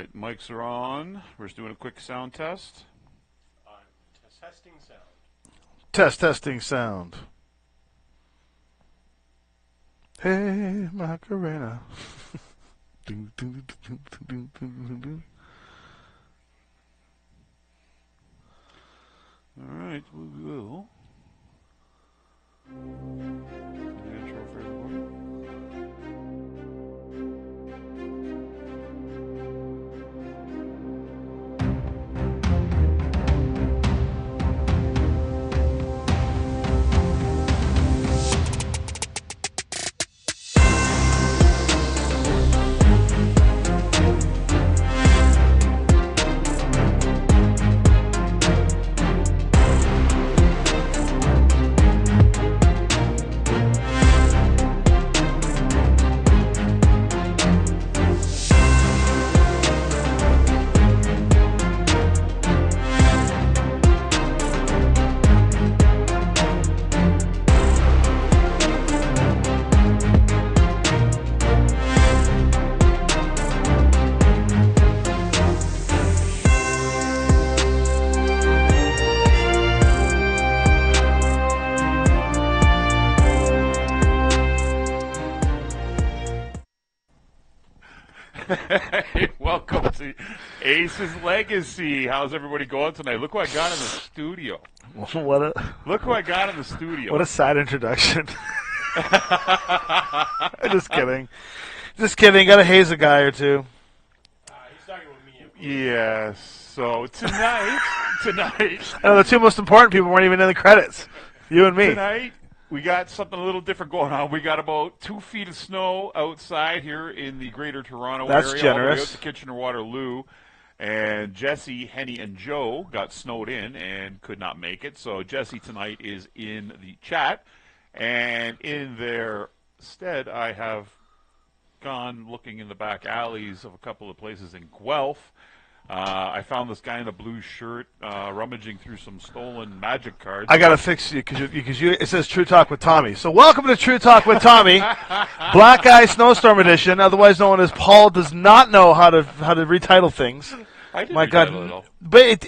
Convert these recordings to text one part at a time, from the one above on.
right, mics are on. We're just doing a quick sound test. Testing sound. Testing sound. Hey, Macarena. All right, we will. An intro for everyone. Hey, welcome to Ace's Legacy. How's everybody going tonight? Look who I got in the studio. Look who I got in the studio. What a sad introduction. Just kidding. Just kidding. Got to haze a guy or two. He's talking about me. Yes. So tonight, I know the two most important people weren't even in the credits. You and me. tonight we got something a little different going on. We got about 2 feet of snow outside here in the Greater Toronto That's area. generous. All the way out to Kitchener-Waterloo. And Jesse, Henny, and Joe got snowed in and could not make it. So Jesse tonight is in the chat. And in their stead, I have gone looking in the back alleys of a couple of places in Guelph. I found this guy in a blue shirt rummaging through some stolen Magic cards. I got to fix you because it says True Talk with Tommy. So welcome to True Talk with Tommy, Black Eye Snowstorm Edition, otherwise known as Paul does not know how to retitle things. I didn't My retitle it God, all. but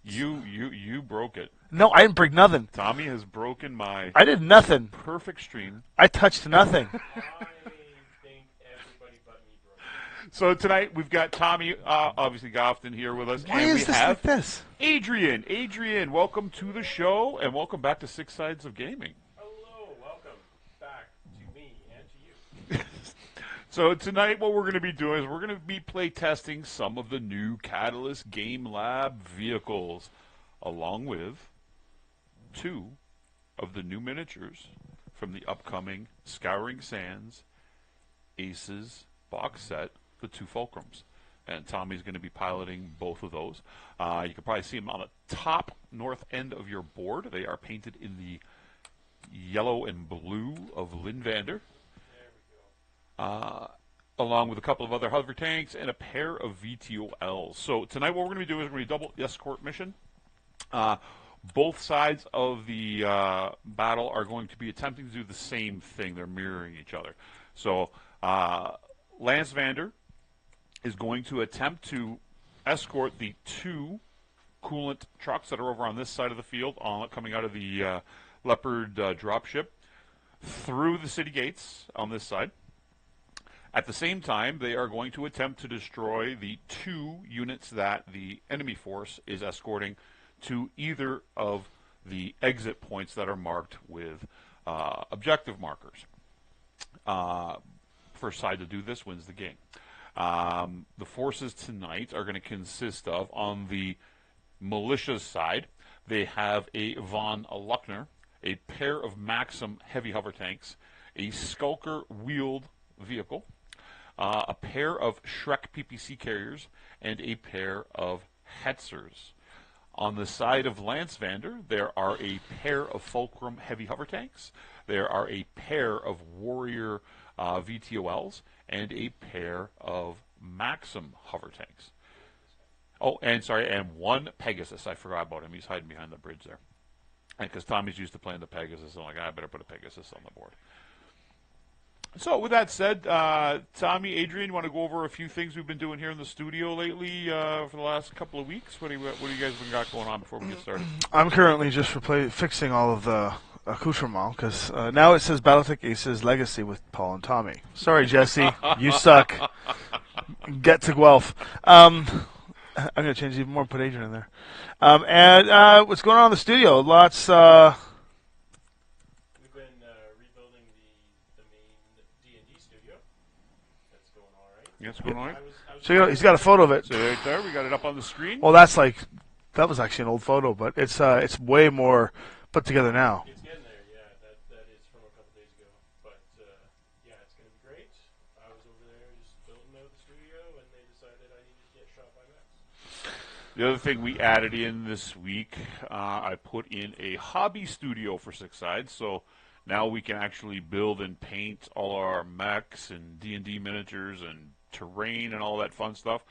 You broke it. No, I didn't break nothing. Tommy has broken my I did nothing. perfect stream. I touched nothing. I think everybody but me broke. So tonight we've got Tommy, obviously Gofton here with us. Why and is we this have like this? Adrian. Adrian, welcome to the show and welcome back to Six Sides of Gaming. Hello, welcome back to me and to you. So tonight what we're going to be doing is we're going to be play testing some of the new Catalyst Game Lab vehicles, along with 2 of the new miniatures from the upcoming Scouring Sands Aces box set, the 2 Fulcrums. And Tommy's going to be piloting both of those. You can probably see them on the top north end of your board. They are painted in the yellow and blue of Lynn Vander. Along with a couple of other hover tanks and a pair of VTOLs. So tonight what we're going to be doing is we're going to double escort mission. Both sides of the battle are going to be attempting to do the same thing. They're mirroring each other. So Lance Vander is going to attempt to escort the 2 coolant trucks that are over on this side of the field, coming out of the Leopard dropship, through the city gates on this side. At the same time, they are going to attempt to destroy the 2 units that the enemy force is escorting to either of the exit points that are marked with objective markers. First side to do this wins the game. The forces tonight are going to consist of, on the militia's side, they have a von Luckner, a pair of Maxim heavy hover tanks, a Skulker wheeled vehicle, a pair of Shrek PPC carriers, and a pair of Hetzers. On the side of Lance Vander, there are a pair of Fulcrum heavy hover tanks, there are a pair of Warrior VTOLs, and a pair of Maxim hover tanks. Oh, and sorry, and 1 Pegasus. I forgot about him. He's hiding behind the bridge there. And because Tommy's used to playing the Pegasus, I'm like, I better put a Pegasus on the board. So with that said, Tommy, Adrian, you want to go over a few things we've been doing here in the studio lately for the last couple of weeks? What do you guys been got going on before we get started? I'm currently just fixing all of the accoutrement because now it says Battletech Aces Legacy with Paul and Tommy. Sorry, Jesse, you suck. Get to Guelph. I'm going to change even more. Put Adrian in there. And what's going on in the studio? Lots. We've been rebuilding the main D&D studio. That's going all right. Yeah, what's going on? So he's got a photo of it. So right there, we got it up on the screen. Well, that was actually an old photo, but it's way more put together now. It's getting there, yeah. That is from a couple days ago. But, yeah, it's going to be great. I was over there just building out the studio, and they decided I needed to get shot by Max. The other thing we added in this week, I put in a hobby studio for Six Sides, so now we can actually build and paint all our mechs and D&D miniatures and terrain and all that fun stuff.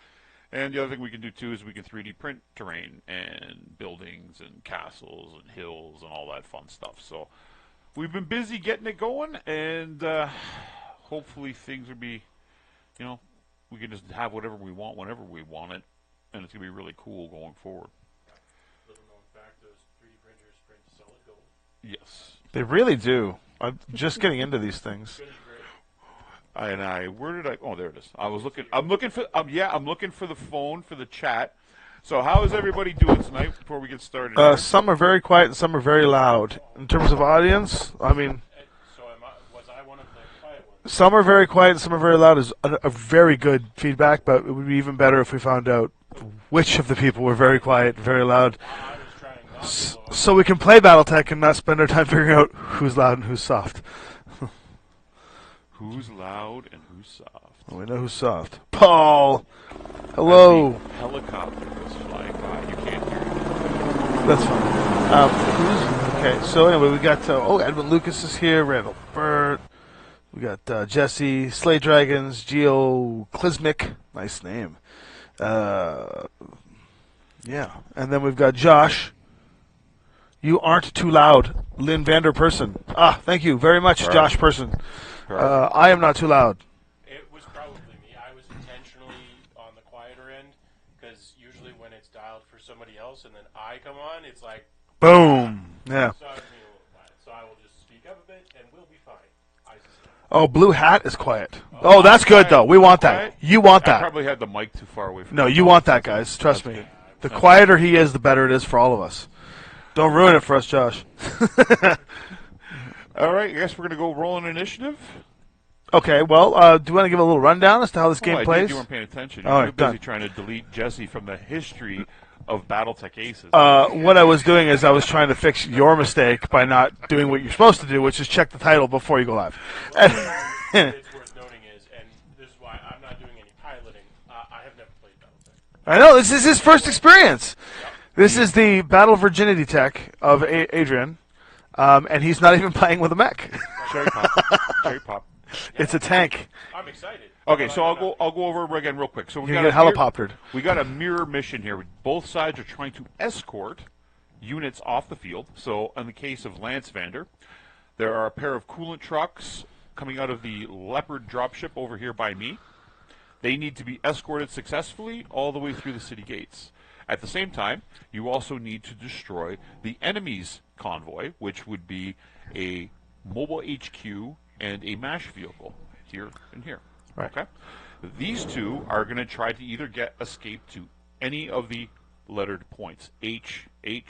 And the other thing we can do too is we can 3D print terrain and buildings and castles and hills and all that fun stuff. So we've been busy getting it going, and hopefully things will be, we can just have whatever we want whenever we want it, and it's going to be really cool going forward. Little known fact, those 3D printers print solid gold. Yes. They really do. I'm just getting into these things. Good and great. Where did I? Oh, there it is. I'm looking for the phone for the chat. So how is everybody doing tonight before we get started? Some are very quiet and some are very loud. In terms of audience, I mean, So was I one of the quiet ones? some are very quiet and some are very loud is a very good feedback, but it would be even better if we found out which of the people were very quiet and very loud, I was trying not to blow up. so we can play Battletech and not spend our time figuring out who's loud and who's soft. Who's loud and who's soft? Well, we know who's soft. Paul! Hello! The helicopter was flying by. You can't hear it. That's fine. Okay, so anyway, we got, Edwin Lucas is here, Randall Burt, we got Jesse, Slay Dragons, Geo Klismic, nice name. Yeah, and then we've got Josh. You aren't too loud, Lynn Vander Person. Thank you very much, Right. Josh Person. Right. I am not too loud. It was probably me. I was intentionally on the quieter end because usually when it's dialed for somebody else and then I come on, it's like, Boom. Yeah. so I was being a little quiet. So I will just speak up a bit and we'll be fine. I suspect. Oh, Blue Hat is quiet. Oh, that's good, though. We want that. Quiet? You want I that. probably had the mic too far away from No, me. you want that, guys. Trust That's me. good. The quieter he is, the better it is for all of us. Don't ruin it for us, Josh. All right, I guess we're going to go roll an initiative. Okay, well, do you want to give a little rundown as to how this game I plays? did. You weren't paying attention. You All were right, too busy done. trying to delete Jesse from the history of Battletech Aces. What I was doing is I was trying to fix your mistake by not doing what you're supposed to do, which is check the title before you go live. It's worth noting is, and this is why I'm not doing any piloting, I have never played Battletech. I know, this is his first experience. This is the Battle Virginity Tech of Adrian, and he's not even playing with a mech. Cherry pop. Cherry pop. It's a tank. I'm excited. Okay, so I'll go over it again real quick. So we You got get helicoptered. We got a mirror mission here. Both sides are trying to escort units off the field. So in the case of Lance Vander, there are a pair of coolant trucks coming out of the Leopard dropship over here by me. They need to be escorted successfully all the way through the city gates. At the same time, you also need to destroy the enemy's convoy, which would be a mobile HQ and a MASH vehicle here and here. Right. Okay. These two are going to try to either escape to any of the lettered points, H, A,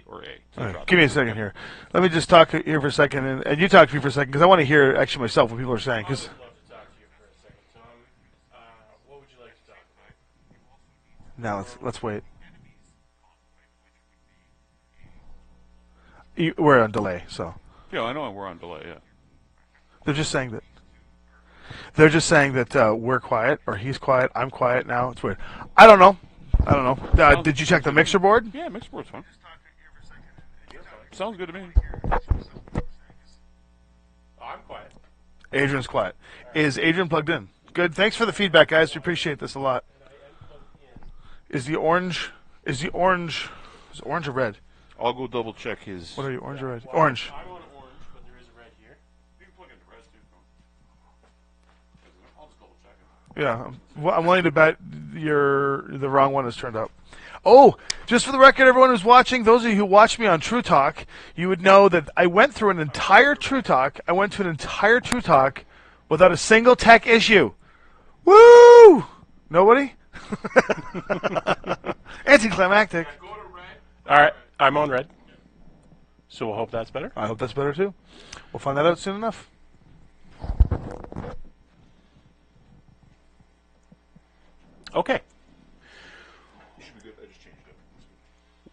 or A. All right, give me a second here. Let me just talk here for a second, and you talk to me for a second, because I want to hear actually myself what people are saying. I Cause, would love to talk to you for a second, Tom. What would you like to talk about? now let's wait. We're on delay, so Yeah, I know we're on delay. Yeah. they're just saying that. They're just saying that we're quiet, or he's quiet. I'm quiet now. It's weird. I don't know. Did you check the mixer board? Yeah, mixed board's fine. Sounds good to me. I'm quiet. Adrian's quiet. Is Adrian plugged in? Good. Thanks for the feedback, guys. We appreciate this a lot. And I am plugged in. Is the orange or red? I'll go double check his. What are you, orange or red? Well, Orange. I'm on orange, but there is a red here. You can plug in the rest too. Yeah, I'm willing to bet the wrong one has turned up. Oh, just for the record, everyone who's watching, those of you who watch me on True Talk, you would know that I went through an entire True Talk. I went to an entire True Talk without a single tech issue. Woo! Nobody? Anticlimactic. All right, I'm on red. So we'll hope that's better. I hope that's better too. We'll find that out soon enough. Okay. Should be good. I just changed it.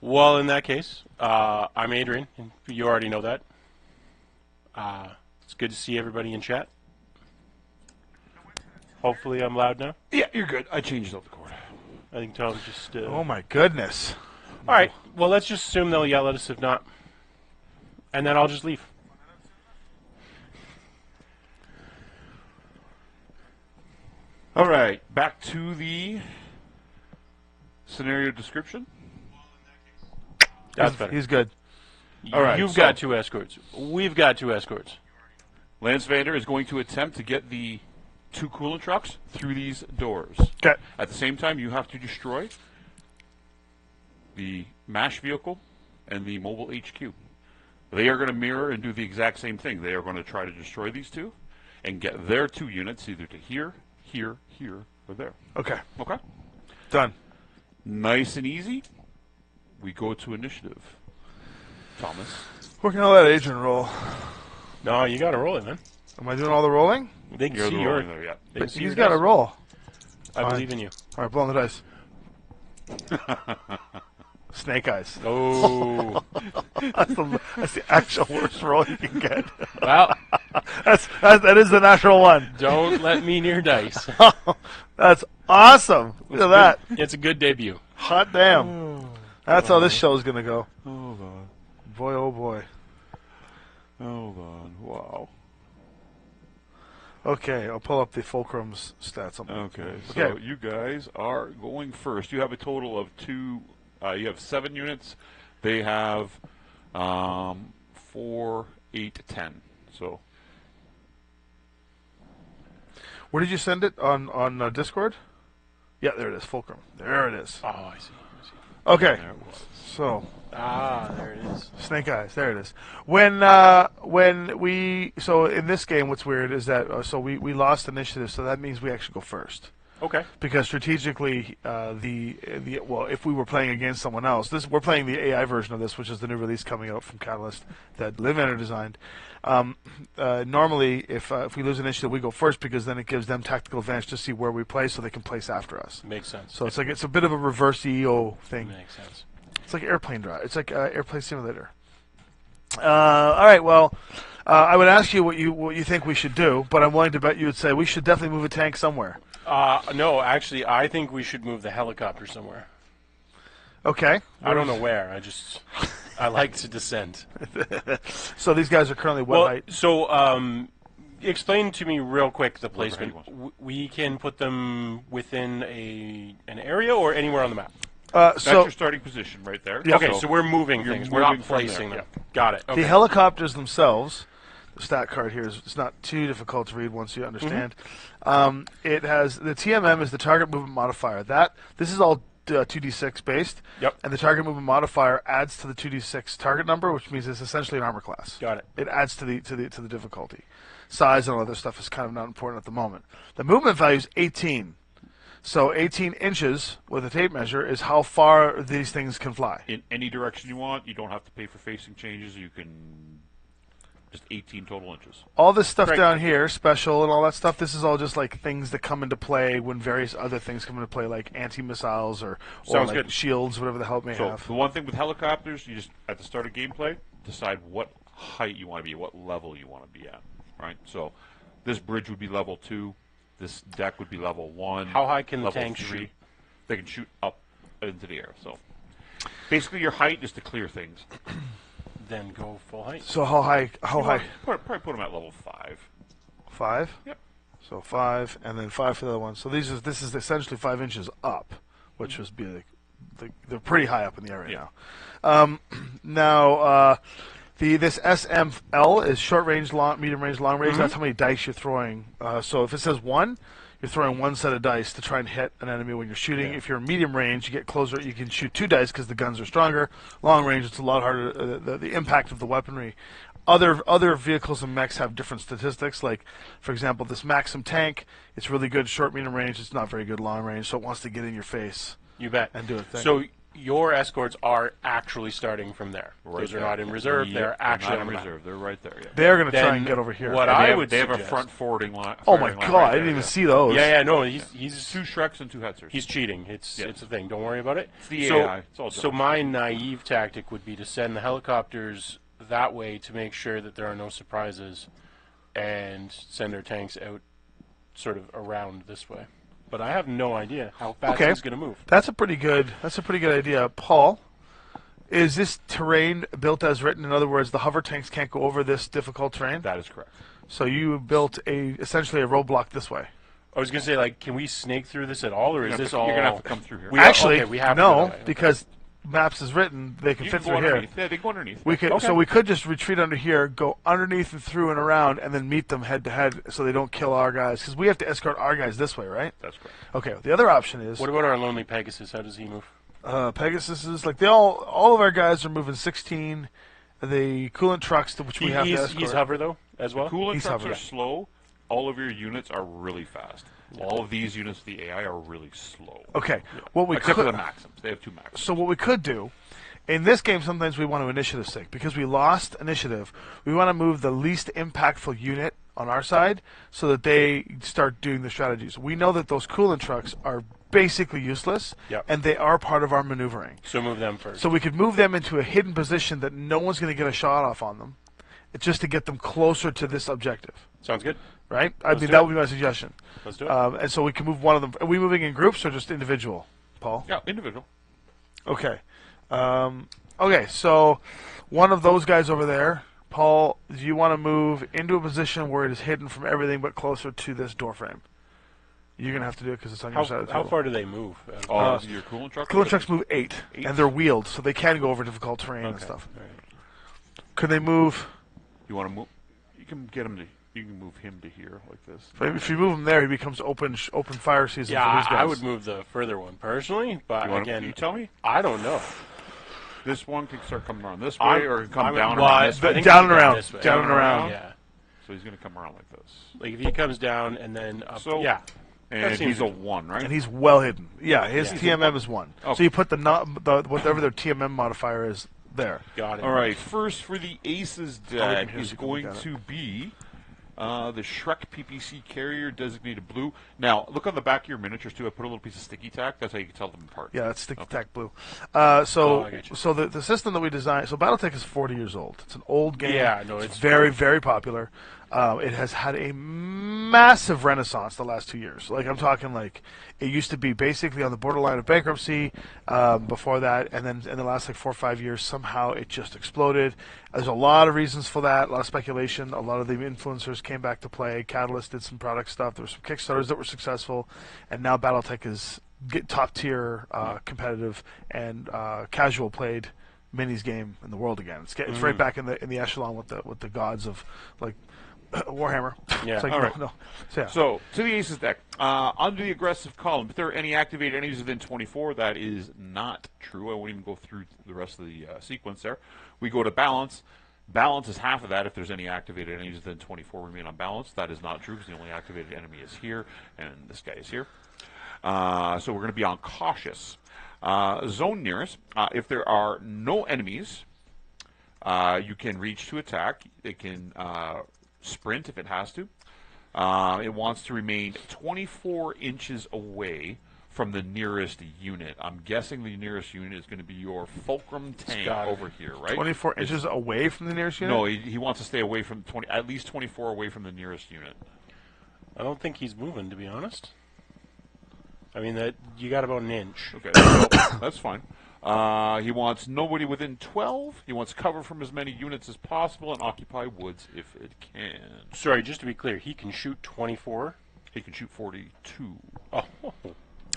Well, in that case, I'm Adrian. And you already know that. It's good to see everybody in chat. Hopefully I'm loud now. Yeah, you're good. I changed out the cord. I think Tom's just... Oh my goodness. All right. Well, let's just assume they'll yell at us if not. And then I'll just leave. All right, back to the scenario description. That's better. He's good. All right, You've so- got 2 escorts. We've got 2 escorts. Lance Vander is going to attempt to get the 2 coolant trucks through these doors. Okay. At the same time, you have to destroy the MASH vehicle and the mobile HQ. They are going to mirror and do the exact same thing. They are going to try to destroy these 2 and get their 2 units either to here, here, or there. Okay. Okay? Done. Nice and easy. We go to initiative. Thomas. We're going to let Adrian roll. No, you got to roll it, man. Am I doing all the rolling? They can You're see the your... rolling there yet. They can see He's your got to dice. roll. I believe in you. All right, blowing the dice. Snake eyes. Oh. That's the actual worst roll you can get. Well, That is the natural one. don't let me near dice. That's awesome. Look at that. It's a good debut. Hot damn. That's how this show's going to go. Oh, God. Boy, oh boy. Oh, God. Wow. Okay, I'll pull up the Fulcrum's stats. Okay, so Okay. you guys are going first. You have a total of 2. You have 7 units. They have 4, 8, 10. So Where did you send it? On Discord? Yeah, there it is. Fulcrum. There it is. Oh, I see. Okay, there it was. so Ah, there it is. Snake Eyes. There it is. When we in this game, what's weird is that we lost initiative, so that means we actually go first. Okay. Because strategically, if we were playing against someone else, we're playing the AI version of this, which is the new release coming out from Catalyst that Livander designed. Normally, if we lose initiative, we go first because then it gives them tactical advantage to see where we play, so they can place after us. Makes sense. So it's a bit of a reverse EO thing. Makes sense. It's like airplane drive. It's like airplane simulator. All right. Well, I would ask you what you think we should do, but I'm willing to bet you would say we should definitely move a tank somewhere. No, actually, I think we should move the helicopter somewhere. Okay. I don't know where. I like to descend. So these guys are currently what height? So, explain to me real quick the Whatever placement. height you want. We can put them within an area or anywhere on the map. That's your starting position right there. Yeah. Okay, so we're moving you're things. We're not moving from there, placing them. yeah. Got it. Okay. The helicopters themselves, the stat card here is it's not too difficult to read once you understand. It has the TMM is the target movement modifier. This is all 2d6 based. Yep. And the target movement modifier adds to the 2d6 target number, which means it's essentially an armor class. Got it. It adds to the difficulty. Size and all other stuff is kind of not important at the moment. The movement value is 18. So 18 inches with a tape measure is how far these things can fly. In any direction you want. You don't have to pay for facing changes. You can just 18 total inches. All this stuff Great. down here, special and all that stuff, this is all just like things that come into play when various other things come into play, like anti-missiles or Sounds like good. shields, whatever the hell it may So have. the one thing with helicopters, you just at the start of gameplay decide what height you want to be, what level you want to be at. Right. So this bridge would be level 2. This deck would be level 1. How high can the level tanks 3. shoot? They can shoot up into the air. So basically, your height is to clear things. Then go full height. So how high? Probably put them at level 5. 5? Yep. So 5, and then 5 for the other one. So this is essentially 5 inches up, which would be they're pretty high up in the area now. Now, this SML is short range, medium range, long range. That's how many dice you're throwing. So if it says 1, you're throwing one set of dice to try and hit an enemy when you're shooting. Yeah. If you're in medium range, you get closer, you can shoot 2 dice because the guns are stronger. Long range, it's a lot harder. The impact of the weaponry. Other vehicles and mechs have different statistics. Like, for example, this Maxim tank, it's really good short, medium range. It's not very good long range, so it wants to get in your face. You bet. And do a thing. So your escorts are actually starting from there. Those are not in reserve. Yep, they're actually not on in the map. reserve. They're right there. Yeah. They're going to try Then and get over here. what And I they have, would they have a suggest- front forwarding line. Oh my firing line god, right I didn't there, even yeah. see those. Yeah, no, he's 2 Shreks and 2 Hetzers. he's cheating. It's Yes. a thing. Don't worry about it. It's the so, AI. It's all so jokes. my naive tactic would be to send the helicopters that way to make sure that there are no surprises, and send their tanks out sort of around this way. But I have no idea how fast Okay. he's going to move. That's a pretty good idea. Paul, is this terrain built as written? In other words, the hover tanks can't go over this difficult terrain? That is correct. So you built essentially a roadblock this way. I was going to say, like, can we snake through this at all, or is this all? You're going to have to come through here. Actually, we have to no, go that way. because maps is written, they can You fit can go through here. underneath. Yeah, they go underneath. We could, Okay. So we could just retreat under here, go underneath and through and around, and then meet them head to head, so they don't kill our guys. Because we have to escort our guys this way, right? That's correct. Okay. The other option is What about our lonely Pegasus? How does he move? Pegasus is like all of our guys are moving 16. The coolant trucks, which we have to escort. He's hover though as well. Coolant He's trucks hovering. are slow. All of your units are really fast. All of these units of the AI are really slow. Okay. What we Except could, for the Maxims. They have 2 Maxims. So what we could do, in this game, sometimes we want to initiative sync. Because we lost initiative, we want to move the least impactful unit on our side so that they start doing the strategies. We know that those coolant trucks are basically useless, Yep. and they are part of our maneuvering. So move them first. So we could move them into a hidden position that no one's going to get a shot off on them. It's just to get them closer to this objective, Sounds good. right? I Let's mean, do that it. would be my suggestion. Let's do it. And so we can move one of them. Are we moving in groups or just individual, Paul? Yeah, individual. Okay. Okay, so one of those guys over there, Paul, do you want to move into a position where it is hidden from everything but closer to this door frame? You're going to have to do it because it's on your side of the How table. far do they move? Your coolant truck? Coolant trucks move 8, 8? and they're wheeled, so they can go over difficult terrain and Okay. stuff. All right. Could they move? You want to move? You can get him to. You can move him to here like this. If you move him there, he becomes open fire season Yeah, for these guys. I would move the further one personally, but You want again, you tell me? I don't know. This one can start coming around this way, I'm- or it can come I'm- down well, around I this think way. Down we and go around. this way. Down and around. Yeah, So he's going to come around like this. like if he comes down and then up, So- yeah, And That seems he's a reasonable. 1, right? And he's well hidden. Yeah, his Yeah. TMM is 1. Okay. So you put the whatever their TMM modifier is there. got it. All right, first for the Aces deck here is so you can going look at to be the Shrek PPC Carrier designated blue. Now, look on the back of your miniatures too. I put a little piece of sticky tack. That's how you can tell them apart. Yeah, that's sticky Okay. tack blue. Oh, So I get you. the system that we designed. So Battletech is 40 years old. It's an old game. Yeah, no, it's it's very very popular. It has had a massive renaissance the last 2 years. Like I'm talking like it used to be basically on the borderline of bankruptcy before that, and then in the last like 4 or 5 years somehow it just exploded. There's a lot of reasons for that. A lot of speculation. A lot of the influencers came back to play. Catalyst did some product stuff. There were some Kickstarters that were successful, and now Battletech is top tier competitive and casual played minis game in the world again. It's right back in the echelon with the gods of like Warhammer. Yeah. It's like, All right. no. So, yeah. So, to the Aces deck. Under the aggressive column, if there are any activated enemies within 24, that is not true. I won't even go through the rest of the sequence there. We go to balance. Balance is half of that. If there's any activated enemies within 24 remain on balance. That is not true because the only activated enemy is here, and this guy is here. So we're going to be on cautious. Zone nearest. If there are no enemies, you can reach to attack. It can sprint if it has to. It wants to remain 24 inches away from the nearest unit. I'm guessing the nearest unit is going to be your Fulcrum tank got it. over here, right? 24 inches away from the nearest unit? No, he wants to stay away from at least 24 away from the nearest unit. I don't think he's moving, to be honest. I mean, that you got about an inch. Okay, so that's fine. He wants nobody within 12. He wants cover from as many units as possible and occupy woods if it can. Sorry, just to be clear, he can shoot 24. He can shoot 42. Oh,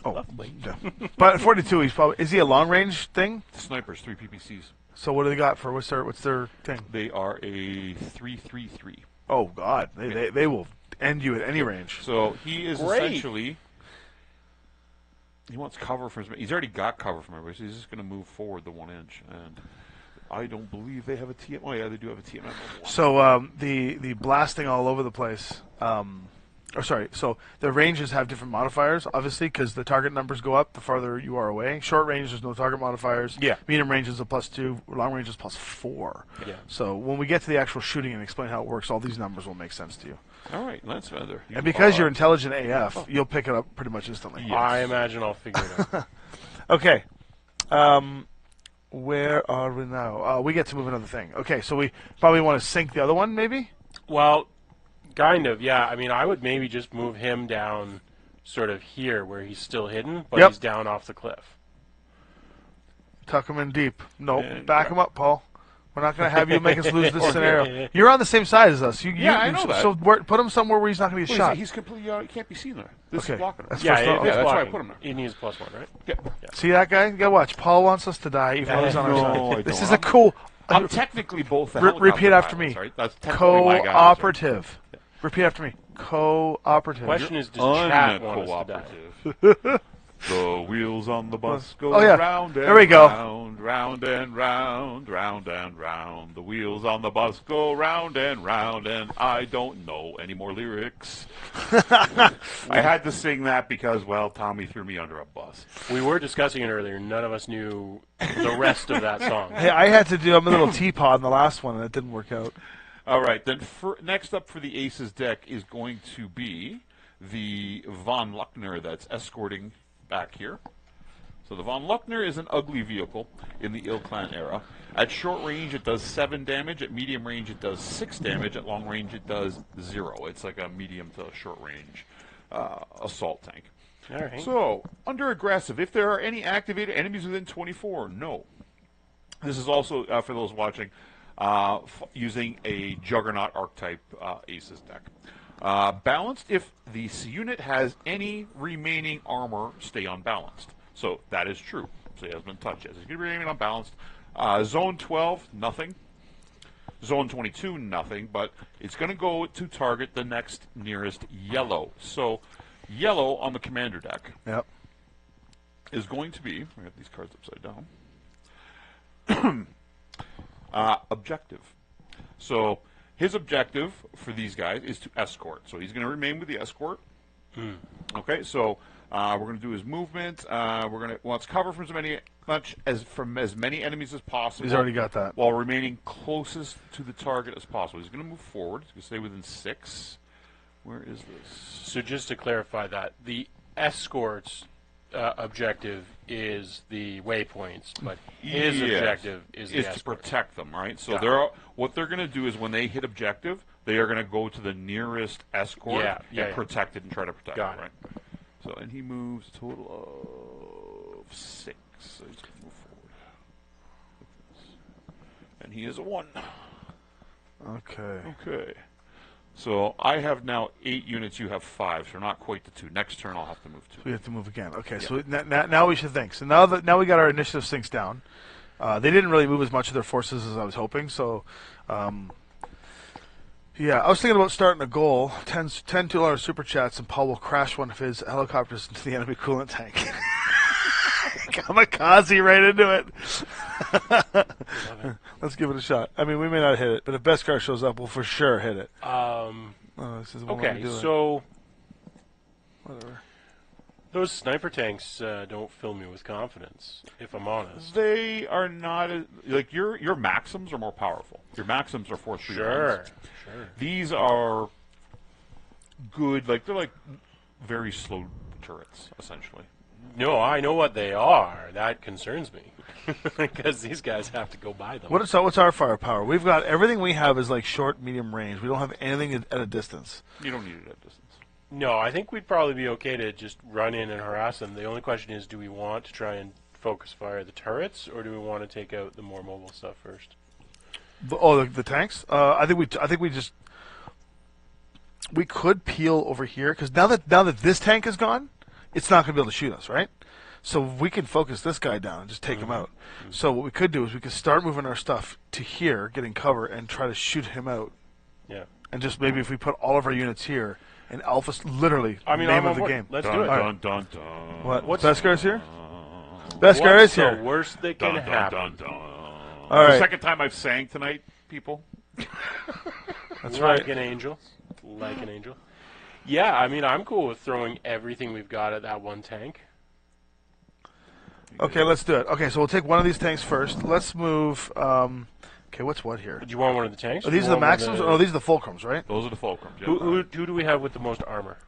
Oh, lovely. yeah. But at 42, he's probably is he a long range thing? Snipers, 3 PPCs. So what do they got for what's their thing? They are a 3-3-3. Oh God, they will end you at any range. So he is Great. essentially. He wants cover from his. He's already got cover from everybody, so he's just going to move forward the 1 inch. And I don't believe they have a TM. Oh yeah, they do have a TMM. So the blasting all over the place. So the ranges have different modifiers, obviously, because the target numbers go up the farther you are away. Short range, there's no target modifiers. Yeah. Medium range is a +2. Long range is +4. Yeah. So when we get to the actual shooting and explain how it works, all these numbers will make sense to you. All right, that's feather. And because you're intelligent AF, you'll pick it up pretty much instantly. Yes. I imagine I'll figure it out. Okay. Where are we now? We get to move another thing. Okay, so we probably want to sync the other one, maybe? Well, kind of, yeah. I mean, I would maybe just move him down sort of here where he's still hidden, but Yep. he's down off the cliff. Tuck him in deep. Nope. And Back him up, Paul. We're not going to have you make us lose this scenario. You're on the same side as us. I know that. So put him somewhere where he's not going to get shot. He's completely. He can't be seen there. This Okay. is blocking him. That's Yeah, first if off. it's that's why I blocking, put him there. He needs +1, right? Yeah. See that guy? You got to watch. Paul wants us to die, even though he's on our No, I side. This don't. is a cool. I'm technically both. The Repeat helicopter after pilots, me. Right? That's technically my guys. Right? Cooperative. Repeat after me. Cooperative. Question is, does chat want us to die? Uncooperative. The wheels on the bus go Oh, yeah. round and There we go. round, round and round, round and round. The wheels on the bus go round, and I don't know any more lyrics. I had to sing that because, well, Tommy threw me under a bus. We were discussing it earlier. None of us knew the rest of that song. Hey, I had to do a little teapot in the last one, and it didn't work out. All right, then next up for the Aces deck is going to be the Von Luckner that's escorting back here. So the Von Luckner is an ugly vehicle in the Ill Clan era. At short range, it does 7 damage. At medium range, it does 6 damage. At long range, it does 0. It's like a medium to short range assault tank. All right. So, under aggressive, if there are any activated enemies within 24, no. This is also, for those watching, using a Juggernaut archetype Aces deck. Balanced, if the unit has any remaining armor, stay unbalanced. So that is true. So he hasn't been touched yet. He's going to remain unbalanced. Zone 12, nothing. Zone 22, nothing. But it's going to go to target the next nearest yellow. So yellow on the commander deck Yep. is going to be, we have these cards upside down, objective. So his objective for these guys is to escort. So he's going to remain with the escort. Okay, so we're going to do his movement. We're going to wants cover from as many enemies as possible. He's already got that. While remaining closest to the target as possible. He's going to move forward. He's going to stay within 6. Where is this? So just to clarify that, the escort's objective is the waypoints, but his Yes. objective is the to escort. protect them, right? So Got what they're going to do is when they hit objective, they are going to go to the nearest escort and protect it and try to protect Got it, it. right? So and he moves a total of 6. So he's going to move forward. Like this. And he is a 1. Okay. Okay. So I have now 8 units. You have 5. So not quite the 2. Next turn I'll have to move 2. We have to move again. Okay, so now we should think. So now we got our initiative sinks down. They didn't really move as much of their forces as I was hoping. So, yeah, I was thinking about starting a goal. 10 $2 super chats, and Paul will crash one of his helicopters into the enemy coolant tank. Kamikaze right into it. Let's give it a shot. I mean, we may not hit it, but if Beskar shows up, we'll for sure hit it. This is Okay, so whatever. those sniper tanks don't fill me with confidence, if I'm honest. They are not like your Maxims are more powerful. Your Maxims are 4-3 Sure. These are good. Like they're like very slow turrets, essentially. No, I know what they are. That concerns me because these guys have to go by them. What's our firepower? We've got everything we have is like short, medium range. We don't have anything at a distance. You don't need it at distance. No, I think we'd probably be okay to just run in and harass them. The only question is, do we want to try and focus fire the turrets, or do we want to take out the more mobile stuff first? The tanks. I think we could peel over here because now that this tank is gone, it's not going to be able to shoot us, right? So we can focus this guy down and just take him out. So what we could do is we could start moving our stuff to here, getting cover, and try to shoot him out. Yeah. and just maybe if we put all of our units here, and Alpha's literally I mean, name I'm of on the board. game. Let's Dun, do it. dun, dun, dun. What? Beskar is here? Beskar is What's the here. worst that can Dun, dun, happen? dun, dun. All The right. second time I've sang tonight, people. That's Like right. an angel. Like an angel. Yeah, I mean, I'm cool with throwing everything we've got at that one tank. Okay, let's do it. Okay, so we'll take one of these tanks first. Let's move. Okay, what's what here? Do you want one of the tanks? Are or these do the you want one of Maxims? Oh, these are the Fulcrums, right? Those are the fulcrums. Yeah. Who do we have with the most armor?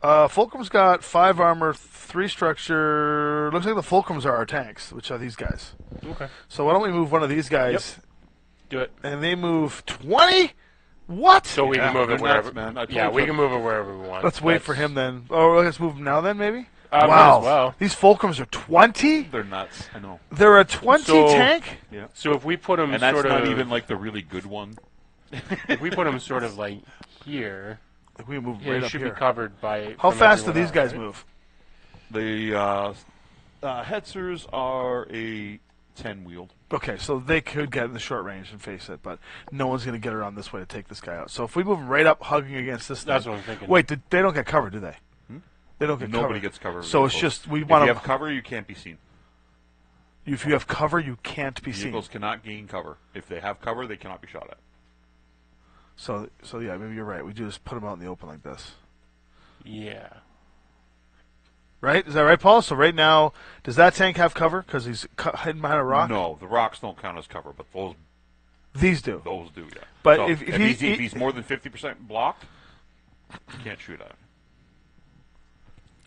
Fulcrum's got 5 armor, 3 structure. Looks like the Fulcrums are our tanks, which are these guys. Okay. So why don't we move one of these guys? Do it. And they move 20? What? So we can move they're it wherever. nuts, man. I told Yeah, we you. can move it wherever we want. Let's wait for him then. Oh, let's move him now then, maybe? Might Wow. as well. These Fulcrums are 20? They're nuts. I know. They're a 20 So- tank? Yeah. So if we put them And that's sort not of, even like the really good one. if we put them sort of like here, Like we move yeah, right it up should here. be covered by. How from fast do everyone these guys else, right? move? The Hetzers are a 10 wheeled. Okay, so they could get in the short range and face it, but no one's going to get around this way to take this guy out. So if we move right up, hugging against this That's thing. what I'm thinking. Wait, they don't get covered, do they? They don't get Nobody covered. gets cover. So it's vehicles. just we If want you to. have cover, you can't be seen. If you have cover, you can't be seen. Vehicles cannot gain cover. If they have cover, they cannot be shot at. So yeah, maybe you're right. We do just put them out in the open like this, Yeah. right? Is that right, Paul? So right now, does that tank have cover because he's hidden behind a rock? No, the rocks don't count as cover, but These do. those do. Yeah. But So if if he's more than 50% blocked, you can't shoot at him.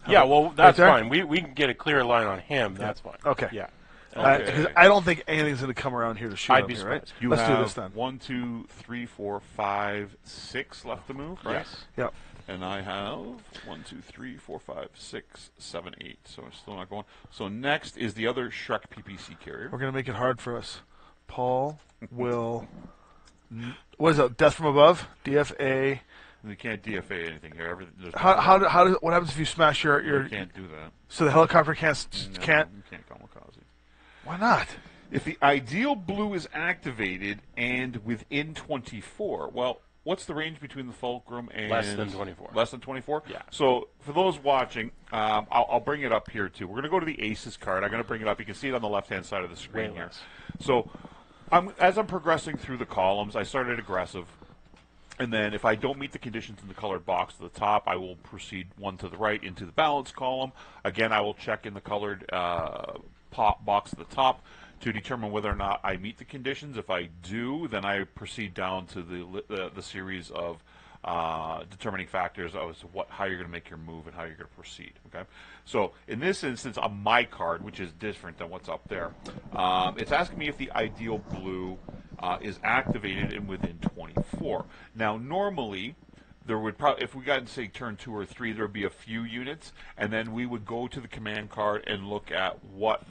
Yeah, well, that's there? fine. We can get a clear line on him. That's fine. Okay. Yeah. Because I don't think anything's going to come around here to shoot. I'd up be here, right? surprised. You Let's have do this then. 1, 2, 3, 4, 5, 6 left to move, right? Yes. Yep. And I have 1, 2, 3, 4, 5, 6, 7, 8. So I'm still not going. So next is the other Shrek PPC carrier. We're going to make it hard for us. Paul will. What is it? Death from above? DFA. You can't DFA anything here. How does what happens if you smash your You can't do that. so the helicopter can't No, can't? You can't kamikaze. Why not? If the ideal blue is activated and within 24, well, what's the range between the fulcrum and Less than 24. Less than 24. Yeah. So for those watching, I'll bring it up here too. We're going to go to the Aces card. I'm going to bring it up. You can see it on the left-hand side of the screen Way here. less. So as I'm progressing through the columns, I started aggressive. And then if I don't meet the conditions in the colored box to the top, I will proceed one to the right into the balance column. Again, I will check in the colored box at the top to determine whether or not I meet the conditions. If I do, then I proceed down to the series of determining factors as to how you're going to make your move and how you're going to proceed. Okay, so in this instance, on my card, which is different than what's up there, it's asking me if the ideal blue is activated and within 24. Now, normally, there would probably, if we got in, say, turn 2 or 3, there would be a few units, and then we would go to the command card and look at what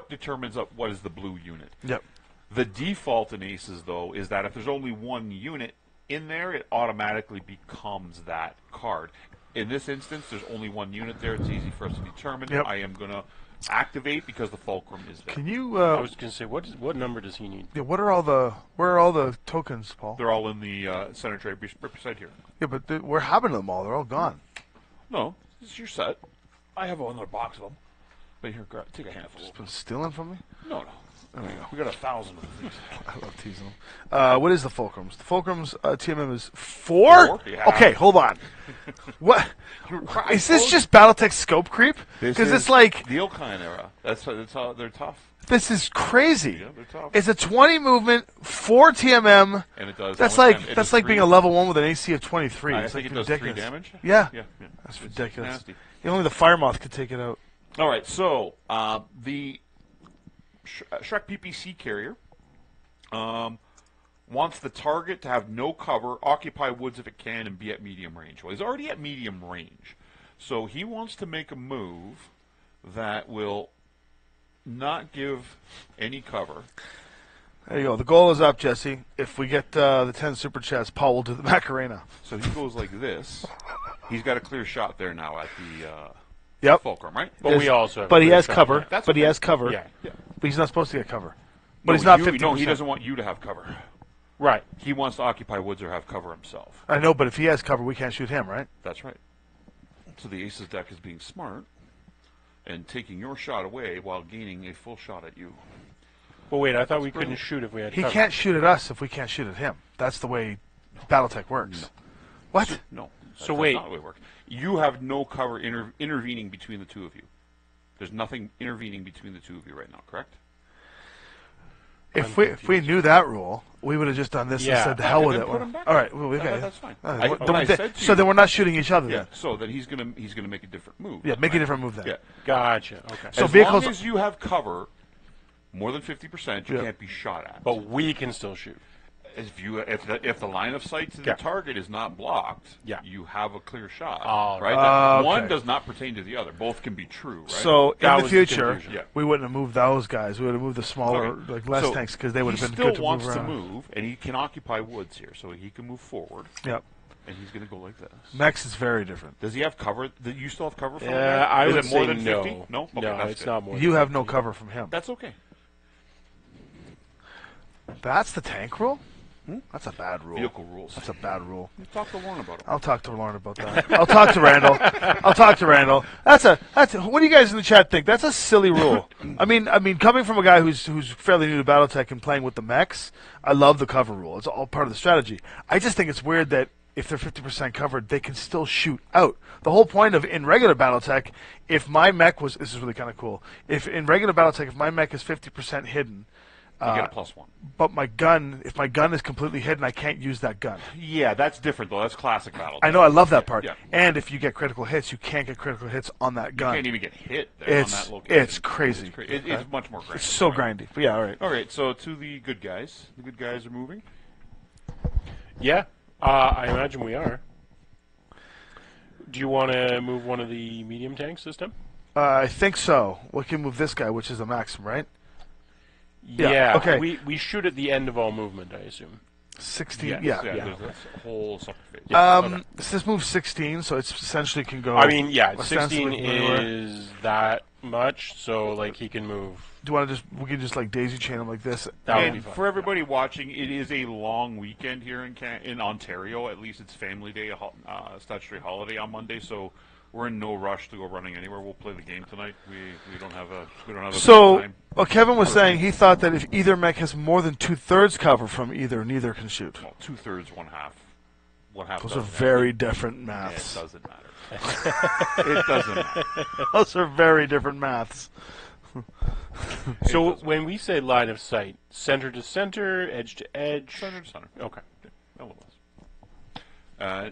determines what is the blue unit. Yep. The default in Aces, though, is that if there's only one unit in there, it automatically becomes that card. In this instance, there's only one unit there. It's easy for us to determine. Yep. I am going to activate because the fulcrum is there. Can you? I was going to say, what number does he need? Yeah, where are all the tokens, Paul? They're all in the center tray beside here. Yeah, but we're having them all. They're all gone. No, this is your set. I have another box of them. But here, take a handful. Been stealing from me? No. There we go. We got 1,000 of these. I love teasing them. What is the fulcrums? The fulcrums TMM is 4? 4? Yeah. Okay, hold on. What? Is this just Battletech scope creep? Because it's like, the Ilkine era. That's how they're tough. this is crazy. Yeah, they're tough. It's a 20 movement, 4 TMM. And it does. That's how much like damage? It that's does like 3 being a level 1 with an AC of 23. I It's think like it does ridiculous. 3 damage. Yeah. Yeah. That's It's ridiculous. nasty. Only the fire moth could take it out. All right, so the Shrek PPC carrier wants the target to have no cover, occupy woods if it can, and be at medium range. Well, he's already at medium range, so he wants to make a move that will not give any cover. There you go. The goal is up, Jesse. If we get the 10 super chats, Paul will do the Macarena. So he goes like this. He's got a clear shot there now at the Yep. fulcrum, right? But we also have But a he clear has shot. cover. That's But he okay. has cover. Yeah. But he's not supposed to get cover. But No, he's not you- 50%. No, he doesn't want you to have cover. Right. He wants to occupy woods or have cover himself. I know, but if he has cover, we can't shoot him, right? That's right. So the aces deck is being smart and taking your shot away while gaining a full shot at you. Well, wait, I thought we couldn't shoot if we had He cover. can't shoot at us if we can't shoot at him. That's the way Battletech works. No. What? No. So That's wait. not the way it works. You have no cover intervening between the two of you. There's nothing intervening between the two of you right now, correct? If we knew that rule, we would have just done this Yeah. and said, "The hell with Then it." put him back. All right, well, okay. That's fine. So then we're not shooting each other. Yeah. Then. So then he's gonna make a different move. Yeah, make a different move then. Yeah. Gotcha. Okay. So As vehicles- long as you have cover, more than 50%, you Yeah. can't be shot at. But we can still shoot. If the line of sight to the Yeah. target is not blocked, Yeah. you have a clear shot. All right. right. Okay. One does not pertain to the other. Both can be true. Right. So That in the was the future, confusion. Yeah. we wouldn't have moved those guys. We would have moved the smaller, Okay. like less So tanks, because they would have he been good to still wants move to around. move, and he can occupy woods here, so he can move forward, Yep. and he's going to go like this. Next is very different. Does he have cover? Do you still have cover from him? Yeah, I Is would it more say than 50? no. No, okay, No, that's it's good. not more. You than have no 50. cover from him. That's okay. That's the tank rule? That's a bad rule. Vehicle rules. That's a bad rule. Talk to Lauren about it. I'll talk to Lauren about that. I'll talk to Randall. I'll talk to Randall. That's what do you guys in the chat think? That's a silly rule. I mean, coming from a guy who's fairly new to BattleTech and playing with the mechs, I love the cover rule. It's all part of the strategy. I just think it's weird that if they're 50% covered, they can still shoot out. The whole point of in regular BattleTech, if my mech was, this is really kind of cool. If in regular BattleTech, if my mech is 50% hidden, You get a +1. but if my gun is completely hidden, I can't use that gun. Yeah, that's different though. That's classic battle. I know, I love that part. Yeah. And if you get critical hits, you can't get critical hits on that You gun. can't even get hit there on that location. It's crazy. It's much more grindy. It's so grindy. But yeah, all right. All right, so to the good guys. The good guys are moving. Yeah, I imagine we are. Do you want to move one of the medium tanks this time? I think so. We can move this guy, which is a maxim, right? Yeah, Yeah. okay. We shoot at the end of all movement, I assume. 16. Yes, Yeah. There's this whole separate phase. Okay. This moves 16, so it's essentially can go. I mean, yeah, ostensibly 16 anywhere. is that much, so like he can move. Do you want to we can just like daisy chain him like this? That would be And fun. for everybody watching, it is a long weekend here in Ontario. At least it's Family Day, statutory holiday on Monday, so we're in no rush to go running anywhere. We'll play the game tonight. We don't have a So, time. Kevin was saying he thought that if either mech has more than 2/3 cover from either, neither can shoot. Well, 2/3, 1/2. 1/2. Those are doesn't very different matter. maths. Yeah, it doesn't matter. It doesn't matter. Those are very different maths. So when we say line of sight, center to center, edge to edge. Center to center. Okay. That one was.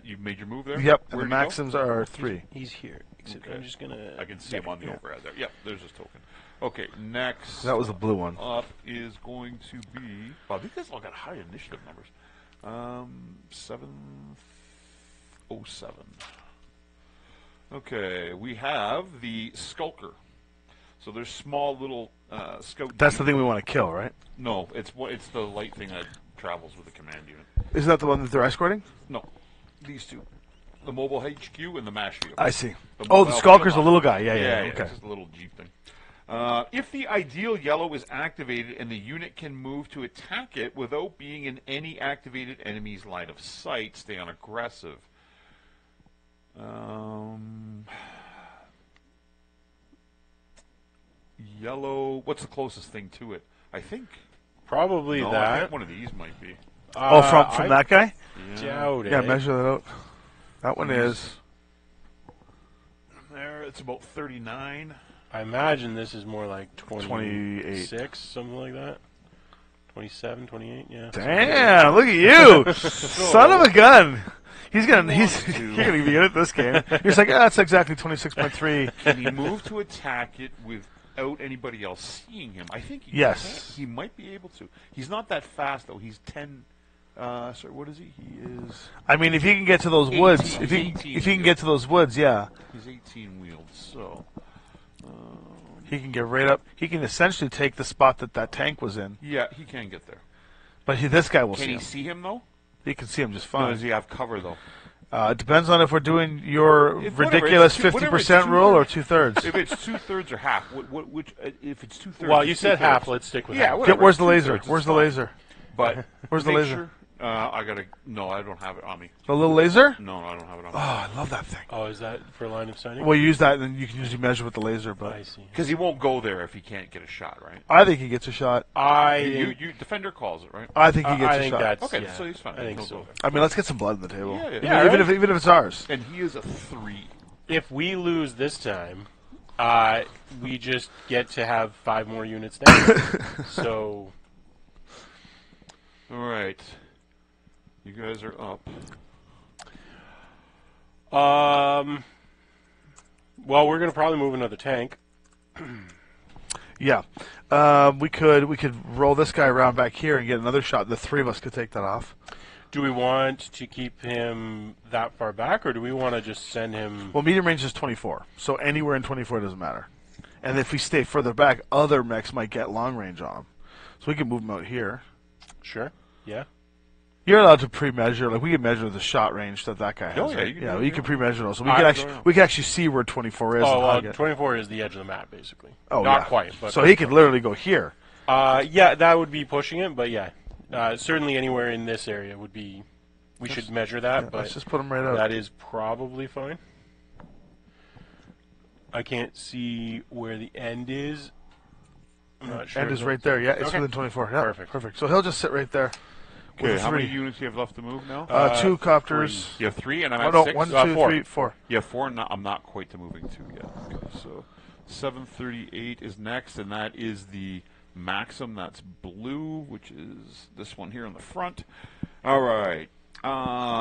You've made your move there? Yep, and Where'd the he go? maxims are 3. He's here. Except Okay. I'm just gonna. I can see him on the yeah. overhead there. Yep, there's his token. Okay, next That was the blue one. up is going to be. Wow, these guys all got high initiative numbers. 707. Okay, we have the Skulker. So there's small little scout. That's the thing we want to kill, right? No, it's the light thing that travels with the command unit. Isn't that the one that they're escorting? No, these two. The mobile HQ and the MASH vehicle. I see. The Oh, the mobile Skulker's a field little guy. Yeah, Yeah, okay. it's just a little Jeep thing. If the ideal yellow is activated and the unit can move to attack it without being in any activated enemy's line of sight, stay on aggressive. Yellow, what's the closest thing to it? I think. Probably No, I that. think one of these might be. Oh, from I that guy? doubt it. Yeah, measure that out. That one is. There, it's about 39. I imagine this is more like 28. 26, something like that. 27, 28, yeah. Damn! Look at you, son of a gun. You're gonna be good at this game. You're just like, that's exactly 26.3. Can he move to attack it without anybody else seeing him? I think Yes. he might be able to. He's not that fast though. He's 10. Sorry, what is he? He is. I mean, if he can get to those woods, 18, if he 18 can get to those woods, yeah, He's 18 wheeled. So he can get right up. He can essentially take the spot that tank was in. yeah, he can get there. But this guy will Can see he him. see him though? He can see him just No, fine. does he have cover though? It depends on if we're doing your If- whatever, ridiculous it's whatever, it's 50% rule or 2/3. 2/3. If it's 2/3 or half, which? If it's 2/3. Well, you it's said 2/3. half. Let's stick with Yeah, half. whatever. Where's the it's laser? 2/3, Where's it's the fine. laser? But Where's the make laser? Sure I gotta. No, I don't have it on me. The little laser? No, I don't have it on Oh, me. I love that thing. Oh, is that for line of sighting? Well, you use that, and then you can usually measure with the laser. But I see. Because he won't go there if he can't get a shot, right? I think he gets a shot. You defender calls it, right? I think he gets I a think shot. that's Okay, yeah, so he's fine. I think He'll so. go there. I mean, let's get some blood on the table. Yeah, yeah. Yeah, even right? if it's ours. And he is a 3. If we lose this time, we just get to have 5 more units down. So, All right. You guys are up. well, we're gonna probably move another tank. Yeah, we could roll this guy around back here and get another shot. The 3 of us could take that off. Do we want to keep him that far back, or do we want to just send him? Well, medium range is 24, so anywhere in 24 doesn't matter. And if we stay further back, other mechs might get long range on him. So we can move him out here. Sure. Yeah. You're allowed to pre-measure. Like we can measure the shot range that guy has. Oh, yeah, right? you can yeah, do it, we yeah. can pre-measure those. So we I can don't actually know. we can actually see where 24 is. Oh, and well, hug it. 24 is the edge of the map, basically. Oh, Not yeah. quite, but So he could literally go here. Yeah, that would be pushing it, but yeah, certainly anywhere in this area would be. We should measure that, Yeah, but let's just put him right out. that is probably fine. I can't see where the end is. I'm not sure. End is right there. Yeah, it's Okay. within 24. Yeah, Perfect. perfect. So he'll just sit right there. Okay, with how many 3. units do you have left to move now? 2 copters. You have 3, and I'm Oh at no, 6. 1, 2, 4. 3, 4. You have 4, and I'm not quite to moving 2 yet. Okay, so 738 is next, and that is the Maxim. That's blue, which is this one here on the front. All right.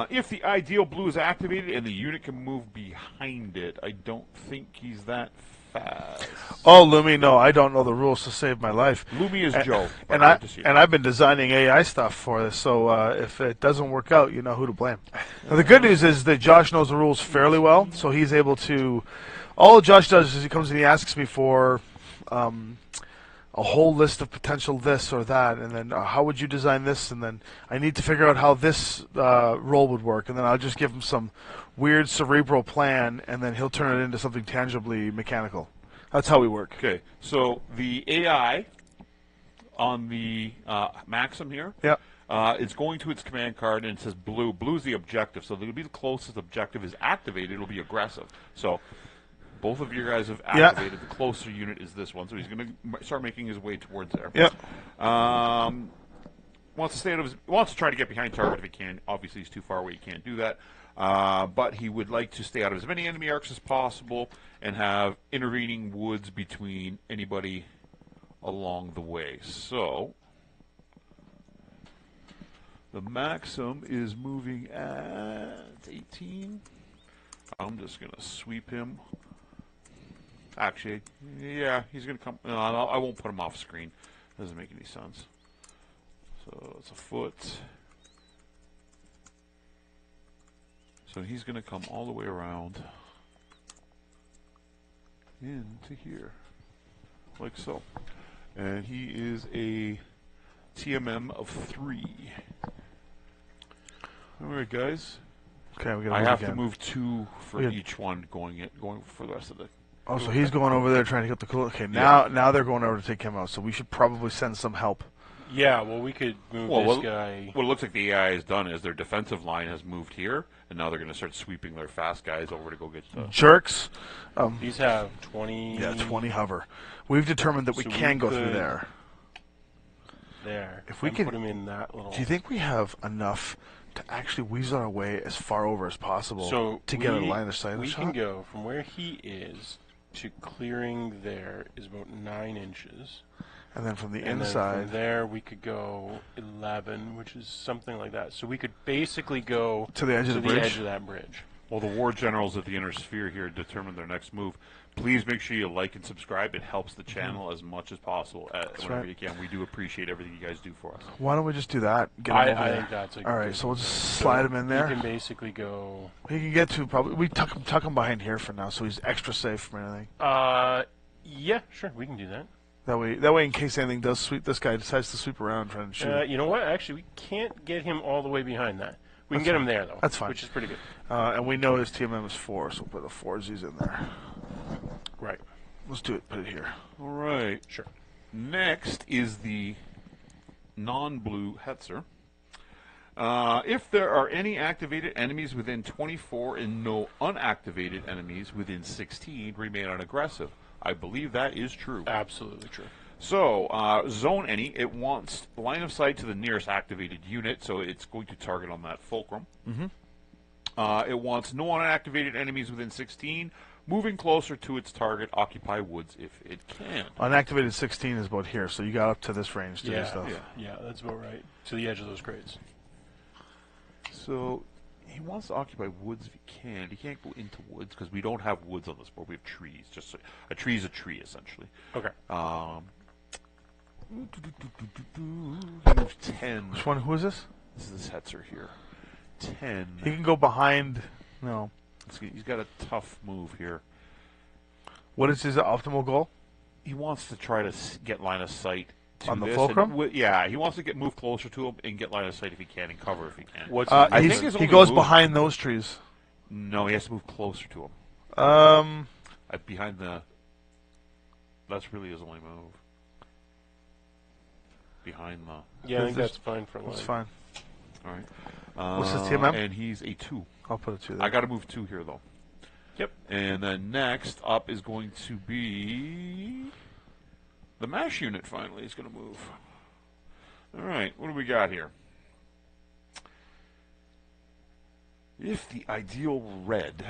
If the ideal blue is activated and the unit can move behind it, I don't think he's that fast. Oh, Lumi, no, I don't know the rules to save my life. Lumi is Joe. And I've been designing AI stuff for this, so if it doesn't work out, you know who to blame. Now, the good news is that Josh knows the rules fairly well, so he's able to. All Josh does is he comes and he asks me for a whole list of potential this or that, and then how would you design this, and then I need to figure out how this role would work, and then I'll just give him some weird cerebral plan, and then he'll turn it into something tangibly mechanical. That's how we work. Okay, so the AI on the Maxim here Yeah. is going to its command card, and it says blue. Blue's the objective, so it'll be the closest objective is activated. It'll be aggressive. So both of you guys have activated. The closer unit is this one, so he's going to start making his way towards there. Yep. Wants to stay out of wants to try to get behind target if he can. Obviously, he's too far away. He can't do that. But he would like to stay out of as many enemy arcs as possible and have intervening woods between anybody along the way. So the Maxim is moving at 18. I'm just going to sweep him. Actually, yeah, he's going to come. No, I won't put him off screen. Doesn't make any sense. So it's a foot. So he's going to come all the way around into here, like so. And he is a TMM of 3. All right, guys. Okay, we got. I have to move 2 for Yeah. each one going for the rest of the. Oh, so he's going over there trying to get the cool. Okay, now they're going over to take him out. So we should probably send some help. Yeah, well, we could move this guy. What it looks like the AI has done is their defensive line has moved here, and now they're going to start sweeping their fast guys over to go get the. Jerks. These have 20. Yeah, 20 hover. We've determined that we So can we go through could- there. There. If we and can- put him in that little. Do you think we have enough to actually weasel our way as far over as possible So to get a line of sight? We shot? can go from where he is to clearing there is about 9 inches. And then from the And then inside. from there we could go 11, which is something like that. So we could basically go To the edge of the bridge? edge of that bridge. Well, the war generals at the inner sphere here determine their next move. Please make sure you like and subscribe. It helps the channel as much as possible whenever right. you can. We do appreciate everything you guys do for us. Why don't we just do that? Get him over I there. think that's a All right, good- so we'll just slide him in there. He can basically go. He can get to probably. We tuck him behind here for now, so he's extra safe from anything. Yeah, sure, we can do that. That way, in case anything does sweep, this guy decides to sweep around trying to shoot. You know what? Actually, we can't get him all the way behind that. We can get him there, though. That's fine. Which is pretty good. And we know his TMM is 4, so we'll put the 4s in there. Right. Let's do it. Put it here. All right. Sure. Next is the non-blue Hetzer. If there are any activated enemies within 24 and no unactivated enemies within 16, remain unaggressive. I believe that is true. Absolutely true. So, zone any. It wants line of sight to the nearest activated unit, so it's going to target on that fulcrum. It wants no unactivated enemies within 16. Moving closer to its target, occupy woods if it can. Unactivated 16 is about here, so you got up to this range to do Yeah, stuff. yeah, that's about right. To the edge of those crates. So, he wants to occupy woods if he can. He can't go into woods because we don't have woods on this board. We have trees. Just a tree is a tree, essentially. Okay. He moves 10. Which one? Who is this? This is Hetzer here. 10. He can go behind. No. He's got a tough move here. What is his optimal goal? He wants to try to get line of sight to On the this, fulcrum? and yeah, he wants to move closer to him and get line of sight if he can and cover if he can. What's I He's- think his he only goes move- behind those trees. No, he has to move closer to him. Behind the. That's really his only move. Behind the. Yeah, I think that's fine for That's line. fine. All right. What's his TMM? And he's a 2. I'll put it to you I there. got to move 2 here though. Yep. And then next up is going to be the MASH unit. Finally, is going to move. All right, what do we got here? If the ideal red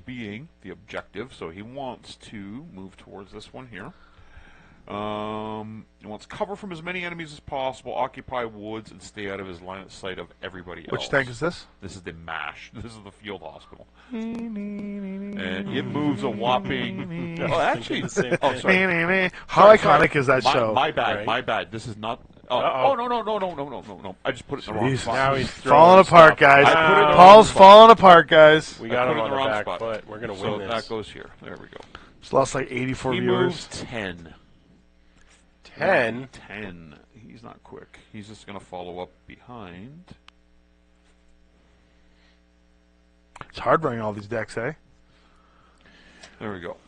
being the objective, so he wants to move towards this one here. He wants cover from as many enemies as possible, occupy woods, and stay out of his line of sight of everybody else. Which tank is this? This is the MASH. This is the field hospital. And it moves a whopping... Oh, actually... the same Oh, thing. sorry. How Sorry, iconic sorry. is that show? My bad, Right. my bad. This is not... Uh-oh. Oh, no. I just put it in the wrong Jesus. spot. Now he's Falling throwing apart, stuff. guys. I put it in the Paul's wrong spot. falling apart, guys. We I got put him it in on the the wrong back spot. foot. We're going to So win this. that goes here. There we go. Just lost like 84 He viewers. moves 10. 10. 10. He's not quick. He's just going to follow up behind. It's hard running all these decks, eh? There we go.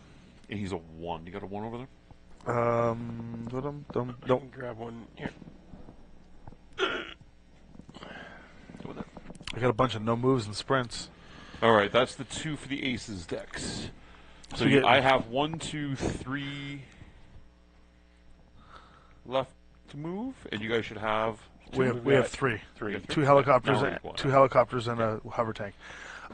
And he's a 1. You got a 1 over there? Don't. Grab one here. With it. I got a bunch of no moves and sprints. All right, that's the 2 for the aces decks. So you get- I have 1, 2, 3 left to move, and you guys should have. We have got three. Three. Two helicopters, Now and, we're equal. 2 helicopters, and a hover tank.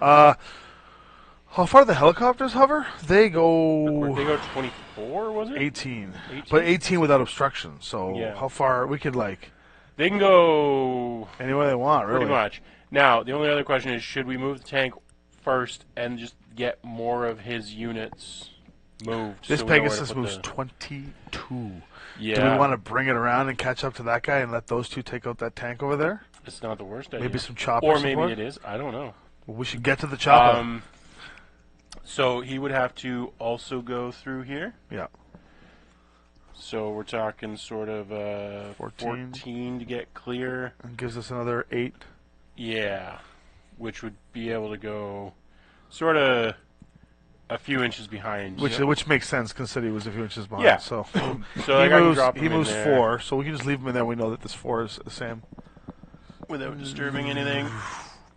How far the helicopters hover? They go They go 24, was it? 18. 18? But 18 without obstruction. So Yeah. how far we could They can go anywhere they want, really. pretty much. Now, the only other question is, should we move the tank first and just get more of his units moved? This so we know where to Pegasus put moves the- 22. Yeah. Do we want to bring it around and catch up to that guy and let those 2 take out that tank over there? It's not the worst idea. Maybe some chopper Or maybe support? it is. I don't know. Well, we should get to the chopper. So he would have to also go through here. Yeah. So we're talking sort of 14. 14 to get clear. And gives us another 8. Yeah. Which would be able to go sort of a few inches behind. Which makes sense considering he was a few inches behind. Yeah. So So I can drop him he in moves there 4, so we can just leave him in there. We know that this 4 is the same. without disturbing anything.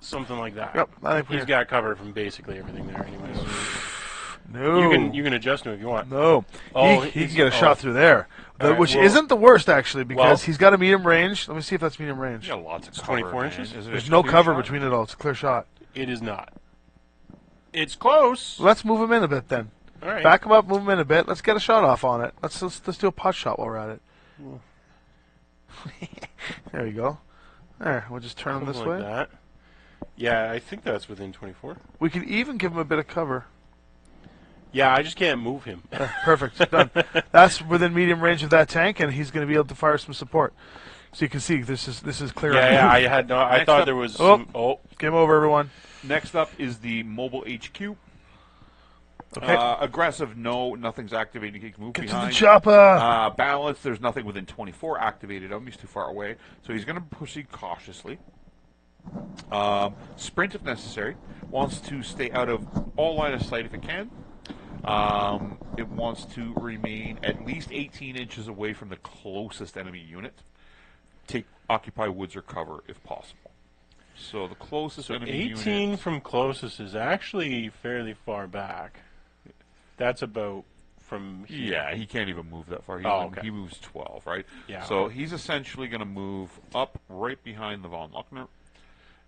Something like that. Yep, I think He's got cover from basically everything there anyway. So No. you can adjust him if you want. No. Oh, he he's- can get a shot through there. All right, Which well- isn't the worst, actually, because Well- he's got a medium range. Let me see if that's medium range. You got lots of cover, 24 man. inches? Is it a There's no clear cover shot? between it all. It's a clear shot. It is not. It's close. Let's move him in a bit then. All right. Back him up, move him in a bit. Let's get a shot off on it. Let's do a pot shot while we're at it. There we go. There, we'll just turn him this Something way. like that. Yeah, I think that's within 24. We can even give him a bit of cover. Yeah, I just can't move him. Perfect. Done. That's within medium range of that tank, and he's going to be able to fire some support. So you can see this is clear. Yeah, I had no. I Next thought up- there was. Oh. Oh, Game over, everyone. Next up is the mobile HQ. Okay. Aggressive, no, nothing's activated. He can move Get to behind. the chopper. Balance, there's nothing within 24 activated of him. He's too far away. So he's going to proceed cautiously. Sprint if necessary. Wants to stay out of all line of sight if it can. It wants to remain at least 18 inches away from the closest enemy unit. Take occupy woods or cover if possible. So the closest So enemy 18 unit. from closest is actually fairly far back. That's about from here. Yeah, he can't even move that far. Okay. He moves 12, right? Yeah, So okay. he's essentially going to move up right behind the von Luckner,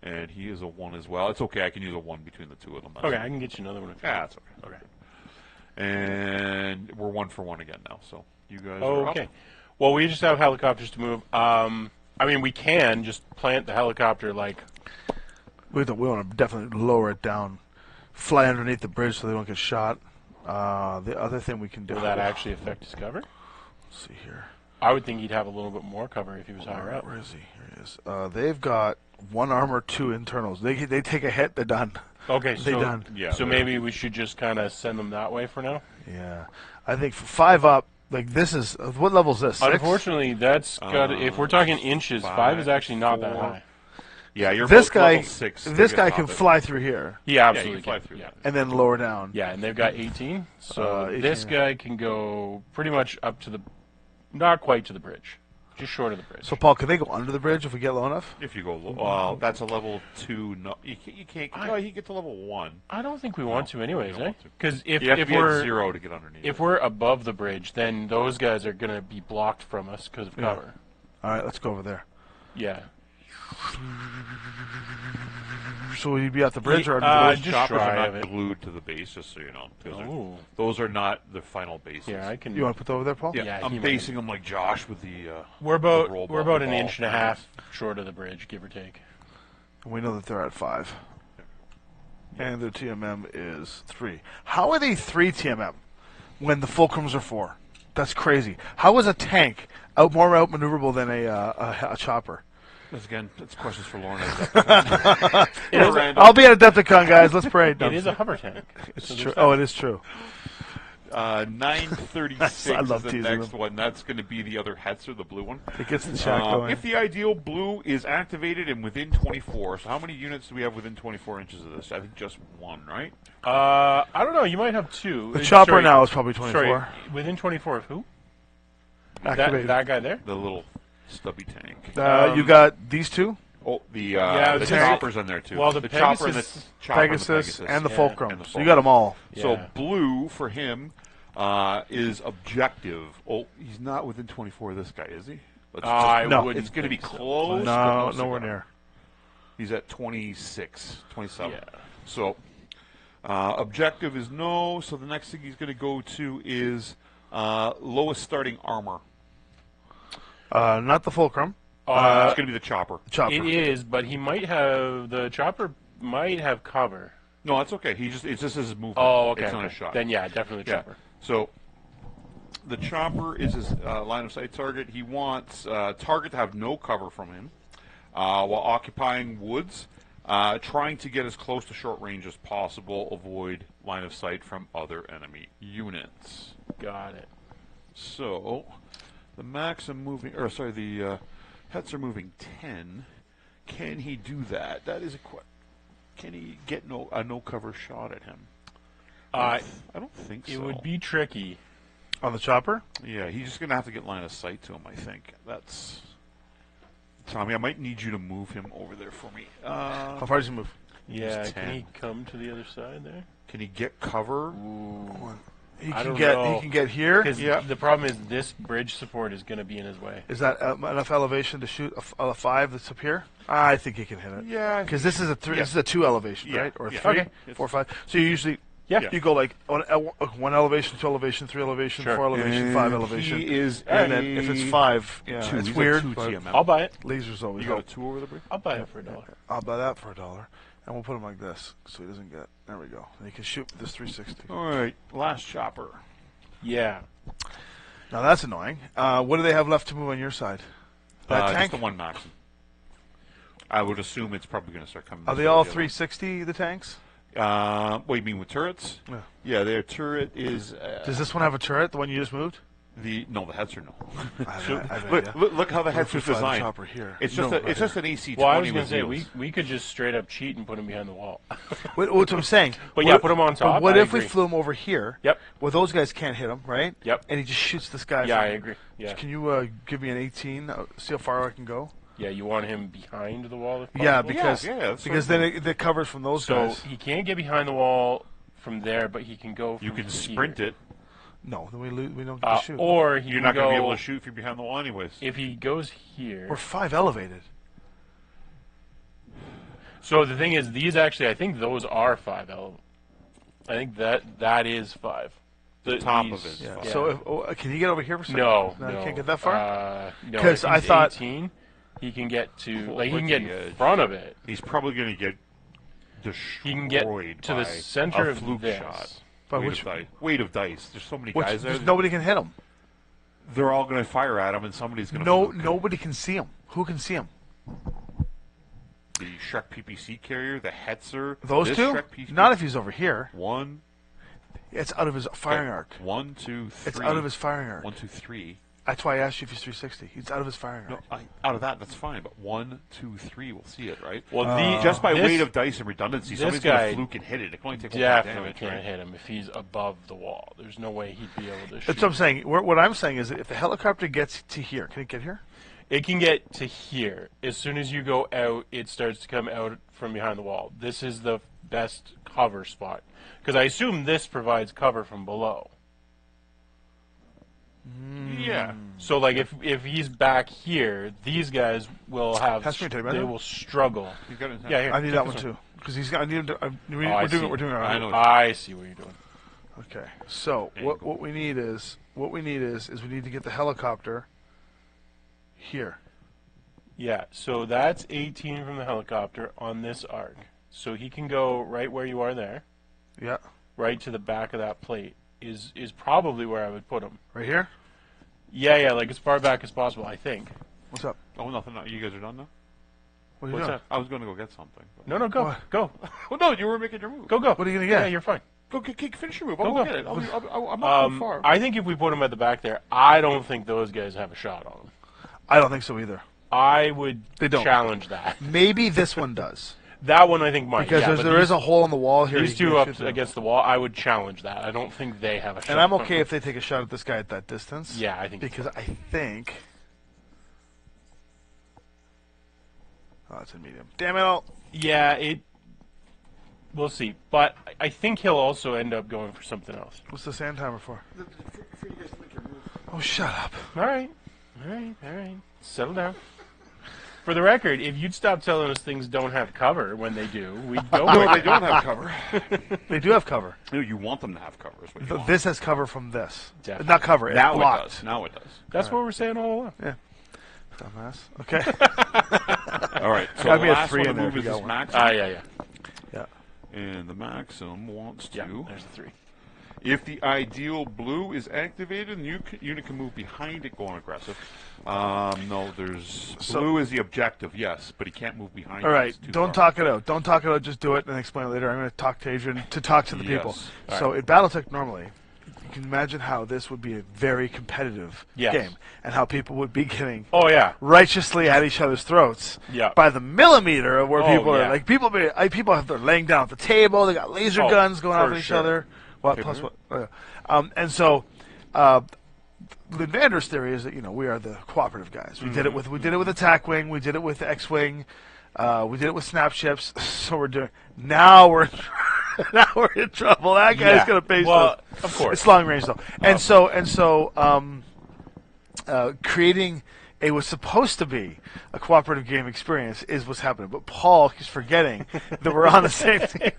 and he is a 1 as well. It's okay. I can use a 1 between the two of them. That's Okay, I can get you another one. If you Yeah, want. that's okay. Okay. And we're 1 for 1 again now. So you guys Oh, are okay. up. Well, we just have helicopters to move. I mean, we can just plant the helicopter like. We want to definitely lower it down, fly underneath the bridge so they don't get shot. The other thing we can do. Will that actually affect his cover? Let's see here. I would think he'd have a little bit more cover if he was higher up. Where is he? Here he is. They've got 1 armor, 2 internals. They take a hit, they're done. Okay, They so done. Yeah, so they're- maybe we should just kind of send them that way for now. Yeah, I think for 5 up, like this is what level is this? 6? Unfortunately, that's got. If we're talking inches, 5 is actually not that 4. high. Yeah, you're This both guy, level 6. this to guy get can top it. fly through here He Yeah, absolutely you can fly can. through Yeah. that. and then lower down. Yeah, and they've got 18. So 18, this yeah. guy can go pretty much up to the, not quite to the bridge, just short of the bridge. So Paul, can they go under the bridge if we get low enough? If you go low, well, that's a level 2. No, you can't. Well, you get to level 1. I don't think we want to, anyways, don't eh? want to. Because if You have to be at we're 0 to get underneath. if we're above the bridge, then those guys are gonna be blocked from us because of Yeah. cover. All right, let's go over there. Yeah. So will you be at the bridge or under Uh, the Those bridge? just choppers shy are of not it. glued to the base, just so you know. Oh. Those are not the final bases. Yeah, I can. You want to put that over there, Paul? Yeah, Yeah, he I'm might. basing them like Josh with the. We're the about roll we're ball, about the an ball. inch and a half short of the bridge, give or take. We know that they're at 5. And their TMM is 3. How are they 3 TMM when the fulcrums are 4? That's crazy. How is a tank more outmaneuverable than a chopper? That's questions for Lauren. I'll be at Adepticon, guys. Let's pray. No, It is a hover tank. It's So true. there's Oh, that. it is true. 936 I love is the teasing next them. one. That's going to be the other Hetzer, the blue one. It gets the shot going. If the ideal blue is activated and within 24, so how many units do we have within 24 inches of this? I think just 1, right? I don't know. You might have 2. The chopper now is probably 24. Sorry, within 24 of who? Activated. That guy there? The little stubby tank. You got these 2? Oh, the the tank- chopper's in there too. well, the chopper and the Pegasus- chopper Pegasus and the Yeah. fulcrum. And the So you got them all. So Yeah. blue for him is objective. Oh, he's not within 24 of this guy, is he? Let's I No. wouldn't it's going to be think so. close. but No, no nowhere cigar. near. He's at 26, 27. Yeah. So objective is no. So the next thing he's going to go to is lowest starting armor. Not the fulcrum. It's going to be the chopper. Chopper. It is, but he might have the chopper might have cover. No, that's okay. It's just his movement. Oh, okay. It's not okay. a shot. Then yeah, definitely Yeah. chopper. So the chopper is his line of sight target. He wants target to have no cover from him while occupying woods, trying to get as close to short range as possible, avoid line of sight from other enemy units. Got it. So the max I'm moving, or sorry, the Hets are moving 10. Can he do that? That is a question. Can he get a no cover shot at him? I don't think so. It would be tricky. On the chopper? Yeah, he's just gonna have to get line of sight to him. I think that's. Tommy, I might need you to move him over there for me. How far does he move? Yeah, He's can 10. he come to the other side there? Can he get cover? He I can don't get. know. He can get here. Because Yeah. the problem is this bridge support is going to be in his way. Is that enough elevation to shoot a 5 that's up here? I think he can hit it. Yeah, Because this is a 3. Yeah. This is a 2 elevation, Yeah. right? Or Yeah. 3, Okay. 4, 5. So you usually Yeah. you go like 1 elevation, 2 elevation, 3 elevation, Sure. 4 elevation, 5 And elevation. He is, And then if it's 5, yeah, 2. it's He's weird. A 2 but TMM. I'll buy it. lasers always You got a help. 2 over the bridge? I'll buy it for $1. I'll buy that for $1, and we'll put him like this, so he doesn't get. There we go. And he can shoot this 360. All right, last chopper. Yeah. Now that's annoying. What do they have left to move on your side? That Just tank? the one maxim. I would assume it's probably going to start coming. Are this they all way. 360? The tanks? What you mean with turrets? Yeah. Yeah, their turret is Does this one have a turret? The one you just moved? the heads are no. I have an Look, idea. look how the What heads if we is fly the designed. chopper here? It's just No, it's right just an AC-20 Well, I was going with to say, wheels. we could just straight up cheat and put him behind the wall. What I'm saying. But yeah, put 'em on top, But what I if we agree. flew him over here? Yep. Well, those guys can't hit him, right? Yep. And he just shoots this guy. Yeah, from- I agree. Yeah. Can you give me an 18? See how far I can go? Yeah, you want him behind the wall if possible? Yeah, because that's because sort then of it covers from those So guys. he can't get behind the wall from there, but he can go from you can here. sprint it. No, then we don't get to shoot. Or he You're can not going to be able go- to shoot if you're behind the wall anyways. If he goes here... We're 5 elevated. So the thing is, these actually, I think those are 5 I think that is 5. The top these- of it is Yeah. 5. So can you get over here for a second? No, you no. can't get that far. No, 'Cause if I he's thought- 18, he can get to Well, like he can what's get the in edge? front of it. He's probably going to get destroyed. He can get to by the center a of fluke this. shot. By weight which- of dice. Weight of dice. There's so many Which, guys there. nobody can hit him. They're all going to fire at him, and somebody's going to. Nobody can see him. Who can see him? The Shrek PPC carrier, the Hetzer. Those this two? Shrek PPC. Not if he's over here. One. It's out of his firing Okay. arc. 1, 2, 3. It's out of his firing arc. 1, 2, 3. That's why I asked you if he's 360. He's out of his firing No, arc. out of that, that's fine. But 1, 2, 3, we'll see it, right? Well, Just by this weight of dice and redundancy, this somebody's going guy to fluke and hit it. It can only take 1 definitely damage, can't right? hit him if he's above the wall. There's no way he'd be able to shoot. That's what I'm saying. What I'm saying is that if the helicopter gets to here, can it get here? It can get to here. As soon as you go out, it starts to come out from behind the wall. This is the best cover spot. Because I assume this provides cover from below. Yeah. So, like, if he's back here, these guys will have... Pass me a tape measure. they will struggle. He's got his hand. Yeah, here. I need take that this one too because he's got. I need him to. Oh, I we're doing see. it. We're doing it. I know. I see what you're doing. Okay. So what we need is we need to get the helicopter here. Yeah, so that's 18 from the helicopter on this arc. So he can go right where you are there, Yeah. right to the back of that plate, is probably where I would put him. Right here. Yeah, like as far back as possible, I think. What's up? Oh, nothing. You guys are done now? What are you What's doing? up? I was going to go get something. but- No, go, What? go. Well, no, you were making your move. Go. What are you gonna get? Yeah, you're fine. Go finish your move. Go, I'll go. get it. I'm not going far. I think if we put him at the back there, I don't think those guys have a shot on him. I don't think so either. I would They don't. challenge that. Maybe this one does That one I think might. because yeah, there is a hole in the wall here. These you two can up shoot through. against the wall, I would challenge that. I don't think they have a shot. And I'm on okay him. if they take a shot at this guy at that distance. Yeah, I think because I think. Oh, it's in medium. Damn it! Yeah, we'll see. But I think he'll also end up going for something else. What's the sand timer for? Oh, shut up! All right. Settle down. For the record, if you'd stop telling us things don't have cover when they do, we'd go No, with they it. don't have cover. They do have cover. No, you want them to have cover. Is what you want. This has cover from this. Definitely. Not cover. It's Now blocked. it does. Now it does. That's what we're saying all along. Dumbass. Okay. All right. So Gotta the be a last 3 one to in there move if is you got this one. maximum. Yeah. Yeah. And the maximum wants to. Yeah, there's the 3. If the ideal blue is activated, the unit can move behind it going aggressive. No, there's blue is the objective, yes, but he can't move behind All it. right. It's too Don't far. talk it out. Don't talk it out. Just do it and explain it later. I'm going to talk to Adrian to talk to the people. Yes. So in Battletech normally, you can imagine how this would be a very competitive Yes. game and how people would be getting Oh, yeah. righteously at each other's throats Yeah. by the millimeter of where Oh, people are yeah. like people have they're laying down at the table. They got laser Oh, guns going off for at each sure. other. What Okay, plus but- what? And so. Linvander's theory is that we are the cooperative guys. We did it with Attack Wing. We did it with X-Wing. We did it with Snap Ships. So we're doing now we're in trouble. That guy's Yeah. gonna pay. Well, stuff. of course. It's long range though, and so creating it was supposed to be a cooperative game experience is what's happening. But Paul keeps forgetting that we're on the same team.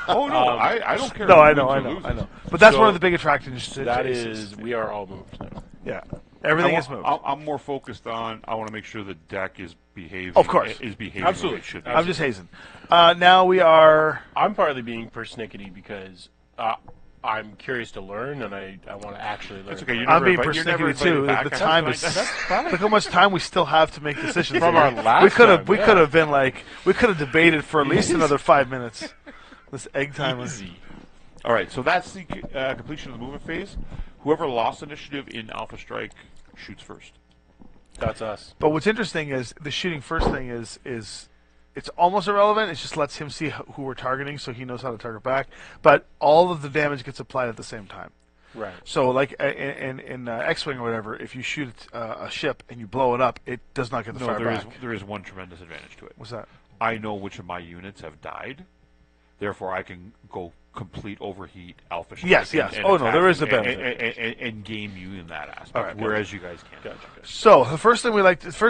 Oh, no, I don't care. No, who I wins know, or I know, loses. I know. But that's So, one of the big attractions to That Aces. is, we are all moved now. Yeah, everything is moved. I'm more focused on. I want to make sure the deck is behaving. Of course. is behaving. Absolutely. The way it should be. I'm just hazing. Now we are. I'm partly being persnickety because I'm curious to learn, and I want to actually learn. It's okay. I'm being You're never persnickety too. invited The back. time That's is. fine. Look how much time we still have to make decisions. From here. our last we could have. time, We yeah. could have been like. We could have debated for at least another 5 minutes. This egg timer. Easy. All right, so that's the completion of the movement phase. Whoever lost initiative in Alpha Strike shoots first. That's us. But what's interesting is the shooting first thing is it's almost irrelevant. It just lets him see who we're targeting, so he knows how to target back. But all of the damage gets applied at the same time. Right. So, like in X-wing or whatever, if you shoot a ship and you blow it up, it does not get the No, fire back. there is one tremendous advantage to it. What's that? I know which of my units have died, therefore I can go complete overheat alpha strike. Yes. Oh, no, attack there is a and- benefit. and game you in that aspect, All right, whereas you guys can't. Gotcha. So the first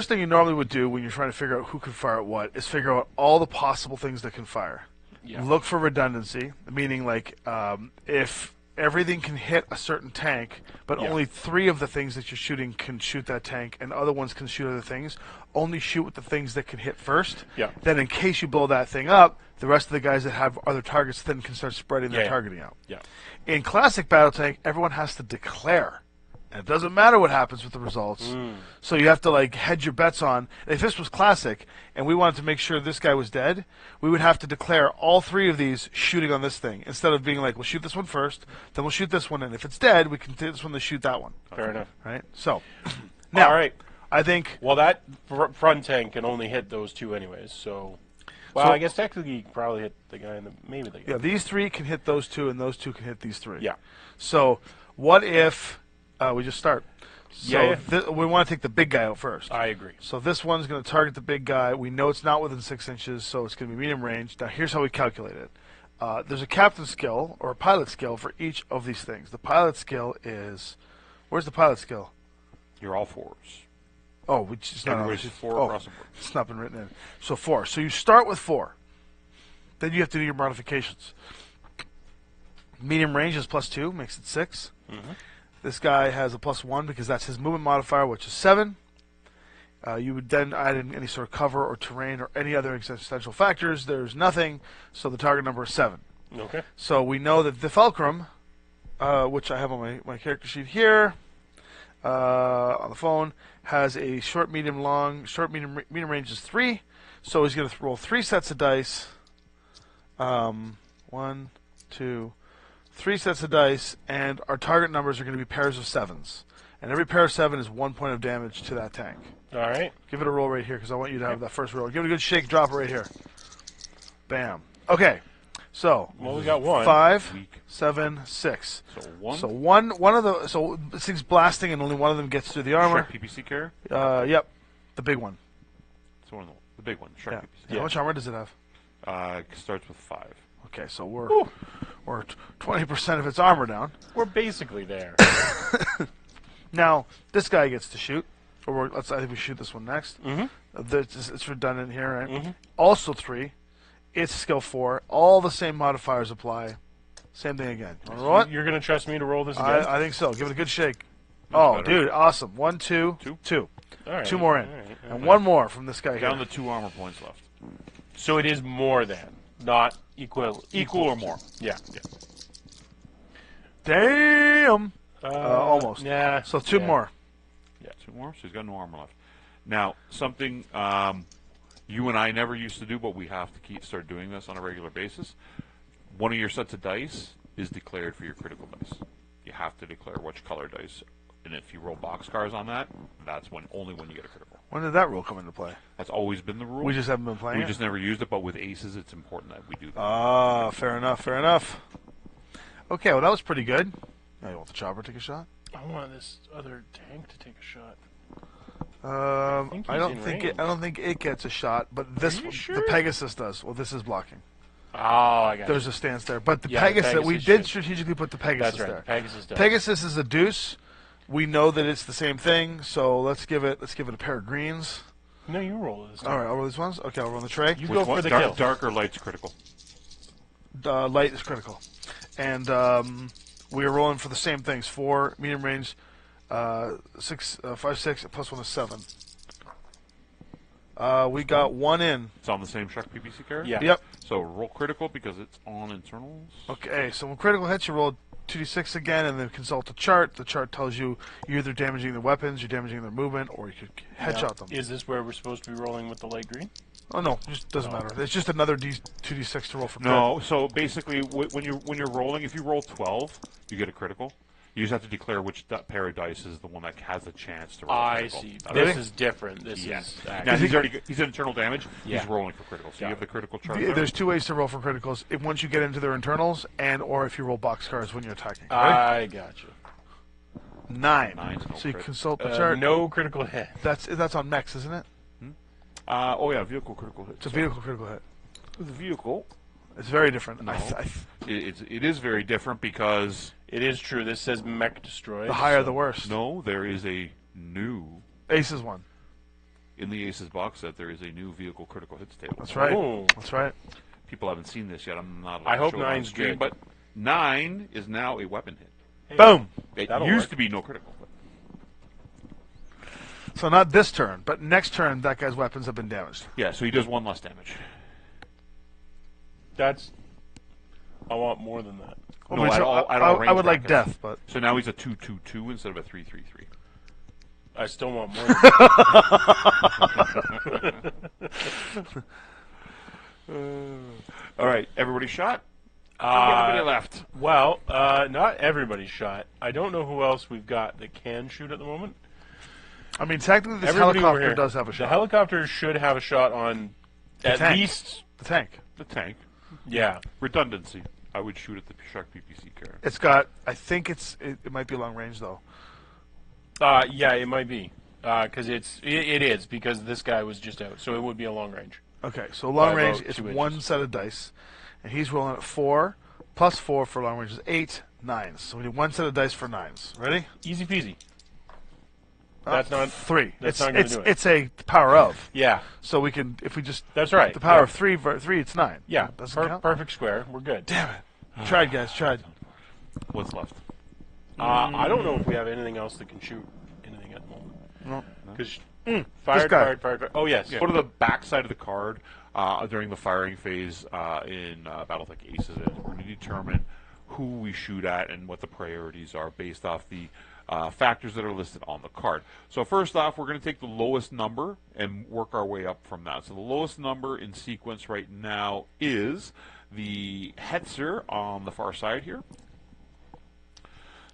thing you normally would do when you're trying to figure out who can fire at what is figure out all the possible things that can fire. Yeah. Look for redundancy, meaning like if everything can hit a certain tank, but Yeah. only 3 of the things that you're shooting can shoot that tank, and other ones can shoot other things. Only shoot with the things that can hit first. Yeah. Then, in case you blow that thing up, the rest of the guys that have other targets then can start spreading their Yeah. targeting out. Yeah. In classic Battletech, everyone has to declare. And it doesn't matter what happens with the results. So you have to like hedge your bets on. If this was classic and we wanted to make sure this guy was dead, we would have to declare all 3 of these shooting on this thing instead of being like, we'll shoot this one first, then we'll shoot this one, and if it's dead, we can take this one to shoot that one. Fair enough. Right? So now, All right. I think Well, that front tank can only hit those 2 anyways. So, well, So- I guess technically you can probably hit the guy in the maybe the guy. these 3 can hit those 2, and those 2 can hit these 3. Yeah. So what if we just start? So Yeah. we want to take the big guy out first. I agree. So this one's going to target the big guy. We know it's not within 6 inches, so it's going to be medium range. Now here's how we calculate it. There's a captain skill or a pilot skill for each of these things. The pilot skill is, where's the pilot skill? You're all 4s. Oh, which is not on Everybody's this. 4 across the board. It's not been written in. So 4. So you start with 4. Then you have to do your modifications. Medium range is +2, makes it 6. This guy has a +1 because that's his movement modifier, which is 7. You would then add in any sort of cover or terrain or any other existential factors. There's nothing, so the target number is 7. Okay. So we know that the Fulcrum, which I have on my character sheet here, on the phone, has a short, medium, long. Short, medium range is 3. So he's going to roll 3 sets of dice. 1, 2, 3 sets of dice, and our target numbers are going to be pairs of 7s. And every pair of 7 is 1 point of damage to that tank. All right. Give it a roll right here because I want you to have that first roll. Give it a good shake, drop it right here. Bam. Okay. So Well, we got 1. 5, Weak. 7, 6. So 1. So one of the this thing's blasting and only one of them gets through the armor. Shark PPC carrier. Yep, the big one. It's one of the big one. Shark Yeah. PPC. How much armor does it have? Starts with 5. Okay, so we're 20% of its armor down. We're basically there. Now this guy gets to shoot, or I think we shoot this one next. Mhm. It's redundant here, right? Mhm. Also 3. It's skill 4. All the same modifiers apply. Same thing again. You wanna roll it? You're going to trust me to roll this again? I think so. Give it a good shake. Much better. Dude, awesome. 1, 2, Two? 2. All right. 2 more in. All right. And 1 more from this guy Down here. to 2 armor points left. So it is more than, not equal. Equal or more. Yeah. Damn! Almost. Yeah. So 2 more. Yeah, 2 more. So he's got no armor left. Now, something you and I never used to do, but we have to start doing this on a regular basis. One of your sets of dice is declared for your critical dice. You have to declare which color dice, and if you roll boxcars on that, that's only when you get a critical. When did that rule come into play? That's always been the rule. We just haven't been playing We it? just never used it, but with aces, it's important that we do that. Ah, fair enough, fair enough. Okay, well that was pretty good. Now you want the chopper to take a shot? I want this other tank to take a shot. think I he's don't in think range. I don't think it gets a shot, but this you the sure? Pegasus does. Well, this is blocking. Oh, I got There's a stance there, but the Yeah, the Pegasus, we Pegasus did should. strategically put the Pegasus That's right. there. Pegasus does. Pegasus is a deuce. We know that it's the same thing, so let's give it a pair of greens. No, you roll this time. All right, I'll roll these ones. Okay, I'll roll the tray. You Which go one? for the Dark, kill. dark or light's critical. Light is critical, and we are rolling for the same things: 4 medium range, 6, 5, 6, plus 1 is 7. We got 1 in. It's on the same Shark PPC carrier? Yeah. Yep. So roll critical because it's on internals. Okay, so when critical hits, you roll 2d6 again, and then consult the chart. The chart tells you you're either damaging their weapons, you're damaging their movement, or you could headshot them. Is this where we're supposed to be rolling with the light green? Oh no, just doesn't matter. It's just another 2d6 to roll for. No, so basically when you're rolling, if you roll 12, you get a critical. You just have to declare which pair of dice is the one that has a chance to roll. I see. This is different. This Yes. is Now he's at internal damage. Yeah. He's rolling for critical. So you have the critical chart. There's two ways to roll for criticals. Once you get into their internals, and or if you roll boxcars when you're attacking. Ready? I got you. 9. Nine's no So you crit. consult the chart. No critical hit. That's on mechs, isn't it? Oh yeah, vehicle critical hit. It's a vehicle critical hit. The vehicle. It's very different. No. It is very different because It is true. This says mech destroyed. the higher so- the worse. no, there is a new Aces one. in the Aces box set. There is a new vehicle critical hits table. That's right. Oh. That's right. People haven't seen this yet. I'm not. I hope show it on 9's stream, good. but 9 is now a weapon hit. Boom. It That'll used work. to be no critical. So not this turn, but next turn, that guy's weapons have been damaged. Yeah, so he does 1 less damage. That's. I want more than that. No, I mean, at so all I range would like brackets. death, but So now he's a 2/2/2 instead of a 3/3/3. I still want more. Than that. All right, everybody shot. Everybody left. Well, not everybody's shot. I don't know who else we've got that can shoot at the moment. I mean, technically, this Everybody over helicopter here. does have a The shot. helicopter should have a shot on at tank. least. The tank. The tank. Yeah. Redundancy. I would shoot at the Shark PPC car. It's got. I think it might be long range though. Yeah, it might be. Because it is, because this guy was just out. So it would be a long range. Okay, so long By range about is 2 one inches. set of dice, and he's rolling at 4 plus 4 for long range is 8 9s. So we need one set of dice for 9s. Ready? Easy peasy. That's not 3. that's not gonna do it. It's a power of. Yeah, So we can if we just that's right. the power Yeah. of 3 it's 9. Yeah, Doesn't count. perfect square. We're good. Damn it! Tried, guys. Tried. What's left? I don't know if we have anything else that can shoot anything at the moment. No. Because This fired, guy. fired. Oh yes. Go to the back side of the card during the firing phase in Battletech Aces, and we're going to determine who we shoot at and what the priorities are based off the factors that are listed on the card. So first off, we're going to take the lowest number and work our way up from that. So the lowest number in sequence right now is the Hetzer on the far side here.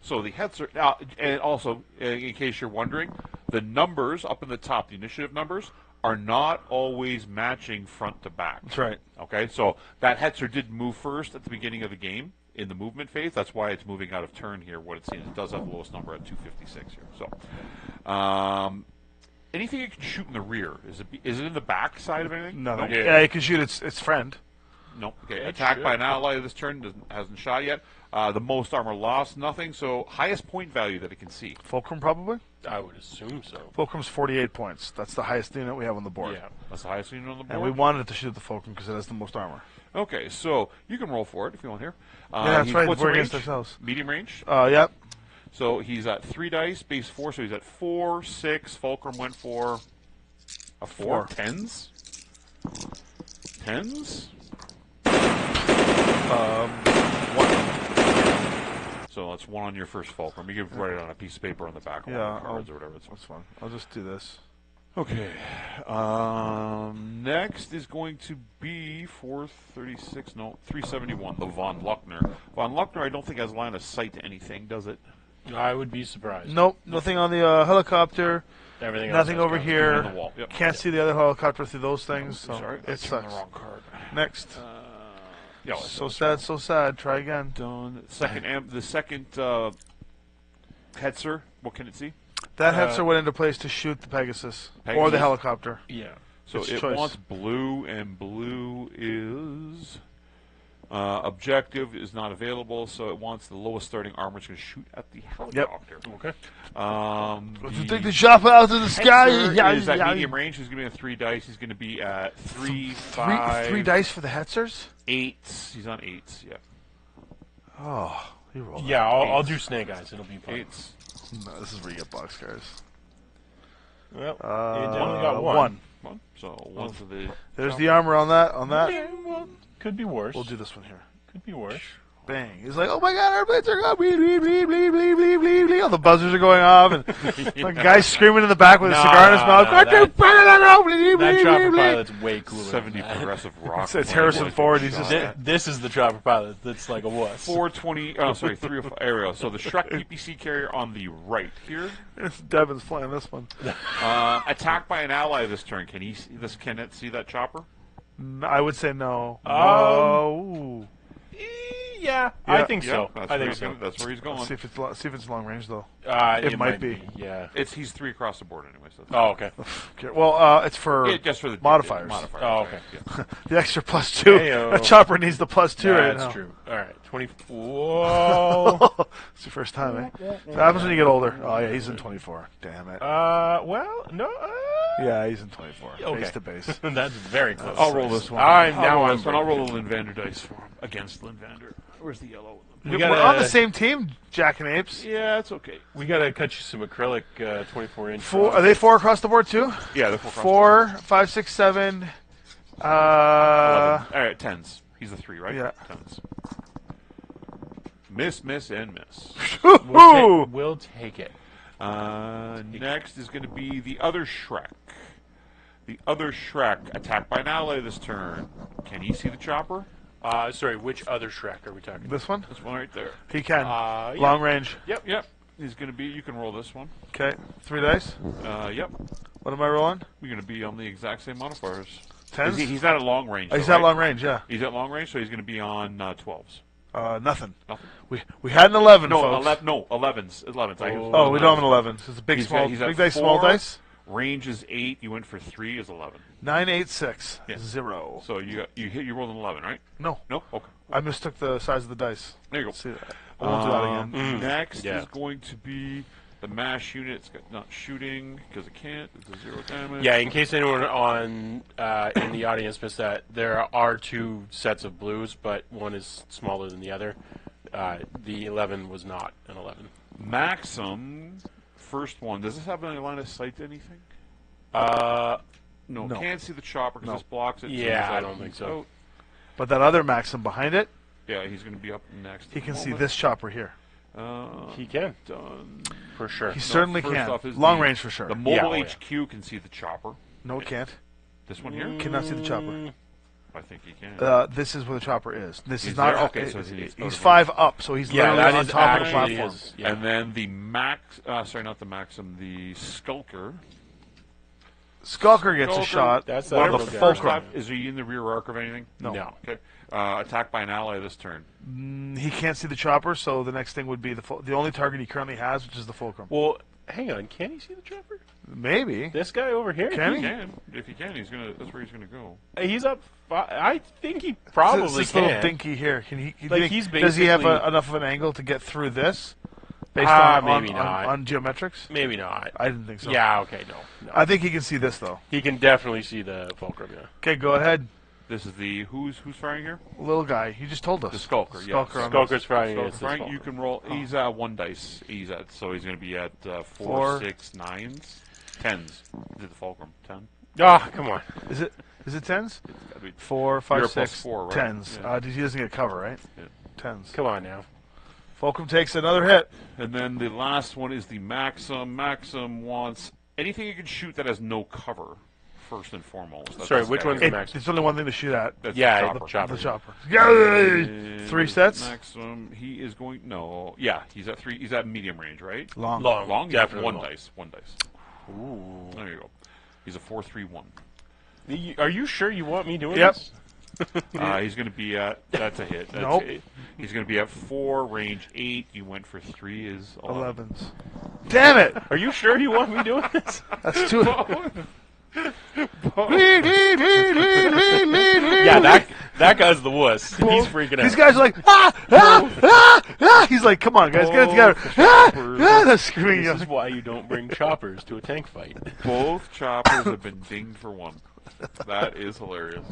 So the Hetzer, now, and also, in case you're wondering, the numbers up in the top, the initiative numbers, are not always matching front to back. That's right. Okay, so that Hetzer did move first at the beginning of the game in the movement phase. That's why it's moving out of turn here. What it's seeing, it does have the lowest number at 256 here. So, anything you can shoot in the rear, is it in the back side of anything? No. No? Yeah, you can shoot its friend. No. Okay. It Attacked by should. an ally this turn hasn't shot yet. The most armor lost, nothing. So highest point value that it can see. Fulcrum probably. I would assume so. Fulcrum's 48 points. That's the highest unit we have on the board. Yeah. That's the highest unit on the board. And we wanted it to shoot the Fulcrum because it has the most armor. Okay, so you can roll for it if you want here. Yeah, that's right. What's We're the against range? ourselves. Medium range. Yep. So he's at 3 dice, base 4. So he's at 4, 6. Fulcrum went for a 4. 10s. 10s. 1. So that's 1 on your first Fulcrum. You can write it on a piece of paper on the back of one Yeah, of the cards or whatever. That's fine. I'll just do this. Okay. Next is going to be 436. No, 371. The Von Luckner. Von Luckner, I don't think has line of sight to anything, does it? I would be surprised. Nope. Nothing on the helicopter. Everything Nothing else has over guns. here. On the wall. Yep. Can't see the other helicopter through those things. So Sorry, it that's on sucks. the wrong card. Next. Yeah, So sad. So sad. Try again. done. The second Hetzer. What can it see? That Hetzer went into place to shoot the Pegasus or Pegasus? the helicopter. Yeah. So Its it choice. wants blue, and blue is objective is not available. So it wants the lowest starting armor. It's going to shoot at the helicopter. Okay. To take the shot out of the sky. Hetzer is at medium range. He's going to be at 3 dice. He's going to be at 3, 5, Three dice for the Hetzers. 8s. He's on 8s. Yeah, Oh, you rolled. Yeah, I'll do Snake Eyes. It'll be fun. 8s. No, this is where you get boxcars. Well, it only got one. One. So one for the. There's the armor on that. On that. Yeah, well, could be worse. We'll do this one here. Could be worse. Bang. He's like, oh my god, our blades are going. Bleep, bleep, bleep, bleep, bleep, bleep, bleep, bleep. All the buzzers are going off. And the guy's screaming in the back with a cigar in his mouth. That chopper pilot's way cooler. 70 than that. progressive rock. It's Harrison Ford. He's just This is the chopper pilot that's like a wuss. 420. Oh, sorry, 305 aerial. So the Shrek PPC carrier on the right here. Devin's playing this one. Attacked by an ally this turn. Can he see this? Can it see that chopper? I would say no. No. Yeah, I think so. That's I where think he's so. gonna- That's where he's going. See if it's long range though. It might be. Yeah. He's 3 across the board anyway. So Oh, okay. Okay. Well, it's for just for the modifiers. Oh, okay. Yeah. The extra +2. Heyo. That chopper needs the +2 right now. That's true. All right, 24. Whoa. It's your first time, eh? So what happens when you get older? Oh yeah, he's in 24. Damn it. Well, no. Yeah, he's in 24. Okay. Base to base. That's very close. I'll roll this one. I'm I'll roll a Linvander dice for him against Linvander. Where's the yellow? We We're on the same team, Jack and Apes. Yeah, it's okay. We gotta cut you some acrylic 24-inch. Are they 4 across the board too? Yeah, the 4 across 4, 5, 6, 7. 11. All right, 10s. He's a 3, right? Yeah. 10s. Miss, and miss. We'll take it. Next is going to be the other Shrek. The other Shrek attacked by an ally this turn. Can he see the chopper? Sorry, which other Shrek are we talking about? This one? This one right there. He can. Yeah. Long range. Yep. He's going to be. You can roll this one. Okay. 3 dice. Yep. What am I rolling? You're going to be on the exact same modifiers. 10s? He's not at long range. He's though, at right? long range, yeah. He's at long range, so he's going to be on 12s. Nothing. Nothing. We had an 11, No, folks. 11s. 11s. Oh, we don't have an 11. So it's a big, He's small, he's at big dice, 4, small dice. Range is 8. You went for 3 is 11. 9, 8, 6, Yeah. 0. So you rolled an 11, right? No, No. Okay. I mistook the size of the dice. There you go. See that? I won't do that again. Next Yeah. is going to be the mash unit. It's not shooting because it can't. It's a 0 damage. Yeah, in case anyone on in the audience missed that, there are 2 sets of blues, but one is smaller than the other. The 11 was not an 11. Maxim, first one. Does this have any line of sight to anything? No. Can't see the chopper because this blocks it. so Yeah, he's I don't think so. out. But that other Maxim behind it, Yeah, he's going to be up next. he at the can see moment. this chopper here. He can, Done. for sure. He certainly first can. off is Long the- range for sure. The mobile Yeah, HQ can see the chopper. No, it can't. This one here? Cannot see the chopper. I think he can. This is where the chopper is. This is He's not. there? Okay, so he's he's out 5 up, so he's Yeah, literally that on is top of the actually platform. his- yeah. And then the not the Maxim, the Skulker. Skulker gets a Skulker, shot. That's that on the little guy. First fulcrum. off, is he in the rear arc of anything? No. Okay. Attacked by an ally this turn. He can't see the chopper, so the next thing would be the only target he currently has, which is the fulcrum. Well, hang on. Can he see the chopper? Maybe. This guy over here? Can He he? can. If he can, that's where he's gonna go. He's up. I think he probably It's this can. little dinky here. Can he? Like, he's does he have basically- enough of an angle to get through this? Based Maybe not. on geometrics? Maybe not. I didn't think so. Yeah. Okay. No. I think he can see this though. He can definitely see the fulcrum. Yeah. Okay, go ahead, This is the who's firing here? little guy. You just told us. The Skulker. Skulker yes. on Skulker's frying So against this Frank, fulcrum. you can roll. He's at 1 dice. So he's going to be at 4, Four. 6, 9s, 10s. Did the fulcrum 10? Ah, come on. Is it tens? It's got to be 4, You're 5, a plus 6, 4, right? tens. Yeah. He doesn't get cover, right? Yeah. Tens. Come on now. Fulcrum takes another hit. And then the last one is the Maxim. Maxim wants anything you can shoot that has no cover. First and foremost. That's Sorry, this which guy one's here. the Maxim? It's only one thing to shoot at. That's Yeah, the chopper. chopper. The chopper. Yay! And 3 sets? Maxim. He is going. No. Yeah, he's at 3. He's at medium range, right? Long. Long. He's at Definitely 1 long. dice. 1 dice. Ooh. There you go. He's a 4-3-1. Are you sure you want me doing Yep. this? He's going to be at. That's a hit. That's Nope. He's going to be at 4, range 8. You went for 3 is 11. 11s. Damn it! Are you sure you want me doing this? That's too. Yeah, that guy's the wuss. He's freaking out. These guys are like, ah. He's like, come on, guys, get it together. That's screaming. This is why you don't bring choppers to a tank fight. Both choppers have been dinged for 1. That is hilarious.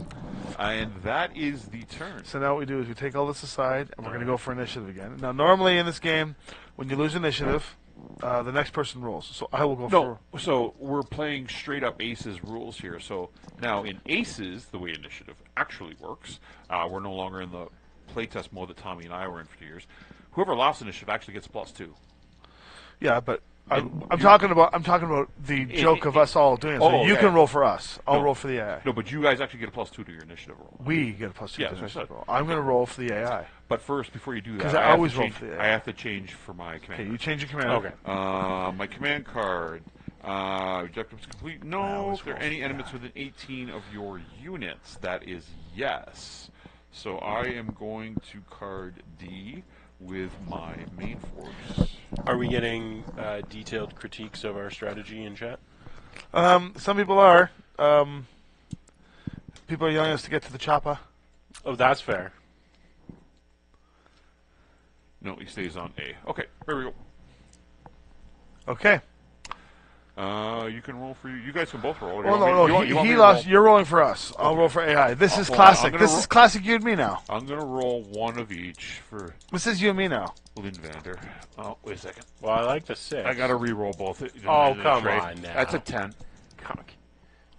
And that is the turn. So now what we do is we take all this aside, and we're going to go for initiative again. Now, normally in this game, when you lose initiative, the next person rolls. So I will go No, so we're playing straight up Aces rules here. So now in Aces, the way initiative actually works, we're no longer in the playtest mode that Tommy and I were in for 2 years. Whoever lost initiative actually gets +2. Yeah, but I'm talking about the joke of us all doing it. So Oh, you yeah. can roll for us. I'll No. roll for the AI. No, but you guys actually get a +2 to your initiative roll. We get a +2 Yeah, to that's what I initiative said. roll. I'm going to roll for the AI. But first, before you do that, 'Cause I have always to roll change, for the AI. I have to change for my command. Okay, you change your command. Okay. My command card. Objectives complete. I No. always If there are roll any for enemies within 18 of your units, that is yes. So I am going to card D with my main force. Are we getting detailed critiques of our strategy in chat? Some people are. People are yelling at us to get to the chopper. Oh, that's fair. No, he stays on A. Okay, here we go. Okay. You can roll for you. You guys can both roll. Well, no. He lost. You're rolling for us. I'll roll for AI. This is Hold on, I'm classic. gonna This is classic you and me now. I'm going to roll one of each for This is you and me now. Lindvander. Oh, wait a second. Well, I like the 6. I got to re-roll both. Oh, come on now. That's a 10.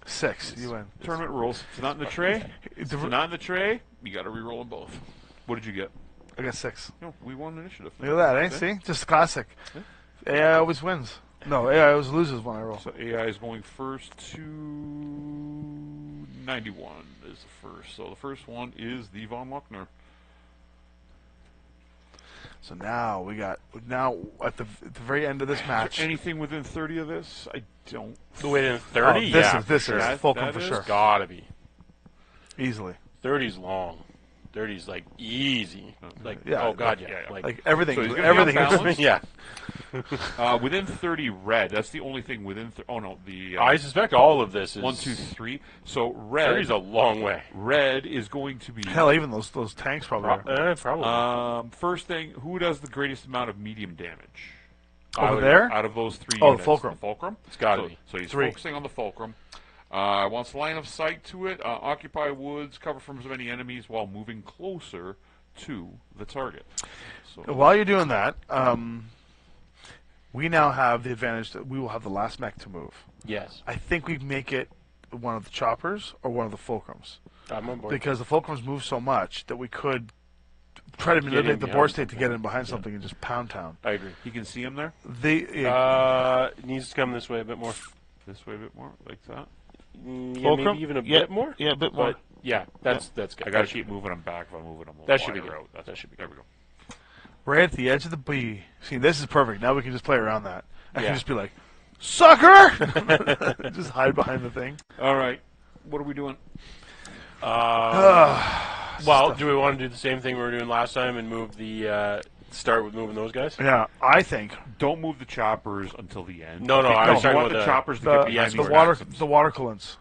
6. You win. Tournament rules. If it's not in the tray. If it's not in the tray, you got to re-roll them both. What did you get? I got 6. No, we won initiative. Look at that, eh? See? Just classic. AI always wins. No, AI always loses when I roll. So AI is going first to 91 is the first. So the first one is the Von Luckner. So now we got at the very end of this match. Anything within 30 of this? I don't. Within 30? This yeah, is this for is sure. Fulcrum that for is sure. Gotta be. Easily. 30's long. 30's like easy. Like, Yeah, oh god, yeah, yeah. yeah. Like everything. So he's gonna be Everything. on balance? yeah. Within 30 red. That's the only thing within. Oh no, the I suspect all of this is 1, 2, 3. So red. 30's a long way. Red is going to be. Hell, even those tanks probably. Are. Probably. First thing, who does the greatest amount of medium damage? Over there? Out of those 3 Oh, the units. Fulcrum. The Fulcrum? It's gotta so, be. So he's 3. focusing on the Fulcrum. Wants line of sight to it. Occupy woods. Cover from as many enemies while moving closer to the target. So, While you're doing that, we now have the advantage that we will have the last mech to move. yes. I think we make it one of the choppers or one of the fulcrums. I'm on board. Because the fulcrums move so much that we could try to in manipulate the behind board state to something. get in behind something and just pound town. I agree. you can see him there. It needs to come this way a bit more. This way a bit more, like that. Yeah, Fulcrum? maybe even a Yeah. bit more. Yeah, a bit more. But yeah, that's good. I got to keep moving him back. If I'm moving him, That should be wider good. out. That's That should be There we go. Right at the edge of the B. See, this is perfect. Now we can just play around that. I Yeah. can just be like, sucker! Just hide behind the thing. All right. What are we doing? Well, do we want to do the same thing we were doing last time and move the start with moving those guys? Yeah, I think Don't move the choppers until the end. No, I was you talking want about the the- choppers to the, get behind the these water Maxims. the water coolants.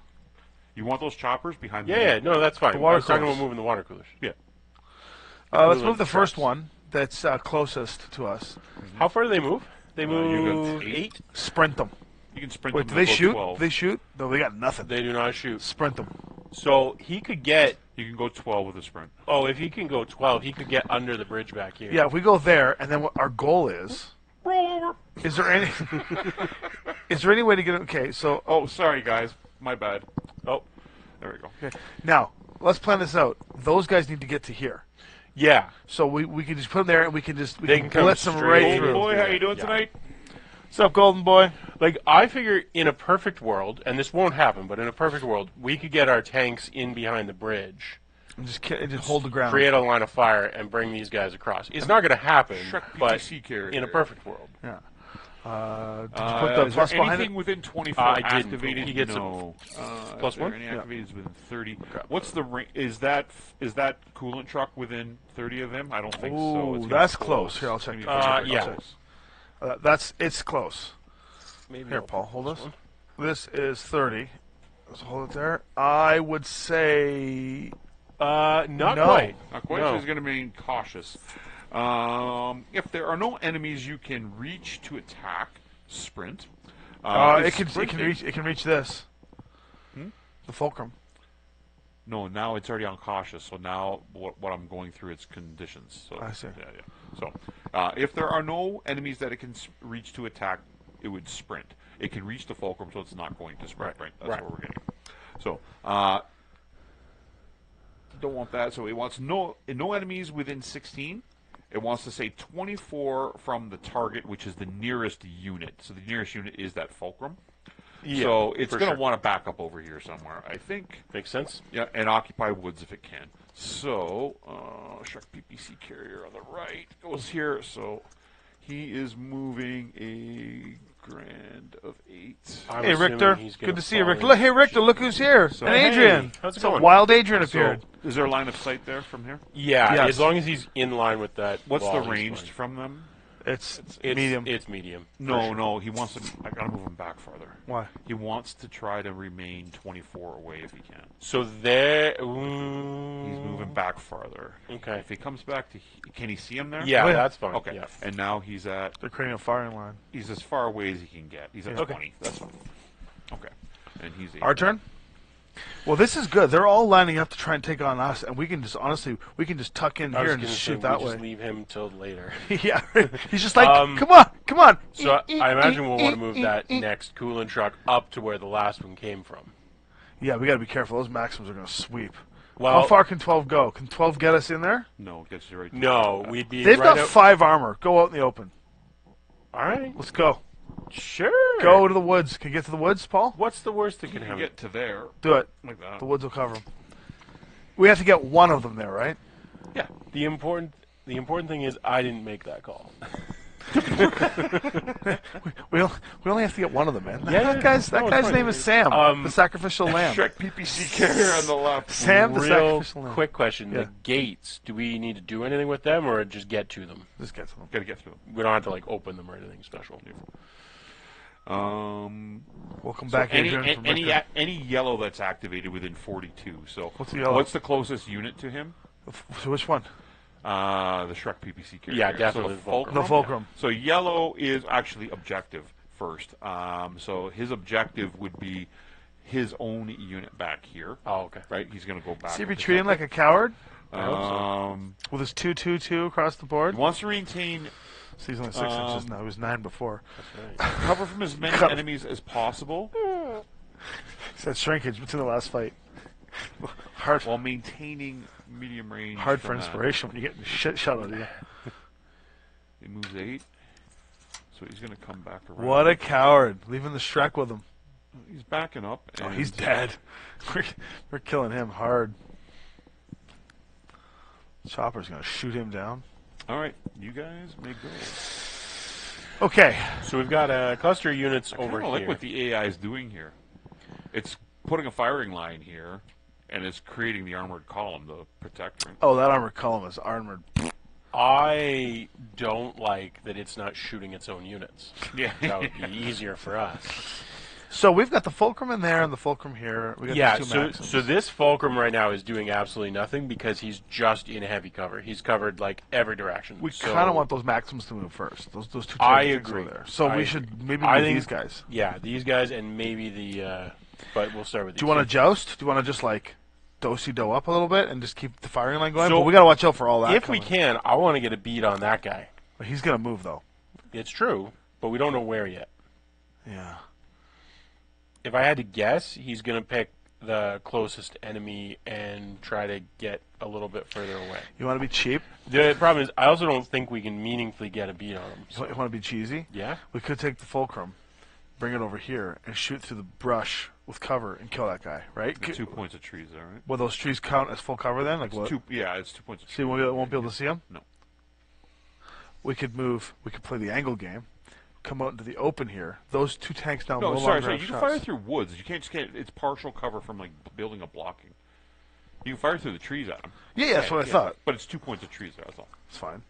You want those choppers behind the Yeah, no, that's fine. The water I was talking coolers. about moving the water coolers. Yeah. Let's Coolant move the first trucks. one that's closest to us. How far do they move? They you move got 8. Sprint them. You can sprint Wait, them do they to shoot? 12. They shoot? No, they got nothing. They do not shoot. Sprint them. So he could get. You can go 12 with a sprint. Oh, if he can go 12, he could get under the bridge back here. Yeah, if we go there, and then what our goal is. Roll over. Is there any? Is there any way to get? Okay, so Oh, sorry, guys. My bad. Oh, There we go. okay. Now let's plan this out. Those guys need to get to here, yeah. so we can just put them there, and we can They can come blitz them straight right in. through. Boy, how you doing Yeah. tonight? What's up, Golden Boy? Like, I figure in a perfect world, and this won't happen, but in a perfect world, we could get our tanks in behind the bridge, And just hold the ground. create a line of fire, and bring these guys across. It's not going to happen, Shrek but PTC carrier. in a perfect world. Yeah. Did you put the Is plus there behind anything it? within 24 I didn't. activated? He gets no. plus is there one? Any Yeah. activated within 30? What's the range? Is that coolant truck within 30 of them? I don't think so. Ooh, It's gonna that's be close. Here, I'll check. It's I'll gonna be check. yeah. close. It's close. Maybe Here, I'll Paul, put hold this us. one. This is 30. So hold it there. I would say Not No. quite. Not quite. No. She's going to be cautious. If there are no enemies you can reach to attack, sprint. it can sprinting- reach this. The fulcrum. No, now it's already on cautious. So now what I'm going through its conditions. So I see. Yeah. So if there are no enemies that it can reach to attack, it would sprint. It can reach the fulcrum, so it's not going to sprint. Right. That's Right. what we're getting. So don't want that. So it wants no enemies within 16. It wants to say 24 from the target, which is the nearest unit. So the nearest unit is that fulcrum. Yeah, so it's going to sure. want to back up over here somewhere, I think. Makes sense. Yeah, and occupy woods if it can. So, Shrek PPC carrier on the right goes here. So he is moving a grand of 8. I'm Hey, assuming Richter. he's Good gonna to see you, fall Richter. in- Look, hey, Richter, look who's here. So- and Hey, Adrian. how's it So going? wild Adrian So appeared. is there a line of sight there from here? Yeah, Yes. as long as he's in line with that. What's wall, the he's range fine. from them? It's It's medium. It's medium. No, for sure. no, he wants to. I gotta move him back farther. Why? He wants to try to remain 24 away if he can. So there. He's moving back farther. Okay. If he comes back to, can he see him there? Yeah, Oh, yeah. that's fine. Okay. Yeah. And now he's at. They're creating a firing line. He's as far away as he can get. He's at Okay. 20. That's fine. Okay. And he's Our turn? Well, this is good. They're all lining up to try and take on us, and we can just, honestly, we can just tuck in I was here and gonna just say shoot we that just way. leave him till later. Yeah. He's just like, Um, come on, come on. So I imagine we'll want to move that next coolant truck up to where the last one came from. Yeah, we got to be careful. Those Maxims are going to sweep. Well, How far can 12 go? Can 12 get us in there? No, it gets you right. to No, the- we'd be They've right got out. 5 armor. Go out in the open. All right, Let's go. sure. Go to the woods. Can you get to the woods, Paul? What's the worst that You can can happen? get to there Do it. like that. The woods will cover them. We have to get one of them there, right? Yeah. The important thing is I didn't make that call. We only have to get one of them, man. Yeah, that guy's no, it's fine. name is Sam, Um, the sacrificial lamb. Shrek PPC carrier on the left. Sam, the Real sacrificial lamb. quick question: Yeah. the gates. Do we need to do anything with them, or just get to them? Just get to them. Gotta get through them. We don't have to like open them or anything special. Welcome So back, any Adrian. from any Richter. any yellow that's activated within 42. So What's the yellow? What's the closest unit to him? So which one? The Shrek PPC carrier. Yeah, definitely So the Fulcrum. The fulcrum. So yellow is actually objective first. So his objective would be his own unit back here. Oh, okay. Right? He's going to go back. Is he and retreating protect like a coward it. hope so. with his 2-2-2 across the board? He wants to retain So he's only 6 inches now. He was 9 before. That's right. cover from as many Cover. enemies as possible He said shrinkage between the last fight. Hard, while maintaining medium range. hard for from that. inspiration when you get the shit shot out of you. He moves 8. So he's going to come back around. What a coward. Leaving the Shrek with him. He's backing up. Oh, and he's dead. We're killing him hard. Chopper's going to shoot him down. All right, you guys may go. Okay. So we've got cluster of units I over kind of like here. what the AI is doing here. It's putting a firing line here, and it's creating the armored column to protect her. Oh, that armored column is armored. I don't like that it's not shooting its own units. Yeah. That would be easier for us. So we've got the fulcrum in there and the fulcrum here. We got Yeah, these two so, Maxims. so this fulcrum right now is doing absolutely nothing because he's just in heavy cover. He's covered like every direction. We So kind of want those Maxims to move first. Those two I tanks agree. over there. So I we agree. should maybe I move think- these guys. Yeah, these guys and maybe the. But we'll start with these. Do you want to joust? Do you want to just like do-si-do up a little bit and just keep the firing line going? So, but we got to watch out for all that. If we coming. can, I want to get a beat on that guy. He's going to move though. It's true, but we don't know where yet. Yeah. If I had to guess, he's going to pick the closest enemy and try to get a little bit further away. You want to be cheap? The problem is, I also don't think we can meaningfully get a beat on him. You So, want to be cheesy? yeah? We could take the fulcrum, bring it over here, and shoot through the brush with cover and kill that guy, right? The 2 points of trees, all right? Will those trees count as full cover then? Like what? It's 2 points of See, trees. we won't be able to see them? No. We could move. We could play the angle game. Come out into the open here. Those two tanks down No, no sorry, longer sorry. have You can shots. fire through woods. You can't just get. It's partial cover from like building a blocking. You can fire through the trees at them. Yeah, that's what I thought. But it's 2 points of trees there. That's all. It's fine.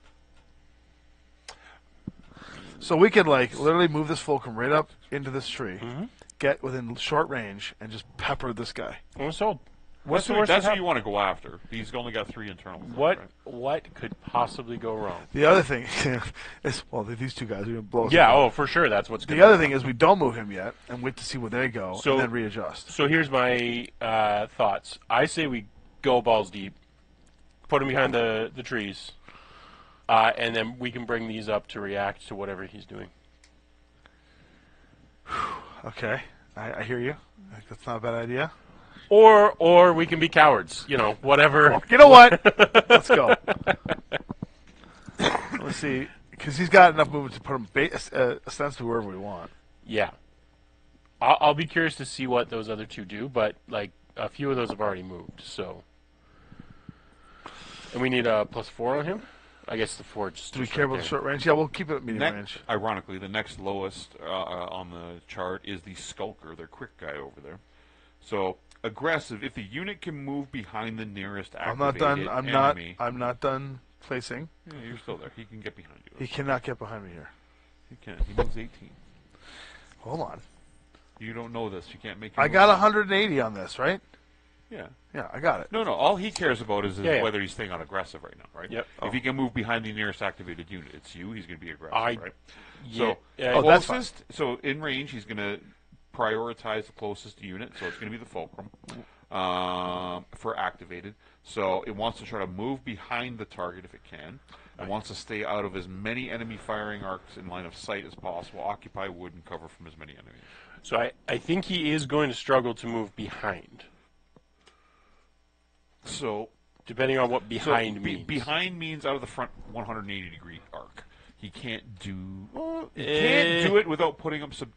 So we could like literally move this fulcrum right up into this tree, get within short range, and just pepper this guy. I'm sold. What's That's, the who, worst that's that who you want to go after. He's only got 3 internals. What Right? what could possibly go wrong? The other thing is, well, these two guys are gonna blow us Yeah, apart. oh, for sure, that's what's going The other thing is we don't move him yet and wait to see where they go So- and then readjust. So here's my thoughts. I say we go balls deep, put him behind the trees, and then we can bring these up to react to whatever he's doing. Okay, I hear you. I think that's not a bad idea. Or we can be cowards. You know, whatever. You know what? Let's go. Let's see, because he's got enough movement to put him ostensibly wherever we want. Yeah. I'll be curious to see what those other two do, but like a few of those have already moved. So, and we need a +4 on him. I guess the 4 just. Do we care about the short range? Yeah, we'll keep it at medium range. Ironically, the next lowest on the chart is the Skulker, their quick guy over there. So aggressive. If the unit can move behind the nearest activated enemy, I'm not done placing. Yeah, you're still there. He can get behind you. He cannot get behind me here. He can. He moves 18. Hold on. You don't know this. You can't make. I got 180 on this, right? Yeah. Yeah, I got it. No. All he cares about is Yeah. whether he's staying on aggressive right now, right? Yep. If he can move behind the nearest activated unit, it's you. He's going to be aggressive, right? Yeah. So that's closest. So in range, he's going to prioritize the closest unit. So it's going to be the Fulcrum for activated. So it wants to try to move behind the target if it can. It wants to stay out of as many enemy firing arcs in line of sight as possible. Occupy wood and cover from as many enemies. So I think he is going to struggle to move behind. So depending on what behind means. Behind means out of the front 180-degree arc. He can't do. He can't do it without putting up some.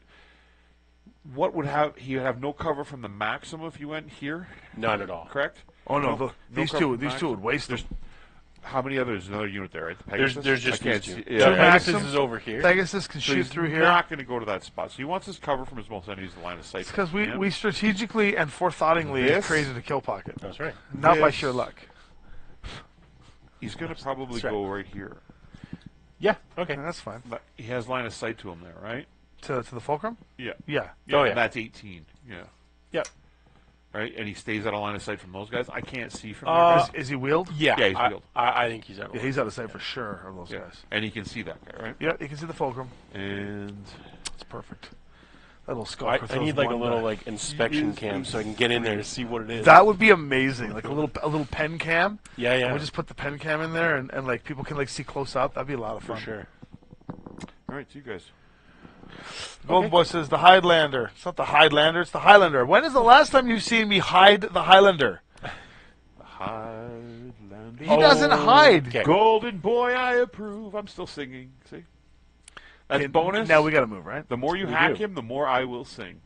What would have he would have no cover from the Maxim if you went here? None at all. Correct. Oh no, these two would waste them. How many others? Another unit there, right? The There's Pegasus? just these two. Yeah. Pegasus is over here. Pegasus can So shoot he's through here. not going to go to that spot. So he wants his cover from his most enemies in the line of sight. It's because we strategically and forethoughtingly created a kill pocket. That's right. Not by sheer luck. He's going to probably go right here. Yeah. Okay. Yeah, that's fine. But he has line of sight to him there, right? To the Fulcrum? Yeah. Yeah. Oh, yeah. And that's 18. Yeah. Yep. Right? And he stays out of line of sight from those guys. I can't see from there. Is he wheeled? Yeah. Yeah, he's wheeled. I think he's out. Yeah, he's out of sight for sure of those guys. And he can see that guy, right? Yeah, you can see the Fulcrum. And It's perfect. That little Skulker. I need like a little like inspection cam so I can get in there to see what it is. That would be amazing. Like a little pen cam. Yeah. And we just put the pen cam in there and like people can like see close up. That'd be a lot of fun. for sure. all right, see you guys. Golden Boy says the Highlander. It's not the Highlander, it's the Highlander. When is the last time you've seen me hide the Highlander? Highlander. He doesn't hide. Okay. Golden Boy, I approve. I'm still singing. See? That's Okay, bonus. Now we got to move, right? The more you We hack do. him, the more I will sing.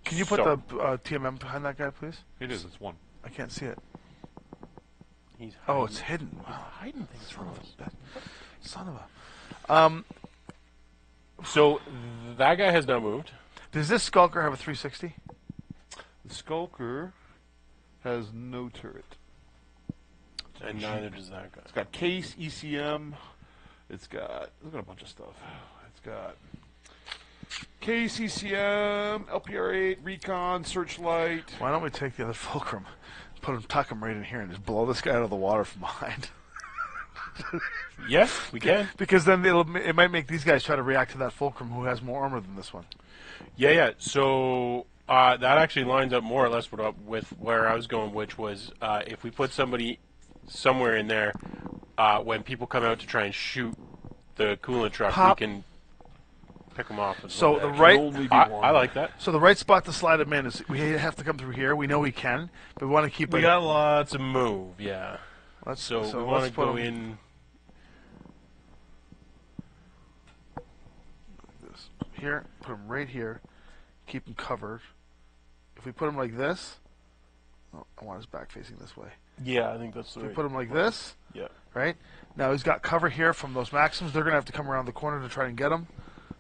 Can you put So- the TMM behind that guy, please? It is. It's one. I can't see it. He's Oh, it's hidden. Wow. hiding things from us. Son of a. So that guy has now moved. Does this Skulker have a 360? The Skulker has no turret. And neither does that guy. It's got case, ECM. It's got a bunch of stuff. It's got case, ECM, LPR8, recon, searchlight. Why don't we take the other Fulcrum, tuck him right in here, and just blow this guy out of the water from behind? Yes, we can. Because then it might make these guys try to react to that Fulcrum who has more armor than this one. Yeah. So that actually lines up more or less with where I was going, which was if we put somebody somewhere in there, when people come out to try and shoot the coolant truck, Pop. we can pick them off. So the right, I like that. so the right spot to slide him in is we have to come through here. We know we can, but we want to keep. We got lots of move. Yeah. So we want let's to put go him in. here. Put him right here. Keep him covered. If we put him like this, I want his back facing this way. Yeah, I think that's the If we right. put him like this, Yeah. right? Now he's got cover here from those Maxims. They're gonna have to come around the corner to try and get him.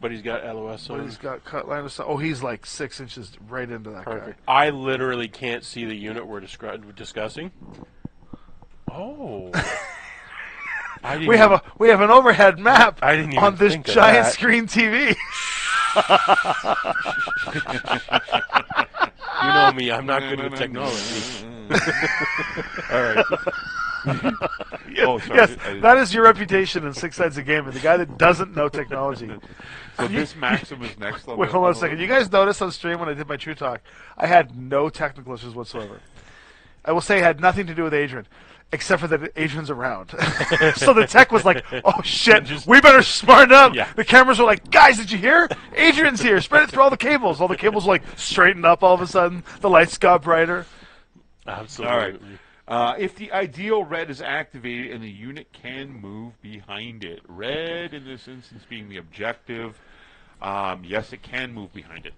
But he's got LOS But on. he's got cut line of sight. Oh, he's like 6 inches right into that Perfect. guy. I literally can't see the unit we're discussing. Oh. We have an overhead map I didn't even on this think of giant that. screen TV. You know me, I'm not good with technology. All right. Oh, sorry. Yes, that is your reputation in Six Sides of Gaming, the guy that doesn't know technology. So this Maxim is next level. Wait, hold on a second. You guys noticed on stream when I did my True Talk, I had no technical issues whatsoever. I will say it had nothing to do with Adrian, except for that Adrian's around. So the tech was like, "Oh shit, we better smarten up." Yeah. The cameras were like, "Guys, did you hear? Adrian's here. Spread it through all the cables." All the cables were like straightened up. All of a sudden, the lights got brighter. Absolutely. All right. If the ideal red is activated and the unit can move behind it, red in this instance being the objective, yes, it can move behind it.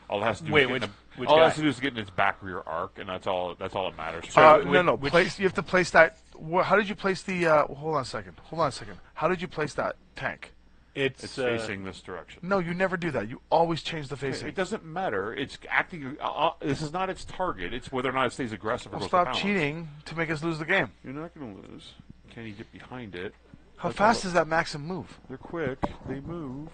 All it has to do Wait, is get which all it guy? has to do is get in its back rear arc, and that's all. That's all that matters. No. Place. You have to place that. How did you place the? Hold on a second. How did you place that tank? It's facing this direction. No, you never do that. You always change the facing. It doesn't matter. It's acting. This is not its target. It's whether or not it stays aggressive or Well, goes stop to balance. cheating to make us lose the game. You're not going to lose. Can you get behind it? How fast does that Maxim move? They're quick. They move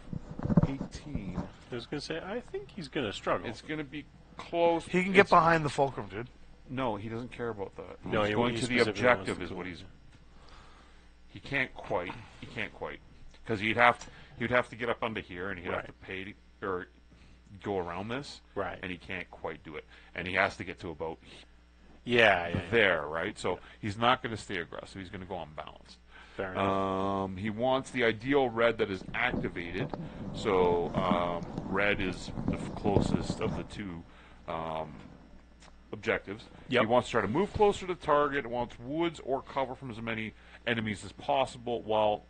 18. I was going to say, I think he's going to struggle. It's going to be close. He can get behind the fulcrum, dude. No, he doesn't care about that. No, he's he- going he to the specifically wants objective to is do what it. he's. He can't quite. Because he'd have to get up onto here, and he'd have Right. to pay or go around this. Right. And he can't quite do it, and he has to get to about yeah. there, right? So he's not going to stay aggressive. He's going to go unbalanced. Fair enough. He wants the ideal red that is activated. So red is the closest of the two objectives. Yep. He wants to try to move closer to the target. Wants woods or cover from as many enemies as possible while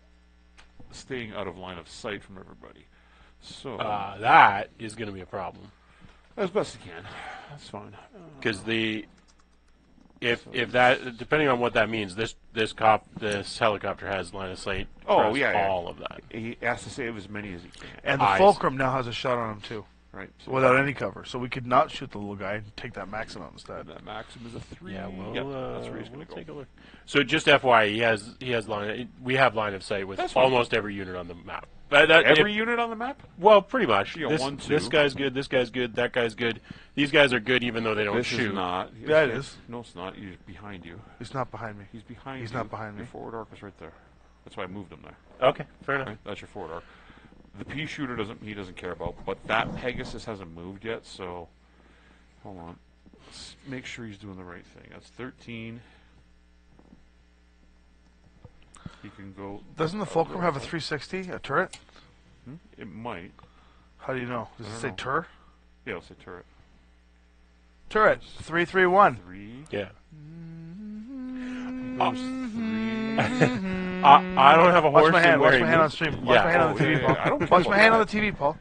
staying out of line of sight from everybody. So That is going to be a problem. as best he can. That's fine. Because if that, depending on what that means, this helicopter has line of sight. across all of that. He has to save as many as he can. And the I fulcrum now has a shot on him too, Right. So without any cover. So we could not shoot the little guy and take that Maxim out instead. that Maxim is a 3. Yeah, well, Yep, that's where he's going we'll to take go. a look. So just FYI, he has line. We have line of sight with That's fine. almost every unit on the map. Every unit on the map? Well, pretty much. Yeah, This, 1, 2. this guy's good. This guy's good. That guy's good. These guys are good, even though they don't This shoot. is not. Yeah, it is. No, it's not. He's behind you. He's not behind me. He's behind He's you. not behind me. Your forward arc is right there. That's why I moved him there. Okay, fair enough. Right? That's your forward arc. The pea shooter doesn't care about, but that Pegasus hasn't moved yet, so hold on. Let's make sure he's doing the right thing. That's 13. He can go. Doesn't the fulcrum have a 360, a turret? It might. How do you know? Does I it don't say know. tur? Yeah, let's say turret. Turret 331. 3. Yeah. Goes 3. I don't have a horse. Watch my hand. in Watch where my he hand on moves. stream. Watch Yeah. my hand on the Oh, TV, yeah, Paul. I don't care Watch my about hand on that. the TV, Paul.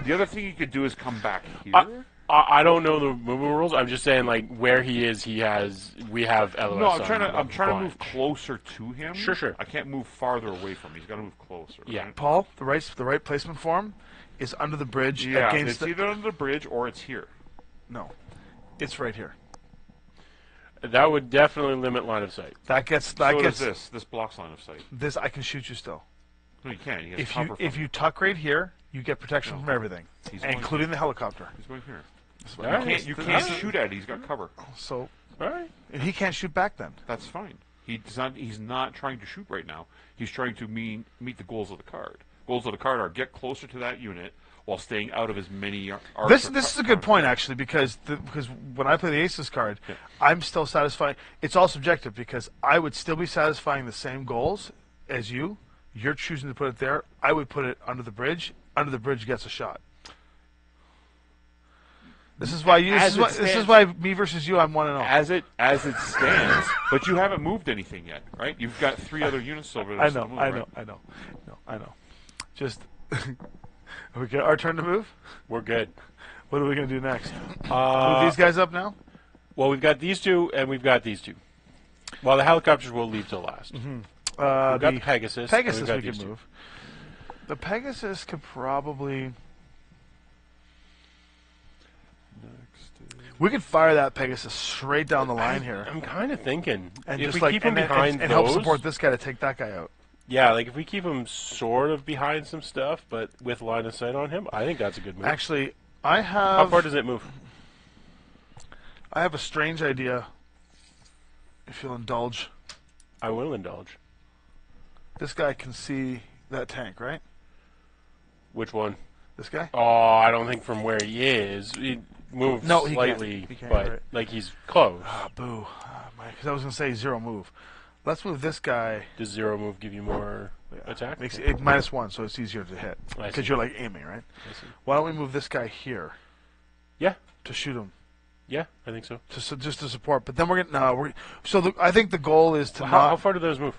The other thing you could do is come back here. I don't know the movement rules. I'm just saying, like where he is, we have LOS. No, I'm on trying to. the I'm trying to blind. move closer to him. Sure. I can't move farther away from him. He's got to move closer. Yeah. Right? Paul, the right placement for him is under the bridge Yeah. against It's the. either under the bridge or it's here. No, it's right here. That would definitely limit line of sight. That gets So does gets this. This blocks line of sight. this. I can shoot you still. No, you can't. He has If cover you from if you tuck right here, you get protection No. from everything, He's going including the helicopter. He's going here. So, All right. You can't shoot at it. He's got cover. so All right. and he can't shoot back then. That's fine. He's not trying to shoot right now. He's trying to meet the goals of the card. Goals of the card are get closer to that unit while staying out of as many arcs. This is a good point actually because when I play the Aces card, I'm still satisfying. It's all subjective because I would still be satisfying the same goals as you. You're choosing to put it there. I would put it under the bridge. Under the bridge gets a shot. This is why you. This is why me versus you. I'm 1-0. As it stands, but you haven't moved anything yet, right? You've got 3 other units over there. I still know. moving, I right? know. I know. No, I know. Just. Okay, our turn to move. We're good. What are we gonna do next? Move these guys up now. Well, we've got these two, and we've got these two. Well, the helicopters we'll leave till last. We've got the Pegasus. and Pegasus we've got we these can two. move. The Pegasus could probably. We could fire that Pegasus straight down the line here, I'm kind of thinking and if just we like keep him and behind help those, support this guy to take that guy out. yeah, like if we keep him sort of behind some stuff, but with line of sight on him, I think that's a good move. Actually, I how far have does it move? a strange idea. If you'll indulge, I will indulge. this guy can see that tank, right? Which one? This guy? Oh, I don't think from where he is. He moves No, he slightly, can't. He can't, but right. like he's close. Ah, boo. Because I was going to say 0 move. Let's move this guy. Does 0 move give you more attack? Makes it -1, so it's easier to hit. I see. Because you're like aiming, right? I see. Why don't we move this guy here Yeah, to shoot him? yeah, I think so. Just to support. But then we're going to. No, I think the goal is to How not. far do those move?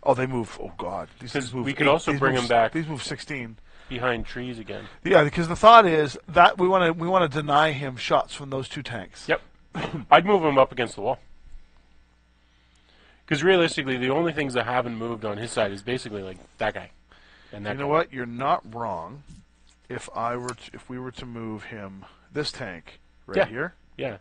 Oh, they move. Oh, God. These 'Cause things move we could 8, also these bring move, them back. These move 16. Behind trees again. Yeah, because the thought is that we want to deny him shots from those 2 tanks. Yep. I'd move him up against the wall. Because realistically, the only things that haven't moved on his side is basically like that guy. And that You know guy. what? You're not wrong. If we were to move him, this tank right Yeah. here, Yeah.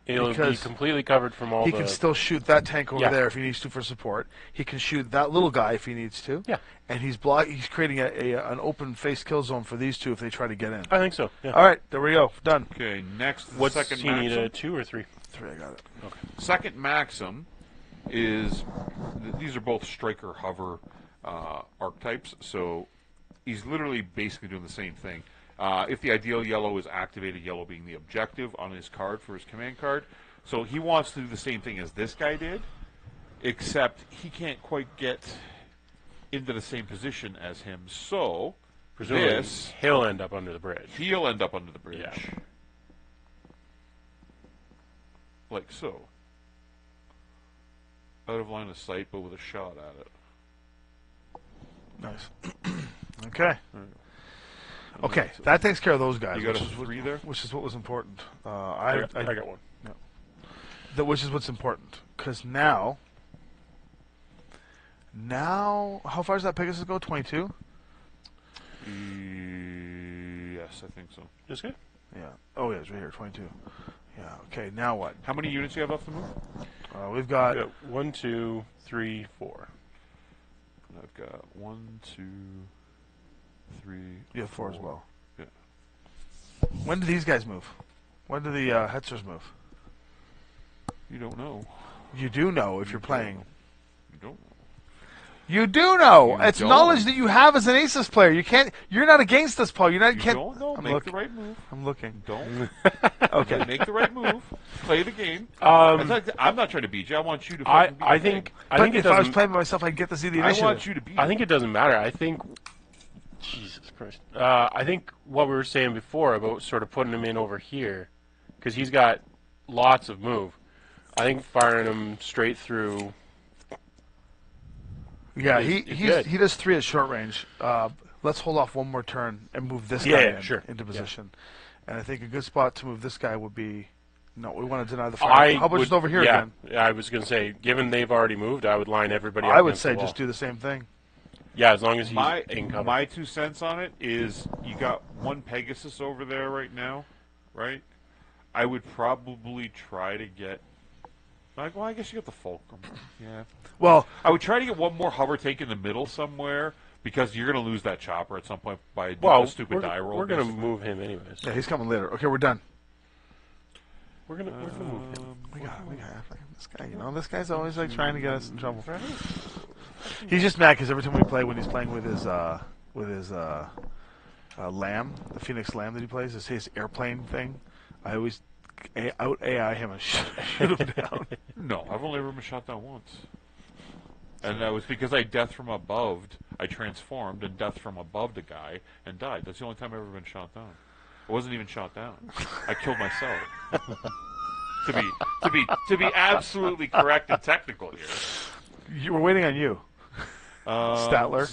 It'll be Because completely covered from all he the... can still shoot that tank over Yeah. there if he needs to for support. He can shoot that little guy if he needs to. Yeah. And he's creating an open face kill zone for these 2 if they try to get in. I think so, yeah. All right, there we go. Done. Okay, next, the What's second he need, maxim. a 2 or 3? 3, I got it. Okay. Second maxim is these are both striker hover archetypes, so he's literally basically doing the same thing. If the ideal yellow is activated, yellow being the objective on his card for his command card, so he wants to do the same thing as this guy did, except he can't quite get into the same position as him. So Presumably, he'll end up under the bridge. he'll end up under the bridge, Yeah. like so. Out of line of sight, but with a shot at it. Nice. Okay. Okay, that takes care of those guys. You got a which is 3 there? Which is what was important. I got one. Which is what's important. Because now, how far does that Pegasus go? 22? Yes, I think so. This guy? Yeah. Oh, yeah, it's right here, 22. Yeah, okay, now what? How many units do you have left to move? We've got... I got 1, 2, 3, 4. I've got 1, 2, 3. You have 4 as well. Yeah. When do these guys move? When do the Hetzers move? You don't know. You do know if you're playing. You don't know. You do know. You It's don't. knowledge that you have as an Aces player. You can't. You're not against us, Paul. You're not. You Can't. don't know. I'm Make looking. the right move. I'm looking. Don't. Okay. Make the right move. Play the game. Um, I'm not trying to beat you. I want you to. I fucking beat I the think game. I But think it if I was doesn't. playing by myself, I'd get to see the I initiative. want you to beat. I think it doesn't matter. I think. Jesus Christ. I think what we were saying before about sort of putting him in over here, because he's got lots of move. I think firing him straight through. Yeah, It's good. he does 3 at short range. Let's hold off one more turn and move this Yeah, guy yeah, in, sure. into Yeah. position. And I think a good spot to move this guy would be. No, we want to deny the fire. How about just over here yeah, again? Yeah, I was going to say, given they've already moved, I would line everybody up. I would against say the wall. just do the same thing. Yeah, as long as he's my in cover. my 2 cents on it is you got 1 Pegasus over there right now, right? I would probably try to get. Well, I guess you got the Fulcrum. Yeah. Well, I would try to get 1 more hover tank in the middle somewhere because you're going to lose that chopper at some point by doing a stupid die roll. We're going to basically. move him anyways. yeah, he's coming later. Okay, we're done. We're gonna move him. We got this guy. You know, this guy's always like trying to get us in trouble. He's just mad because every time we play, when he's playing with his lamb, the Phoenix lamb that he plays, is his airplane thing. I always out AI him and shoot him down. No, I've only ever been shot down once. And that was because I death from above. I transformed and death from above the guy and died. That's the only time I've ever been shot down. I wasn't even shot down. I killed myself. to be absolutely correct and technical here. You were waiting on you. Statler.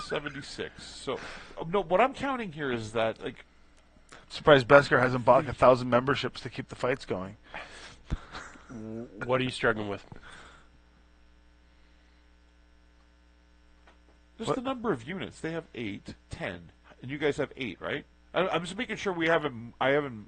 76. So, no, what I'm counting here is that, like, Surprised Besker hasn't bought 1,000 memberships to keep the fights going. What are you struggling with? just the number of units. They have 8, 10, and you guys have 8, right? I'm just making sure we haven't. I haven't.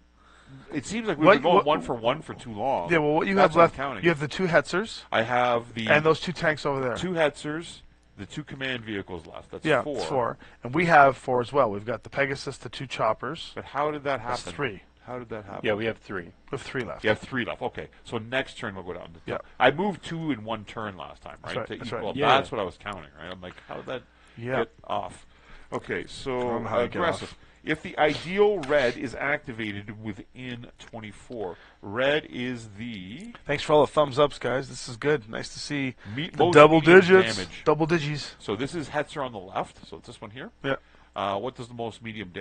It seems like we've been going 1 for too long. Yeah, well, what you That's have left, what I'm counting. you have the 2 Hetzers I have the and those 2 tanks over there. 2 Hetzers, the 2 command vehicles left. That's Yeah, 4. it's 4. And we have 4 as well. We've got the Pegasus, the 2 choppers. But how did that happen? That's 3. How did that happen? Yeah, we have 3. We have 3 left. You have 3 left. Okay, so next turn we'll go down to 2. Yeah. I moved 2 in 1 turn last time, right? That's right, To that's equal. right. Yeah. That's what I was counting, right? I'm like, how did that Yeah. get off? Okay, I so don't know how to get aggressive. off. If the ideal red is activated within 24, red is the Thanks for all the thumbs ups, guys. This is good. Nice to see the most double medium digits. damage. Double digits. So this is Hetzer on the left. So it's this one here. Yeah. What does the most medium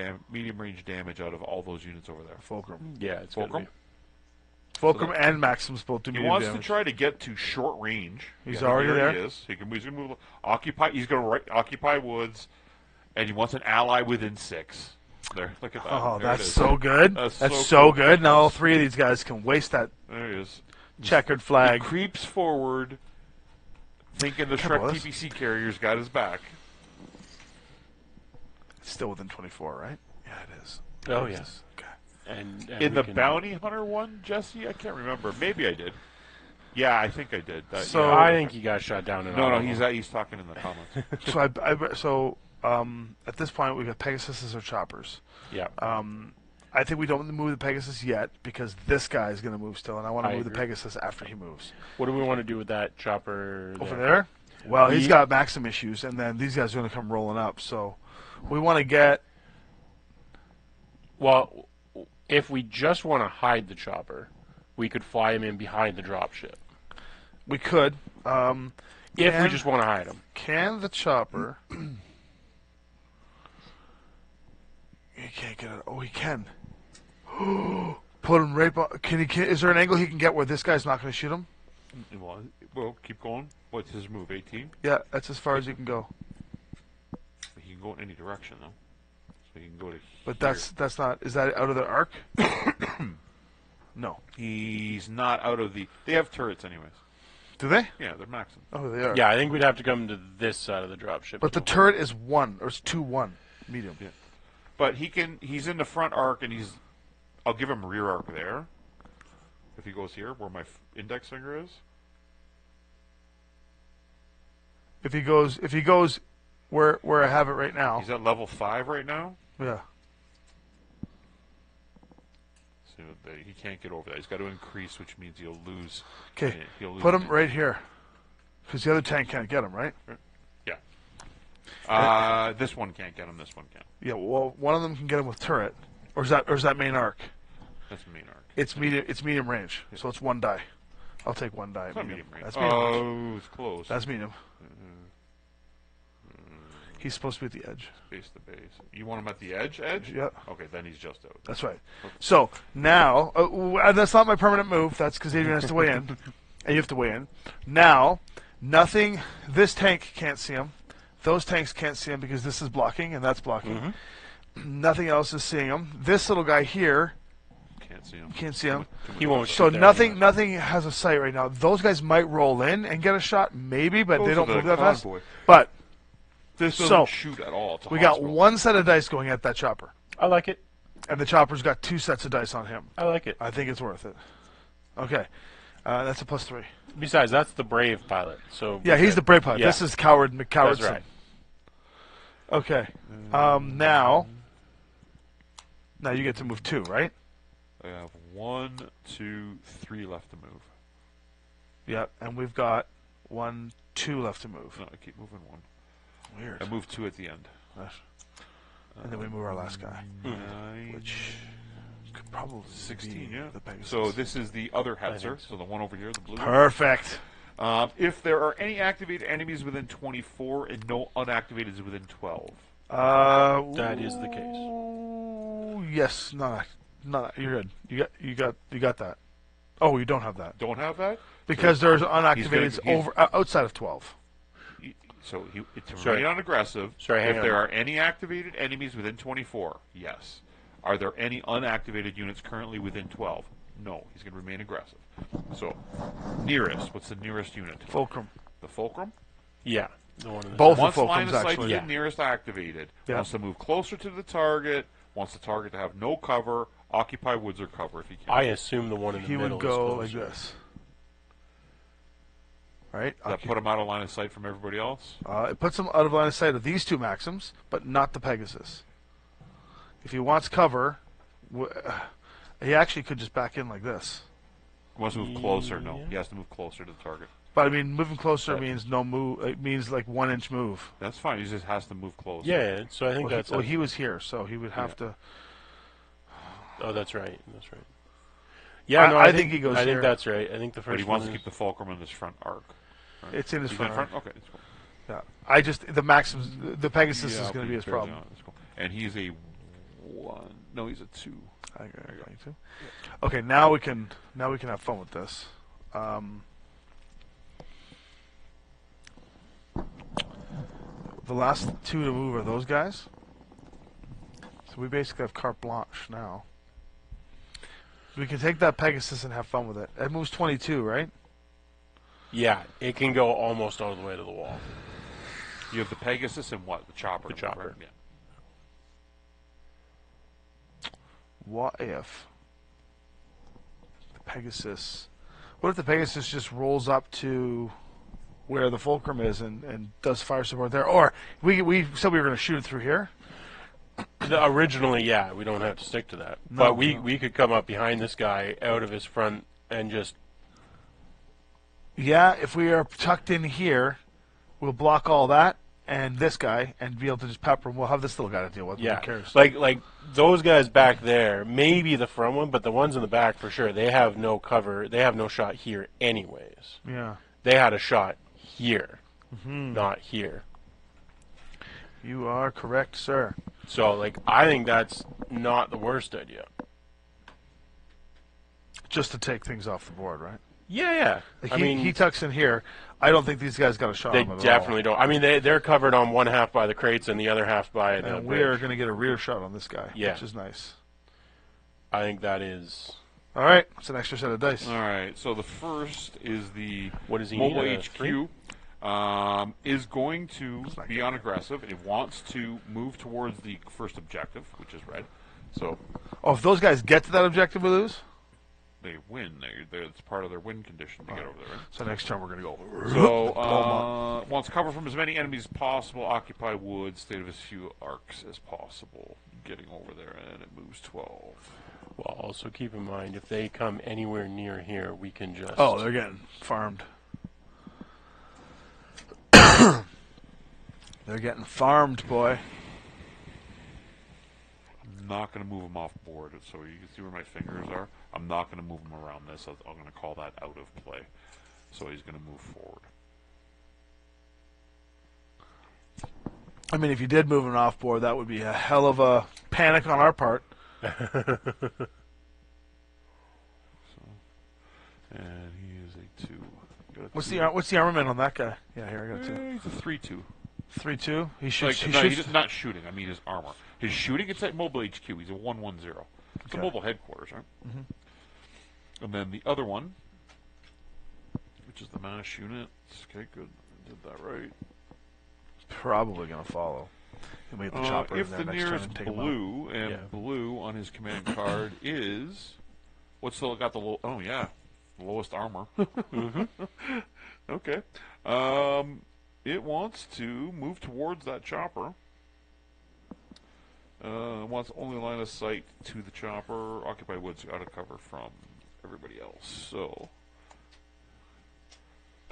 range damage out of all those units over there? Fulcrum. Yeah, it's gotta Fulcrum. be. Fulcrum and Maxim's both do He medium wants damage. to try to get to short range. He's Yeah, already here there? He is. He's going to move. Occupy. He's going to occupy woods, and he wants an ally within 6. There, look at that. Oh, There it that's is. so good. That's That's so so cool. good. Now all 3 of these guys can waste that There he is. checkered He flag. creeps forward, thinking the Shrek boys. TPC carrier's got his back. It's still within 24, right? Yeah, it is. Oh, yes. Okay. And In we the can- Bounty Hunter one, Jesse, I can't remember. Maybe I did. Yeah, I think I did. So- yeah. I think he got shot down in no, all of he's them. he's talking in the comments. So at this point we've got Pegasuses or choppers. Yeah. I think we don't move the Pegasus yet because this guy is going to move still, and I want to I move the agree. Pegasus after he moves. What do we want to do with that chopper Over there? Well, he's He- got Maxim issues, and then these guys are going to come rolling up. So we want to get. Well, if we just want to hide the chopper, we could fly him in behind the dropship. We could. If Can- we just want to hide him. Can the chopper? He can't get it. Oh, he can. Put him right. Can he? Is there an angle he can get where this guy's not going to shoot him? Well, keep going. What's his move? 18. Yeah, that's as far as he can go. He can go in any direction though. So he can go to. But here. that's not. Is that out of the arc? No. He's not out of the. They have turrets anyways. Do they? Yeah, they're maximum. Oh, they are. Yeah, I think we'd have to come to this side of the dropship. But the turret is 1 or it's 2-1 medium. Yeah. But he's in the front arc and I'll give him rear arc there. If he goes here, where my index finger is. If he goes where I have it right now. He's at level 5 right now. Yeah. So he can't get over that. He's got to increase, which means he'll lose. Okay. He'll lose Put him right here. Because the other tank can't get him, right? Yeah. This one can't get him. This one can. Yeah. Well, one of them can get him with turret, or is that main arc? That's the main arc. It's medium range, so it's 1 die. I'll take 1 die. It's not medium range. That's medium range. Oh, it's close. That's medium. He's supposed to be at the edge. Base to base. You want him at the edge? Edge? Yeah. Okay, then he's just out. That's right. So now, that's not my permanent move. That's because Adrian has to weigh in, and you have to weigh in. Now, nothing. This tank can't see him. Those tanks can't see him because this is blocking and that's blocking. Nothing else is seeing him. This little guy here Can't see him. can't see him. He won't So shoot there nothing has a sight right now. Those guys might roll in and get a shot, maybe, but they Those don't are move the that fast. convoy. But This doesn't So, shoot at all. It's a we got hospital. 1 set of dice going at that chopper, I like it. and the chopper's got 2 sets of dice on him. I like it. I think it's worth it. Okay, that's a +3. Besides, that's the brave pilot. So Yeah, he's the brave pilot. Yeah. This is Coward McCowardson. That's right. Okay. Now you get to move 2, right? I have 1, 2, 3 left to move. Yeah, and we've got 1, 2 left to move. No, I keep moving 1. Weird. I move 2 at the end. And then we move our last guy, 9, which could probably 16, be yeah. the Pegasus. So this is the other Hetzer, think so the one over here, the blue one. Perfect. If there are any activated enemies within 24 and no unactivated is within 12. That is the case. Ooh, yes, no, you're good. You got that. Oh, you don't have that Don't have that? because there's gonna- unactivated over outside of 12. So to Sorry. remain on aggressive, Sorry, hang if on. there are any activated enemies within 24, yes. Are there any unactivated units currently within 12? No. He's going to remain aggressive. So, nearest. What's the nearest unit? Fulcrum. The Fulcrum? Yeah. The one in the Both Once the line Fulcrums of sight actually. is Yeah. the nearest activated, Yeah. wants to move closer to the target, wants the target to have no cover, occupy woods or cover if he can. I assume the one in the He middle would go is like closer. this. Right? Does that put him out of line of sight from everybody else? It puts him out of line of sight of these 2 Maxims, but not the Pegasus. If he wants cover, he actually could just back in like this. He wants to move closer? No. He has to move closer to the target. But I mean, moving closer means no move. It means like 1 inch move. That's fine. He just has to move closer. Yeah, so I think Well, that's... he was here, so he would have to. Oh, that's right. That's right. Yeah, no, I think he goes I here. think that's right. I think the But first he wants one to keep the fulcrum in his front arc. Right? It's in his He's front. in front? Okay. That's cool. Yeah. I just the Maxims, the Pegasus is going to be his problem. That's cool. And he's a 1. No, he's a 2. I got you too. Okay, now we can have fun with this. The last 2 to move are those guys. So we basically have carte blanche now. We can take that Pegasus and have fun with it. It moves 22, right? Yeah, it can go almost all the way to the wall. You have the Pegasus and what? The chopper. The chopper. Right? Yeah. What if the Pegasus... What if the Pegasus just rolls up to where the fulcrum is and does fire support there? Or we said we were going to shoot it through here. Originally, yeah, we don't have to stick to that. No, But we could come up behind this guy out of his front and just... Yeah, if we are tucked in here, we'll block all that and this guy and be able to just pepper him. We'll have this little guy to deal with. Yeah, Who cares? like those guys back there, maybe the front one, but the ones in the back for sure, they have no cover. They have no shot here anyways. Yeah. They had a shot here, not here. You are correct, sir. So, like, I think that's not the worst idea. Just to take things off the board, right? Yeah. Like I mean, he tucks in here. I don't think these guys got a shot they on him at definitely don't. I mean, they're covered on one half by the crates and the other half by all. the And we are bridge. going to get a rear shot on this guy, Yeah. which is nice. I think that is... All right, it's an extra set of dice. All right. So the first is the What does he Mobile need? HQ. Is going to be on aggressive. It wants to move towards the first objective, which is red. So Oh, if those guys get to that objective, we lose? they win. It's part of their win condition to get over there. Right? So next turn we're going to go. So wants cover from as many enemies as possible. Occupy wood. Stay of as few arcs as possible. Getting over there, and it moves 12. Well, also keep in mind, if they come anywhere near here, we can just... Oh, they're getting farmed. They're getting farmed, boy. I'm not going to move them off board, so you can see where my fingers are. I'm not going to move him around this. I'm going to call that out of play. So he's going to move forward. I mean, if you did move him off board, that would be a hell of a panic on our part. And he is a 2. What's the armament on that guy? Yeah, here I got 2. He's a 3-2. 3-2. He shoots. Like, he's not shooting. I mean his armor. His shooting. It's at Mobile HQ. He's a 1-1-0. It's a mobile headquarters, right? Mm-hmm. And then the other one, which is the mass unit. Okay, good. I did that right. Probably gonna follow. He made the chopper if in the there next turn nearest and take him blue and Yeah. blue on his command card is what's the got the low? Oh yeah, lowest armor. Okay. It wants to move towards that chopper. Wants only line of sight to the chopper. Occupy woods out of cover from everybody else. So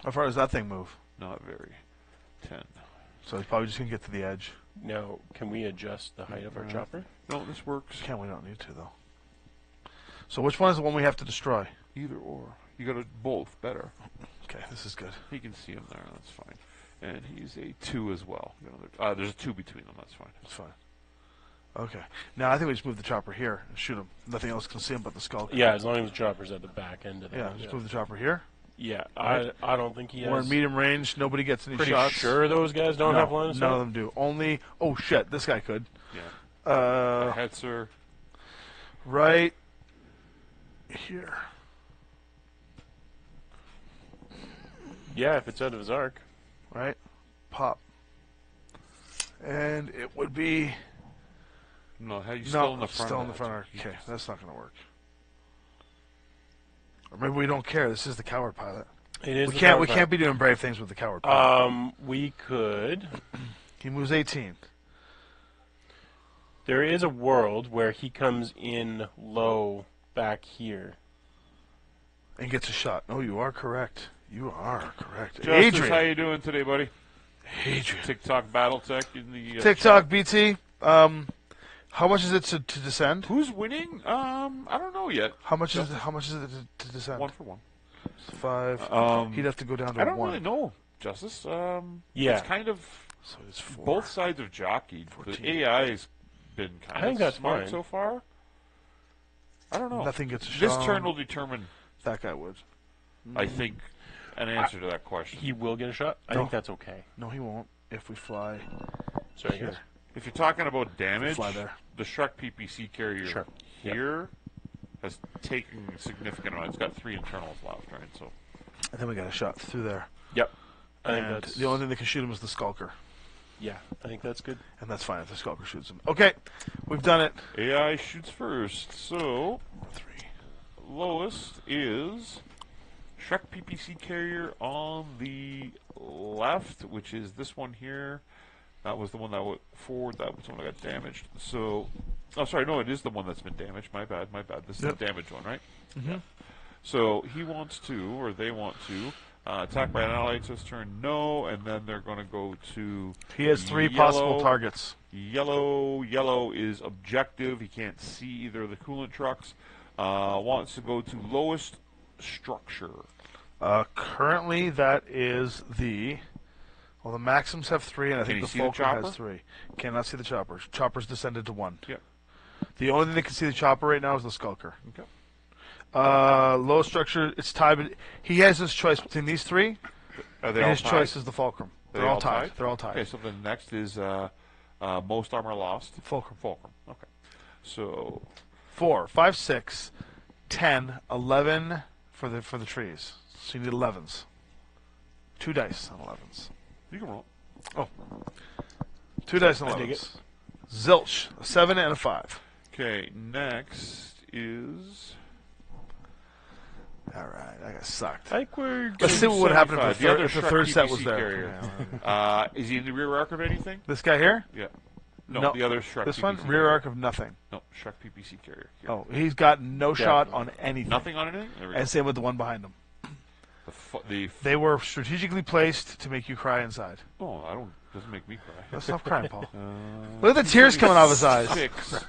How far does that thing move? not very. 10. So he's probably just gonna get to the edge. Now, can we adjust the height of our chopper? No, this works. We don't need to though. So which one is the one we have to destroy? Either or. You got to both. Better. Okay, this is good. He can see him there. That's fine. And he's a 2 as well. There's a 2 between them. That's fine. That's fine. Okay. Now I think we just move the chopper here and shoot him. Nothing else can see him but the skull. Yeah, as long as the chopper's at the back end of that. Yeah, just move the chopper here. Yeah, Right. I don't think he has... We're in medium range. Nobody gets any Pretty shots. sure those guys don't have line of sight? None of them do. Only. Oh shit! This guy could. Yeah. Hetzer. Right here. Yeah, if it's out of his arc. Right. Pop. And it would be. No, he's still in the front. Still in the front arc. Okay, that's not going to work. Or maybe we don't care. This is the coward pilot. It is. We can't be doing brave things with the coward pilot. We could. He moves 18. There is a world where he comes in low back here. And gets a shot. Oh, you are correct. You are correct. Justice, how Adrian. you doing today, buddy? Adrian. TikTok Battletech in the TikTok chat. BT. How much is it to descend? Who's winning? I don't know yet. How much is it to descend? 1 for 1. 5. He'd have to go down to I don't 1. really know, Justice. Yeah. It's kind of So it's 4. both sides have jockeyed. 14. The AI's been I kind think of that's smart fine. so far. I don't know. Nothing gets a This shot. turn will determine, That guy would. I think, an answer to that question. He will get a shot. I No. think that's okay. No, he won't. If we fly Sorry, here. guys. If you're talking about damage, Fly there. the Shrek PPC carrier Sure. Yep. here has taken a significant amount. It's got 3 internals left, right? So And then we got a shot through there. Yep. I think And that's the only thing that can shoot him is the Skulker. Yeah, I think that's good. And that's fine if the Skulker shoots him. Okay, we've done it. AI shoots first. So 3. lowest is Shrek PPC carrier on the left, which is this one here. That was the one that went forward. That was the one that got damaged. So, oh, sorry, no, it is the one that's been damaged. My bad, my bad. This is Yep. the damaged one, right? Mm-hmm. So he wants to, or they want to, attack by an ally to his turn. No, and then they're going to go to. He has 3 possible yellow. targets. Yellow is objective. He can't see either of the coolant trucks. Wants to go to lowest structure. Currently, that is the. Well, the Maxims have 3, and I Can think you the see the Fulcrum chopper? has 3. Cannot see the choppers. Choppers descended to 1. Yep. The only thing that can see the chopper right now is the Skulker. Okay. Low structure, it's tied. But he has his choice between these 3, Are they and all his tied? choice is the Fulcrum. They're all tied. They're all tied. Okay, so the next is most armor lost. Fulcrum. Fulcrum. Okay. So 4, 5, 6, 10, 11 for the trees. So you need 11s. 2 dice on 11s. you can roll. 2 dice on I dig 11s. Zilch, a 7 and a 5. Okay, next is All right, that guy sucked. I think we're Let's see what would happen if the 275. third, if the Shrek third set PPC was there. carrier. Yeah. Is he in the rear arc of anything? This guy here? Yeah. No, No. the other Shrek. This PPC one? carrier. Rear arc of nothing. No, Shrek PPC carrier. Here. Oh, he's got no shot Definitely. on anything. Nothing on anything. There we go. And same with the one behind him. The They were strategically placed to make you cry inside. oh, I don't. Doesn't make me cry. Let's stop crying, Paul. Look at the tears coming out of his eyes. 6.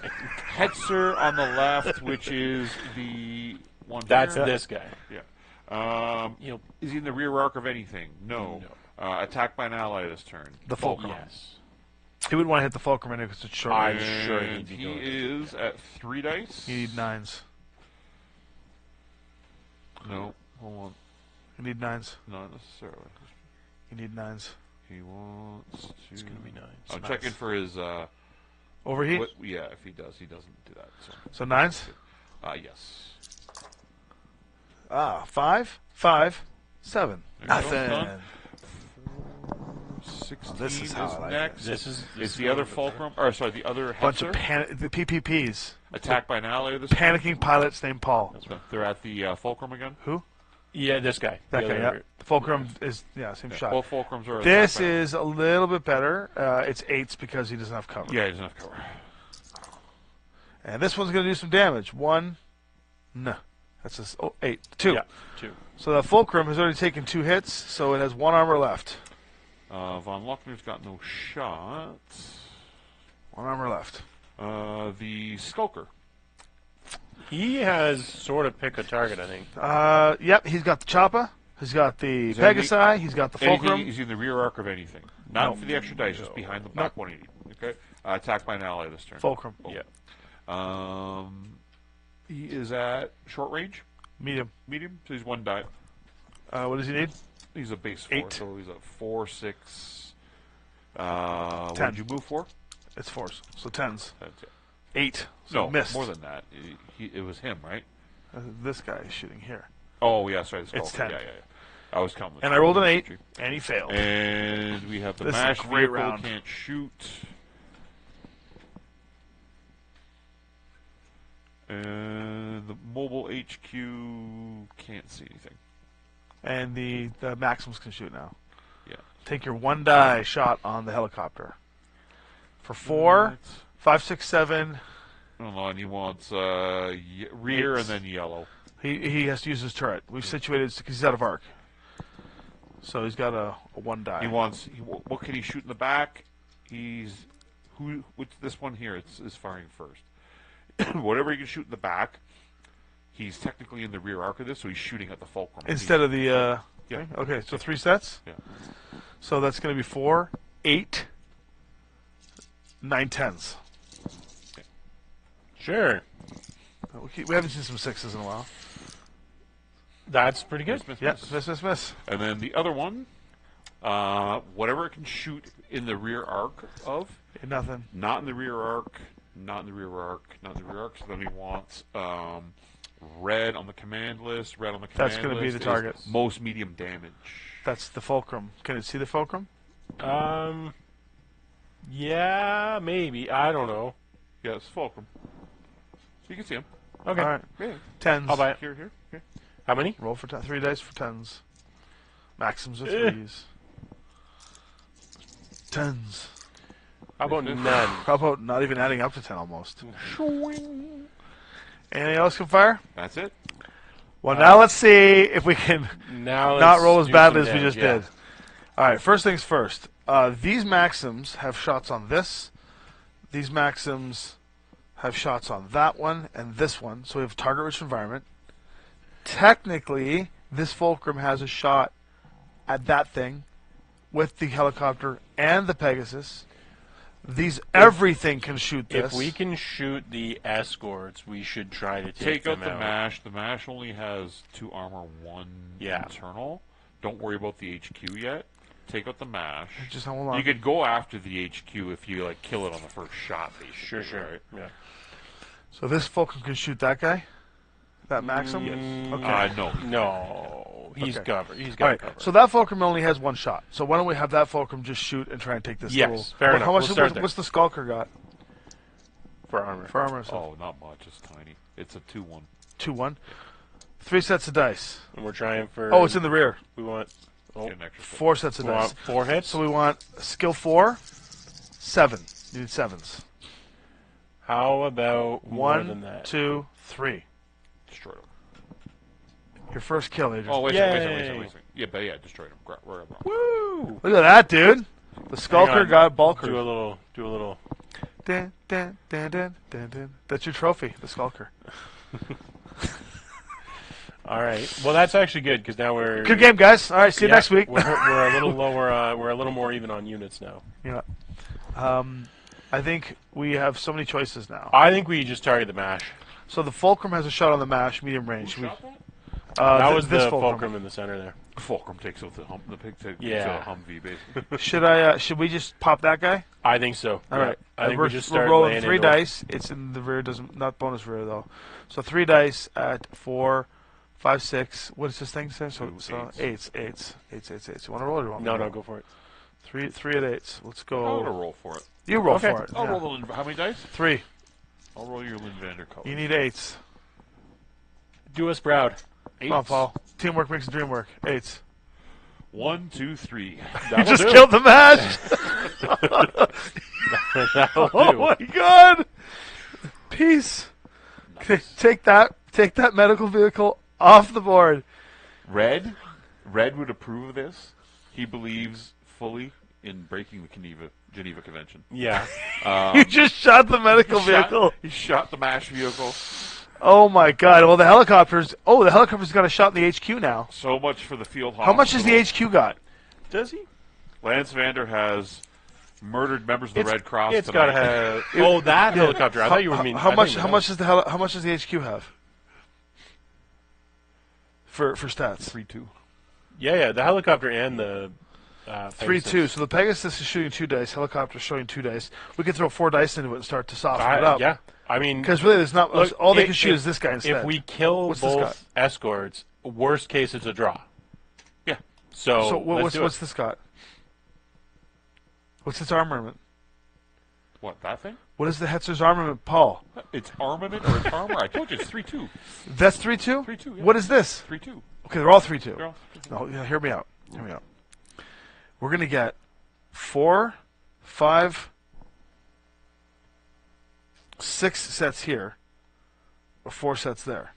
Hetzer on the left, which is the one. That's here. this guy. Yeah. You know, Is he in the rear arc of anything? No. Attack by an ally this turn. The Fulcrum. yes. He would want to hit the Fulcrum anyway because it's short. I'm range. sure And he'd be he doing it. is at 3 dice. You need 9s. No, hold on. You need 9s. Not necessarily. You need 9s. He wants to. It's going to be nice. I'm nice. checking for his. Overheat? Yeah, if he does, he doesn't do that. So 9s? Yes. 5, 5, 7. There you go. Nothing. Done. 16 this is how I like next. This is It's the other Fulcrum, or sorry, the other Bunch of Hetzer. the PPPs. Attacked by an ally this Panicking pilots named Paul. turn. They're at the Fulcrum again. Who? Yeah, this guy. That The guy, other- yeah. The Fulcrum is, same Yeah, shot. both Fulcrums are. This attacked by- is a little bit better. It's 8s because he doesn't have cover. Yeah, he doesn't have cover. And this one's going to do some damage. 1. No. That's just 8. 2. Yeah, 2. So the Fulcrum has already taken 2 hits, so it has 1 armor left. Von Lochner's got no shot. 1 armor left. The Skulker. He has sort of pick a target, I think. Yep, he's got the Choppa. He's got the Is there any- Pegasi. He's got the Fulcrum. Anything is in the rear arc of anything. Not No. for the extra dice, just behind the back 180. Okay. Attacked by an ally this turn. Fulcrum. Yeah. He is at short range, Medium. medium, so he's 1 die. What does he need? He's a base 4, 8. so he's a 4, 6. What 10. did you move for? It's 4s. So 10s. That's it. 8. So No, missed. more than that. It was him, right? This guy is shooting here. Oh, yeah, sorry. The It's Skulker. 10. Yeah. I was counting. And I rolled an 8, and he failed. And we have the This is a MASH great vehicle, round. can't shoot. And the mobile HQ can't see anything. And the Maxims can shoot now. Yeah. Take your 1 die shot on the helicopter. For 4, 5, 6, 7. Hold on, he wants rear and then yellow. He has to use his turret. We've situated because he's out of arc. So he's got a 1 die. He wants. What can he shoot in the back? What's this one here? Is firing first. Whatever he can shoot in the back, he's technically in the rear arc of this, so he's shooting at the fulcrum. Instead of the. Yeah. thing? Okay, so 3 sets. Yeah. So that's going to be 4, 8, 9 10s. Sure. We haven't seen some 6s in a while. That's pretty good. Miss. And then the other one, whatever it can shoot in the rear arc of, Nothing. not in the rear arc, not in the rear arc, not in the rear arc. So then he wants red on the command list. Red on the command list. That's going to be the target. Most medium damage. That's the fulcrum. Can it see the fulcrum? Yeah, maybe. I don't know. Yeah, it's fulcrum. You can see him. Okay. All right. Yeah. 10s. I'll buy it. Here. How many? Roll for 10. 3 dice for 10s. Maxims of 3s. 10s. How about none? How about not even adding up to 10 almost? Anything else can fire? That's it. Well, now let's see if we can Now not let's roll as do badly some as we just damage, did. All right, first things first. These Maxims have shots on this. These Maxims have shots on that one and this one. So we have target-rich environment. Technically, this fulcrum has a shot at that thing with the helicopter and the Pegasus. Everything can shoot this. If we can shoot the escorts, we should try to take out them the out. MASH. The MASH only has 2 armor, 1 Yeah. internal. Don't worry about the HQ yet. Take out the MASH. Just hold on. You could go after the HQ if you kill it on the first shot. Basically, Sure. Right? Yeah. So this fulcrum can shoot that guy? That Maxim? Yes. Okay. No. No, he's Okay. covered. He's All got right, cover. so that fulcrum only has 1 shot. So why don't we have that fulcrum just shoot and try and take this Yes, little... fair enough. How much? We'll start there. What's the Skulker got for armor. for armor? So Oh, not much. It's tiny. It's a 2-1. 2-1. 3 sets of dice. And we're trying for. Oh, it's in the rear. We want. Oh, Get an extra 4 sets of we dice. want 4 hits. So we want skill 4, 7. You need 7s. How about more 1, than that? 2, 3. Destroyed him. Your first kill, Adrian. Oh, wait a Yay. second. Yeah, but yeah, destroyed him. Woo! Look at that, dude. The Skulker Hang on. got Bulker. Do a little. Dun, dun, dun, dun, dun, dun. That's your trophy, the Skulker. All right. Well, that's actually good because now we're Good game, guys. All right, see you Yeah, next week. We're a little lower. We're a little more even on units now. Yeah. I think we have so many choices now. I think we just target the MASH. So the Fulcrum has a shot on the MASH, medium range. Who shot that? That was this the fulcrum in the center there. Fulcrum takes out the pig takes Yeah. out Humvee, basically. Should we just pop that guy? I think so. All right. I think we're, we just we're start rolling laying 3 into it. dice. It's in the rear, not bonus rear though. So 3 dice at 4, 5, 6. What does this thing say? So, Eights. eights. You want to roll it or you want me to No, roll? go for it. 3 at 8s. Let's I'm gonna go. roll for it. You roll Okay. for it. I'll yeah. roll the Lin- how many dice? 3. I'll roll your Lindvander color. You need 8s. Do us proud. Come on, Paul. Teamwork makes the dream work. 8s. 1, 2, 3. You That'll just do. killed the MASH. That'll Oh do. my god! Peace. Nice. Take that medical vehicle off the board. Red would approve of this. He believes fully in breaking the Geneva Convention. Yeah. You just shot the medical vehicle. He shot the MASH vehicle. Oh my god! Well, the helicopters. Oh, the helicopter's got a shot in the HQ now. So much for the field How much has the HQ got? Does he? Lance Vander has murdered members of the Red Cross. It's got to tonight. have. Oh, that helicopter. I thought you were meaning. How much does the HQ have? For stats. 3-2. Yeah. The helicopter and the. 3-2. So the Pegasus is shooting 2 dice. Helicopter's showing 2 dice. We could throw 4 dice into it and start to soften it up. Yeah. I mean, Because really, there's not look, all they if- can shoot if- is this guy instead. if we kill What's this both escorts, worst case it's a draw. Yeah. So what's let's do this got? What's its armament? What, that thing? What is the Hetzer's armament, Paul? It's armament or it's armor? I told you it's 3-2. That's 3-2? 3-2, yeah. What is this? 3-2. Okay, they're all 3-2. They're all 3-2. No, yeah, hear me out. We're going to get 4, 5, 6 sets here, or 4 sets there.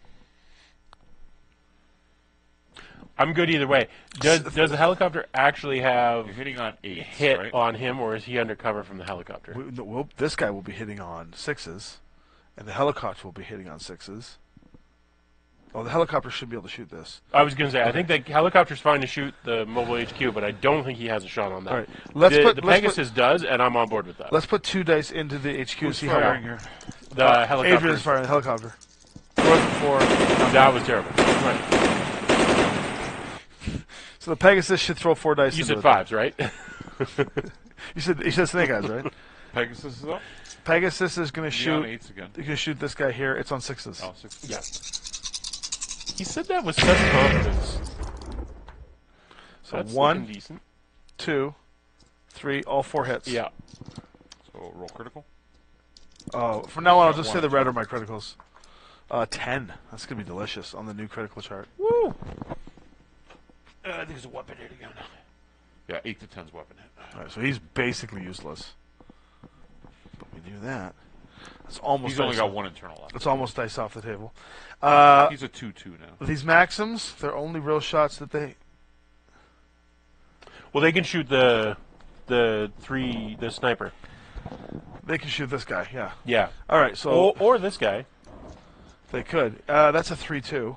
I'm good either way. Does the helicopter actually have You're hitting on 8s, hit right? on him, or is he undercover from the helicopter? This guy will be hitting on 6s, and the helicopter will be hitting on 6s. Oh, the helicopter should be able to shoot this. I was going to say, I think the helicopter's fine to shoot the mobile HQ, but I don't think he has a shot on that. All right, The Pegasus does, and I'm on board with that. Let's put 2 dice into the HQ and see how firing we're here? The helicopter. Adrian's firing the helicopter. Four. That was terrible. Right. So the Pegasus should throw 4 dice. You into said it. 5s, right? You said Snake Eyes, right? Pegasus is up. Pegasus is going to Shoot. shoot. 8s again. You're going to shoot this guy here. It's on 6s. Oh, 6s. Yeah. He said that with such confidence. So That's 1, looking decent. 2, 3, all 4 hits. Yeah. So roll critical. From now on, I'll just say the red are my criticals. 10. That's going to be delicious on the new critical chart. Woo! I think it's a weapon hit again. Yeah, 8 to 10's weapon hit. All right, so he's basically useless. But we knew that. It's almost. He's only dice got off. 1 internal left. It's almost dice off the table. He's a 2-2 now. These Maxims, they're only real shots that they. Well, they can shoot the sniper. They can shoot this guy. Yeah. Yeah. All right, so Or this guy. they could. That's a 3-2,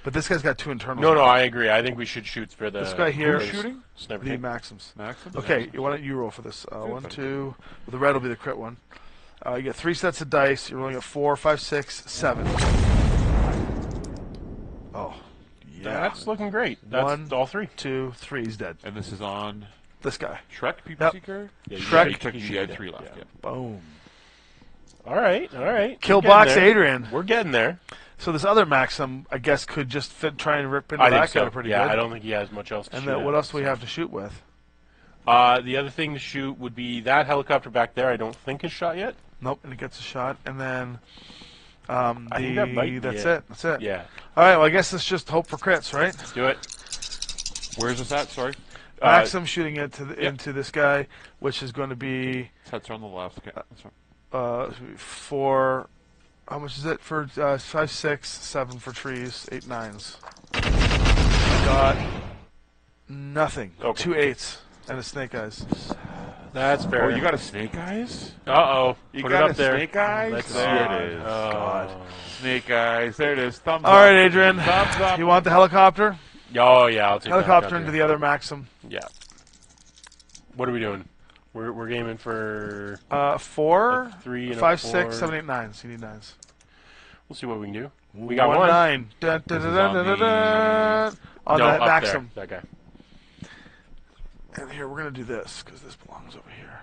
but this guy's got 2 internals. No, I agree. I think we should shoot for the. This guy here for is shooting sniper. The tank. Maxims. Maxim? Okay, why don't you roll for this? 1, 2. Well, the red will be the crit one. You get 3 sets of dice. You're rolling at 4, 5, 6, 7. Oh, yeah. That's looking great. That's 1, all 3. 2, 3. He's dead. And this is on This guy. Shrek PPC Yep. card? Yeah, Shrek. He took. He had 3 left. Yeah. Yeah. Boom. All right. Kill We're getting box there. Adrian. We're getting there. So this other Maxim, I guess, could just try and rip into I the think back so. out pretty Yeah, good. I don't think he has much else to And shoot then what at, else do we so. have to shoot with? The other thing to shoot would be that helicopter back there. I don't think is shot yet. Nope, and it gets a shot. And then I think that might be that's it. it. That's it. Yeah. All right, well, I guess it's just hope for crits, right? Let's do it. Where's this at? Sorry. Maxim shooting it yep. into this guy, which is going to be Sets are on the left. Okay. That's right. for how much is it for 5, 6, 7 for trees, 8, 9s. Got nothing. Okay. 2 8s and a Snake Eyes. That's fair. Oh, you got a snake eyes? Uh-oh. You Put got it up a there. snake eyes? Let's There see it is. God. Snake eyes. There it is. Thumbs All up. right, Adrian. Thumbs up. You want the helicopter? Oh, yeah, I'll take Helicopter into the other Maxim. Yeah. What are we doing? We're gaming for 4, a 3 and 5, a 4. 6, 7, 8, 9s. You need 9s. We'll see what we can do. We got 1, one. 9. Dun, dun, dun, dun, dun, dun, dun. On No, that up Maxim. there. That guy. And here, we're going to do this, because this belongs over here.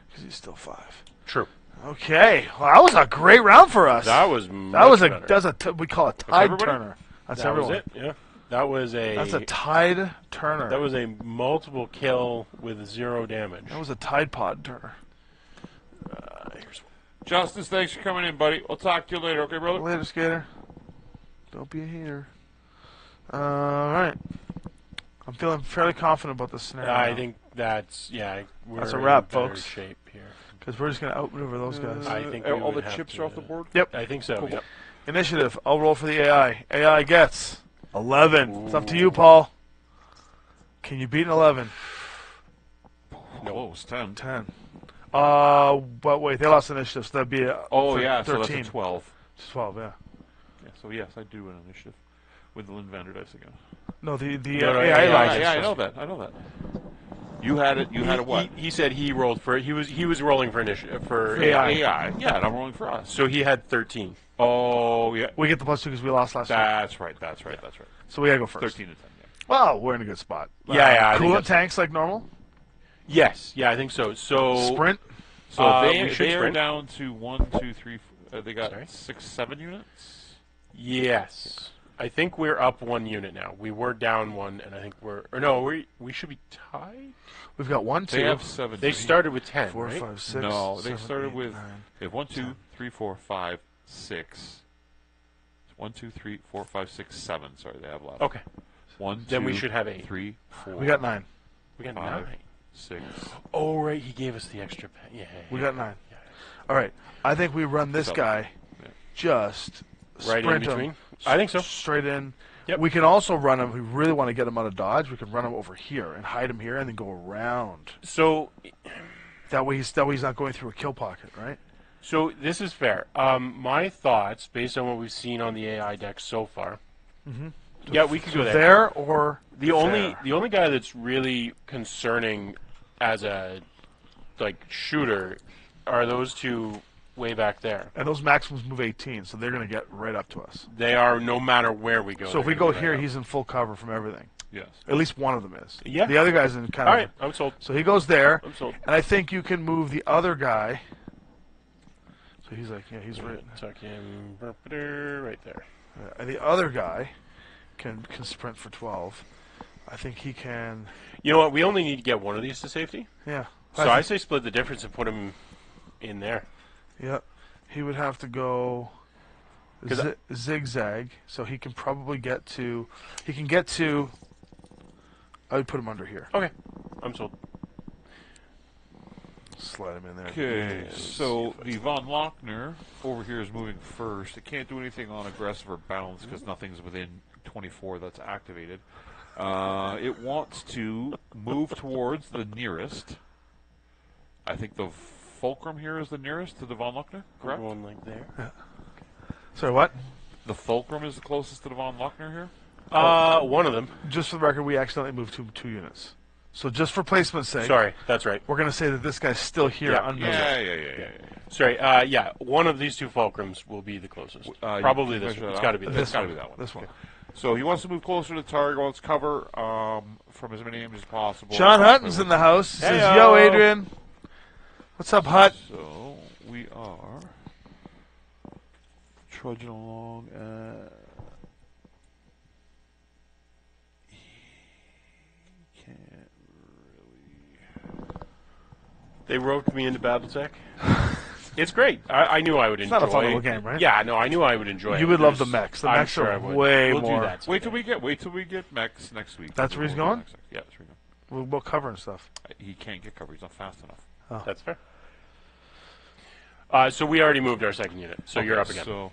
Because he's still 5. True. Okay. Well, that was a great round for us. That was we call it tide everybody? turner. That's that everyone. was it. Yeah. That was That's a tide turner. That was a multiple kill with 0 damage. That was a Tide Pod turner. Here's Justice, thanks for coming in, buddy. We'll talk to you later, okay, brother? Later, skater. Don't be a hater. All right. I'm feeling fairly confident about this scenario. I think that's we're That's a in wrap, better folks. shape here. Because we're just going to outmaneuver those guys. I think all we would the have chips to- are off the board? Yep. I think so. Cool. Yep. Initiative. I'll roll for the AI. AI gets 11. It's up to you, Paul. Can you beat an 11? Close. 10. 10. But wait, they lost initiative, so that'd be Oh, yeah, so 13. that's a 12. 12, yeah. Yeah, so yes, I do an initiative with the Lynn Vander dice again. No, the No, AI yeah, lost. Yeah, I know that. I know that. You had it. You had a what? He said he rolled for he was rolling for initiative for AI. AI. Yeah, and I'm rolling for us. So he had 13. Oh, yeah. We get the +2 because we lost last time. That's right. That's right. That's right. So we gotta go first. 13 to 10. Yeah. Well, we're in a good spot. Yeah, I think Coolant that's- tanks like normal. Yes, yeah, I think so. So Sprint. So we they should are sprint. down to 1, 2, 3. They got Sorry? 6, 7 units. Yes. I think we're up 1 unit now. We were down 1, and I think we should be tied. We've got 1, 2. They have 7. They started with 10, 4, right? 5, 6. No, they 7, started 8, with. 9. They have 1, 2, 3, 4, 5, 6. 1, 2, 3, 4, 5, 6, 7. Sorry, they have left. Okay. 1, Then 2, we should have 8. 3, 4. We got 9. We got 5, 9. 6. Oh, right, he gave us the extra pen. Yeah. We got 9. Yeah. All right. I think we run this So- guy Yeah. just Right in sprint between? him. I think so. Straight in. Yep. We can also run him. If we really want to get him out of dodge, we can run him over here and hide him here, and then go around. So, That way he's not going through a kill pocket, right? so this is fair. My thoughts, based on what we've seen on the AI deck so far. Yeah, we could go there. There or The only guy that's really concerning as a shooter are those two way back there. and those maximums move 18, so they're going to get right up to us. They are no matter where we go. So if they're we gonna go be here, right up. he's in full cover from everything. Yes. At least one of them is. Yeah. The other guy's in kind All of. right, I'm sold. So he goes there, I'm sold. and I think you can move the other guy. So he's like, yeah, he's right. Tuck him right there. And the other guy can sprint for 12. I think he can. You know what? We only need to get one of these to safety. Yeah. So I say split the difference and put him in there. Yep. He would have to go zigzag, so he can probably get to. He can get to. I would put him under here. Okay, I'm sold. Slide him in there. Okay, so the von Lochner over here is moving first. It can't do anything on aggressive or balance because nothing's within 24 that's activated. It wants to move towards the nearest. I think the fulcrum here is the nearest to the von Lochner, correct? Going like there. Sorry, what? The fulcrum is the closest to the von Lochner here? One of them. Just for the record, we accidentally moved two units. So just for placement's sake, Sorry, that's right. we're going to say that this guy's still here Yeah. under. Yeah. Sorry, yeah, one of these two fulcrums will be the closest. Probably this one. It's got to be It's this got to one. be that one. This one. So he wants to move closer to the target, wants cover from as many aims as possible. John Hutton's in the house. He says, Heyo. "Yo, Adrian, what's up, Hut?" So we are trudging along. He can't really. They roped me into Battletech. It's great. I knew I would enjoy. not a fun little game, right? Yeah, no, I knew I would enjoy it. You would love the There's- mechs. The I'm mechs sure are I would. way we'll more. do that. Wait till we get Mex next week. That's where he's going? Yeah, that's where he's going. We'll cover and stuff. He can't get cover. He's not fast enough. That's fair. So we already moved our second unit, so you're up again. So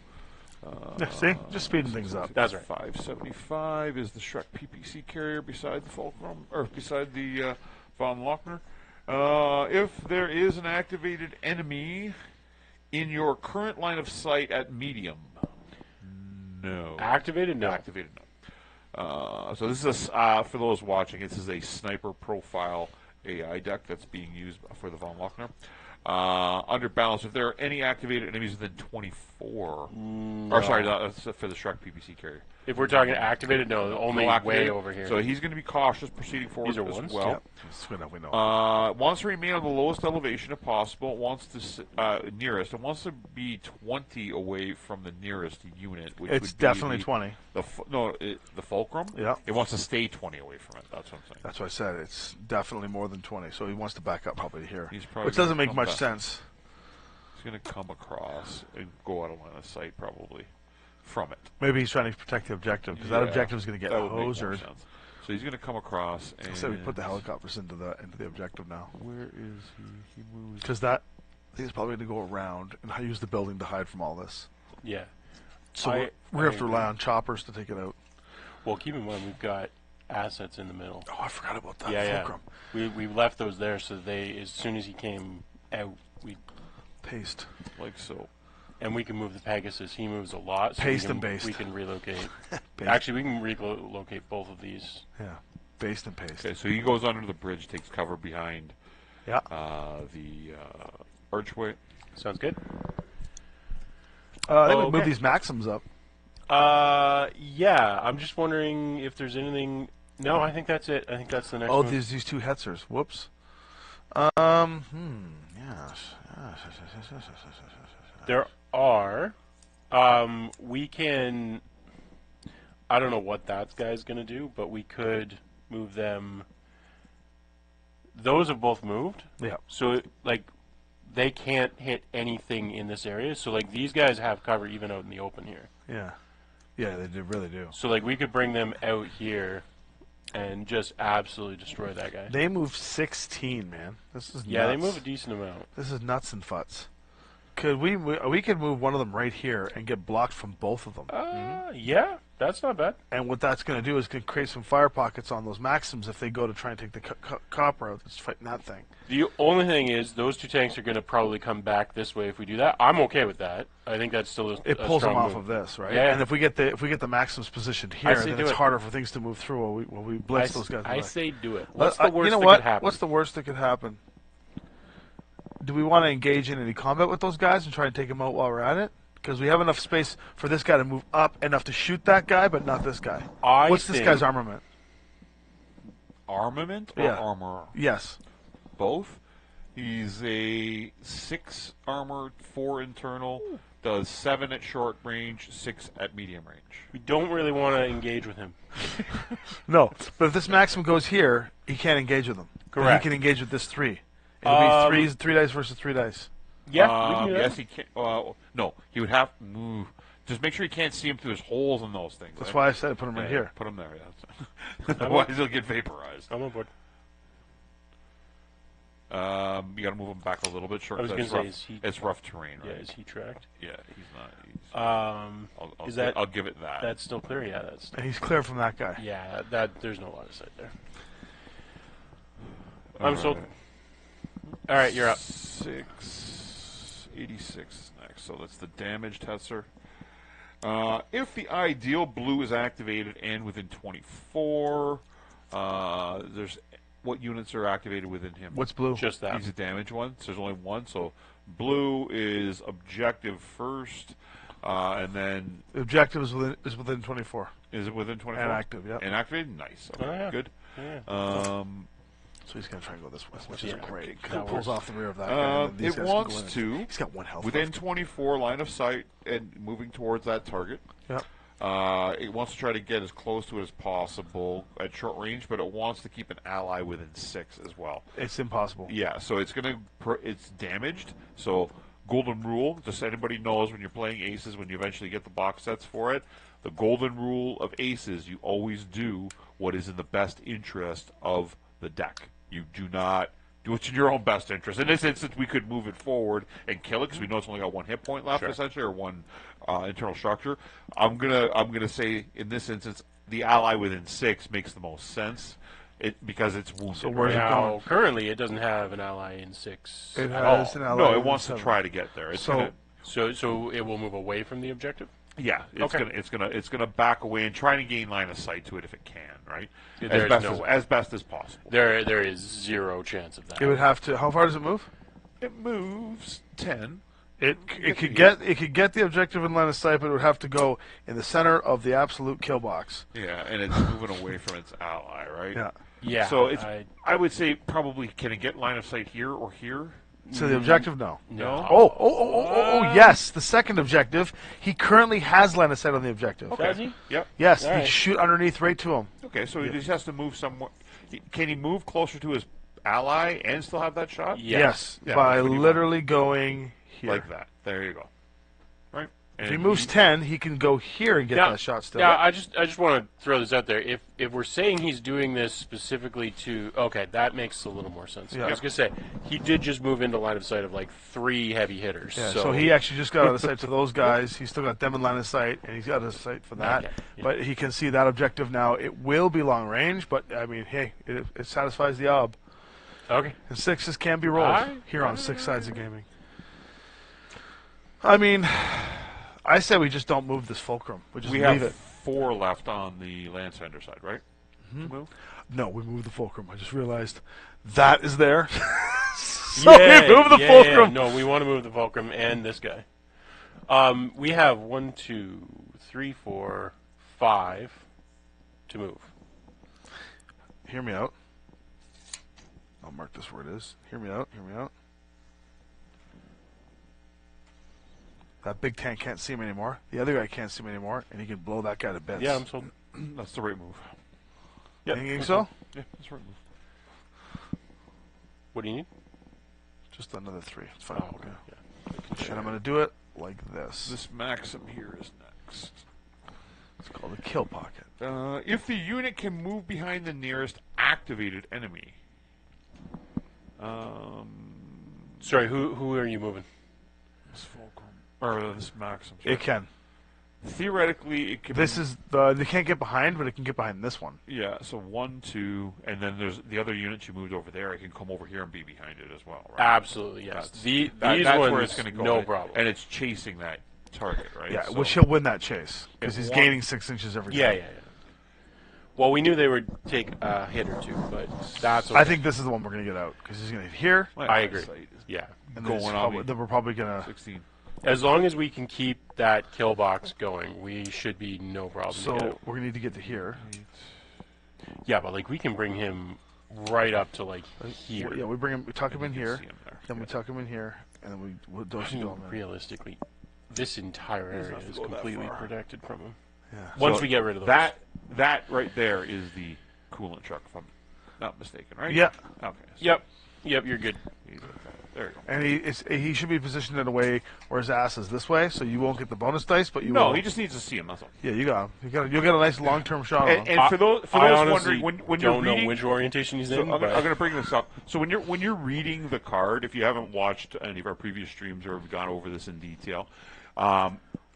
Yeah, see, just speeding things up. That's right. 575 is the Shrek PPC carrier beside the Fulcrum, or beside the von Lochner. If there is an activated enemy in your current line of sight at medium, no. Activated? No. Activated, no. So this is for those watching. This is a sniper profile AI deck that's being used for the von Lochner. Under balance, if there are any activated enemies within 24, or sorry, that's for the Shrek PPC carrier. If we're talking activated, no, only No way activated. over here. So he's going to be cautious proceeding forward These are as ones? well. Yep. We know. Wants to remain on the lowest elevation if possible. Wants to nearest. It wants to be 20 away from the nearest unit. Which It's would be definitely 20. The the fulcrum. Yeah. It wants to stay 20 away from it. That's what I'm saying. That's what I said. It's definitely more than 20. So he wants to back up probably here, He's probably which doesn't gonna make come much back. sense. He's going to come across and go out of line of sight probably from it. Maybe he's trying to protect the objective because that Yeah, objective is going to get that would make more hosered. sense. So he's going to come across and. So we put the helicopters into the objective now Where is he? He moves. because that he's probably going to go around and use the building to hide from all this. yeah. So I we're going to have to agree. rely on choppers to take it out. Well, keep in mind we've got assets in the middle. Oh, I forgot about that. Yeah, Fulcrum. yeah. We left those there so they, as soon as he came out, we Paste. Like so. and we can move the Pegasus. He moves a lot. So Paste we can, and baste. We can relocate. Paste. Actually, we can relocate both of these. Yeah. Based and paste. Okay, so he goes under the bridge, takes cover behind Yeah. the archway. Sounds good. I think we okay. move these maxims up. Yeah. I'm just wondering if there's anything. No, I think that's it. I think that's the next Oh, one. these two Hetzers. Whoops. Yes. There are. We can. I don't know what that guy's going to do, but we could move them. Those have both moved. Yeah. So, like, they can't hit anything in this area. So, like, these guys have cover even out in the open here. Yeah. Yeah, they really do. So, like, we could bring them out here and just absolutely destroy that guy. They move 16, man. This is Yeah, nuts. they move a decent amount. This is nuts and futs. Could we could move one of them right here and get blocked from both of them? Yeah. That's not bad. And what that's going to do is can create some fire pockets on those Maxims if they go to try and take the cop route that's fighting that thing. The only thing is, those 2 tanks are going to probably come back this way if we do that. I'm okay with that. I think that's still It a pulls them strong off move. of this, right? Yeah. And if we get the Maxims positioned here, say then do it's it. harder for things to move through while we blitz those guys. I away. say do it. What's the worst you know that what? could happen? What's the worst that could happen? Do we want to engage in any combat with those guys and try and take them out while we're at it? Because we have enough space for this guy to move up enough to shoot that guy, but not this guy. What's this guy's armament? Armament or Yeah. armor? Yes. Both. He's a 6 armor, 4 internal, does 7 at short range, 6 at medium range. We don't really want to engage with him. No, but if this Maxim goes here, he can't engage with them. But Correct. he can engage with this 3. It'll be 3 dice versus 3 dice. Yeah, we can do that. Yes, he can. No, he would have. Just make sure you can't see him through his holes in those things. That's right? why I said put him right here. Put him there. Yeah. Otherwise, he'll get vaporized. I'm on board. You got to move him back a little bit. Short. I was going gonna to say, it's rough terrain, right? Yeah, is he tracked? Yeah, he's not. Is that I'll give it that. that's still clear? Yeah, that's And he's clear from that guy. yeah. That there's no line of sight there. I'm sold. All right, you're up. 686 is next. So that's the damaged Hetzer. If the ideal blue is activated and within 24, there's what units are activated within him? What's blue? Just that. He's a damaged one, so there's only one. So blue is objective first, and then The objective is within 24. is it within 24? And active, yeah. And activated? Nice. Okay, Oh, yeah. good. Yeah. So he's going to try and go this way, which Yeah. is great. That It pulls works. off the rear of that guy. And then these It guys can wants go in. to, He's got 1 health within left. 24 line of sight and moving towards that target. Yep. It wants to try to get as close to it as possible at short range, but it wants to keep an ally within 6 as well. It's impossible. Yeah, so it's it's damaged. So golden rule, just so anybody knows when you're playing aces, when you eventually get the box sets for it, the golden rule of aces, you always do what is in the best interest of the deck. You do not do what's in your own best interest. In this instance, we could move it forward and kill it because we know it's only got 1 hit point left, Sure. essentially, or 1 internal structure. I'm gonna say in this instance, the ally within 6 makes the most sense. Because it's wounded. So where's right? it Now, going? currently, it doesn't have an ally in 6 It at all. has an ally No, it within wants to 7. try to get there. It's So- gonna, So it will move away from the objective. yeah, Okay. it's gonna back away and try to gain line of sight to it if it can, right? There's no way. As best as possible. There is 0 chance of that. It would have to. How far does it move? It moves 10. It could get the objective in line of sight, but it would have to go in the center of the absolute kill box. Yeah, and it's moving away from its ally, right? Yeah. Yeah. So it's. I- I would say probably can it get line of sight here or here? So the objective, no. No. Oh, yes. The second objective, he currently has line of sight on the objective. Does he? Yep. Yes, All he right. can shoot underneath right to him. Okay, so he just has to move somewhere. Can he move closer to his ally and still have that shot? Yes. Yeah, by that's what he literally going here. Like that. There you go. Right. If he moves 10, he can go here and get that shot still. Yeah, I just want to throw this out there. If we're saying he's doing this specifically to, okay, that makes a little more sense. Yeah. I was gonna say he did just move into line of sight of like 3 heavy hitters. Yeah, so he actually just got out of sight to those guys. He's still got them in line of sight, and he's got out of sight for that. Okay, yeah. But he can see that objective now. It will be long range, but I mean, hey, it satisfies the ob. Okay. And 6s can be rolled Alright. here on 6 sides of gaming. I mean, I say we just don't move this fulcrum. We just We leave have it. 4 left on the Landsander side, right? Mm-hmm. To move? No, we move the fulcrum. I just realized that is there. So we move the fulcrum. No, we want to move the fulcrum and this guy. We have 1, 2, 3, 4, 5 to move. Hear me out. I'll mark this where it is. Hear me out. Hear me out. That big tank can't see him anymore. The other guy can't see him anymore, and he can blow that guy to bits. Yeah, I'm sold. That's the right move. You think so? Yeah, that's the right move. What do you need? Just another 3. It's fine. Oh, okay. Yeah. And I'm going to do it like this. This Maxim here is next. It's called a kill pocket. If the unit can move behind the nearest activated enemy. Sorry, who are you moving? This Fulcrum. Or this Maxim. It can. theoretically, it could. This is the they can't get behind, but it can get behind this one. Yeah, so 1, 2, and then there's the other units you moved over there. I can come over here and be behind it as well, right? Absolutely, yes. These That's ones, where it's going to go. no problem. And it's chasing that target, right? Yeah, So- which he'll win that chase because he's one- gaining 6 inches every Yeah, time. yeah, yeah. Well, we knew they would take a hit or two, but that's okay. I think this is the one we're going to get out because he's going to hit here, My I agree. eyesight is Yeah. and Going on me. then we're probably going to. 16. As long as we can keep that kill box going, we should be no problem. to get So out. we're going to need to get to here. Yeah, but like we can bring him right up to like here. Yeah, we bring him, we tuck him in You can here, see him there. then we tuck him in here, and then we'll I dose mean, him in. realistically, this entire area have to is go that completely far. protected from him. Yeah. Once So we get rid of those. that right there is the coolant truck, if I'm not mistaken, right? Yeah, Okay. So Yep, you're good. there you go. and he should be positioned in a way where his ass is this way, so you won't get the bonus dice, but you No, will. he just needs to see him. That's all. Yeah, you got him. You'll get a nice long-term shot on him. And for those I honestly wondering, when you're don't reading, know which orientation he's so in. I'm but going to bring this up. So when you're reading the card, if you haven't watched any of our previous streams or have gone over this in detail,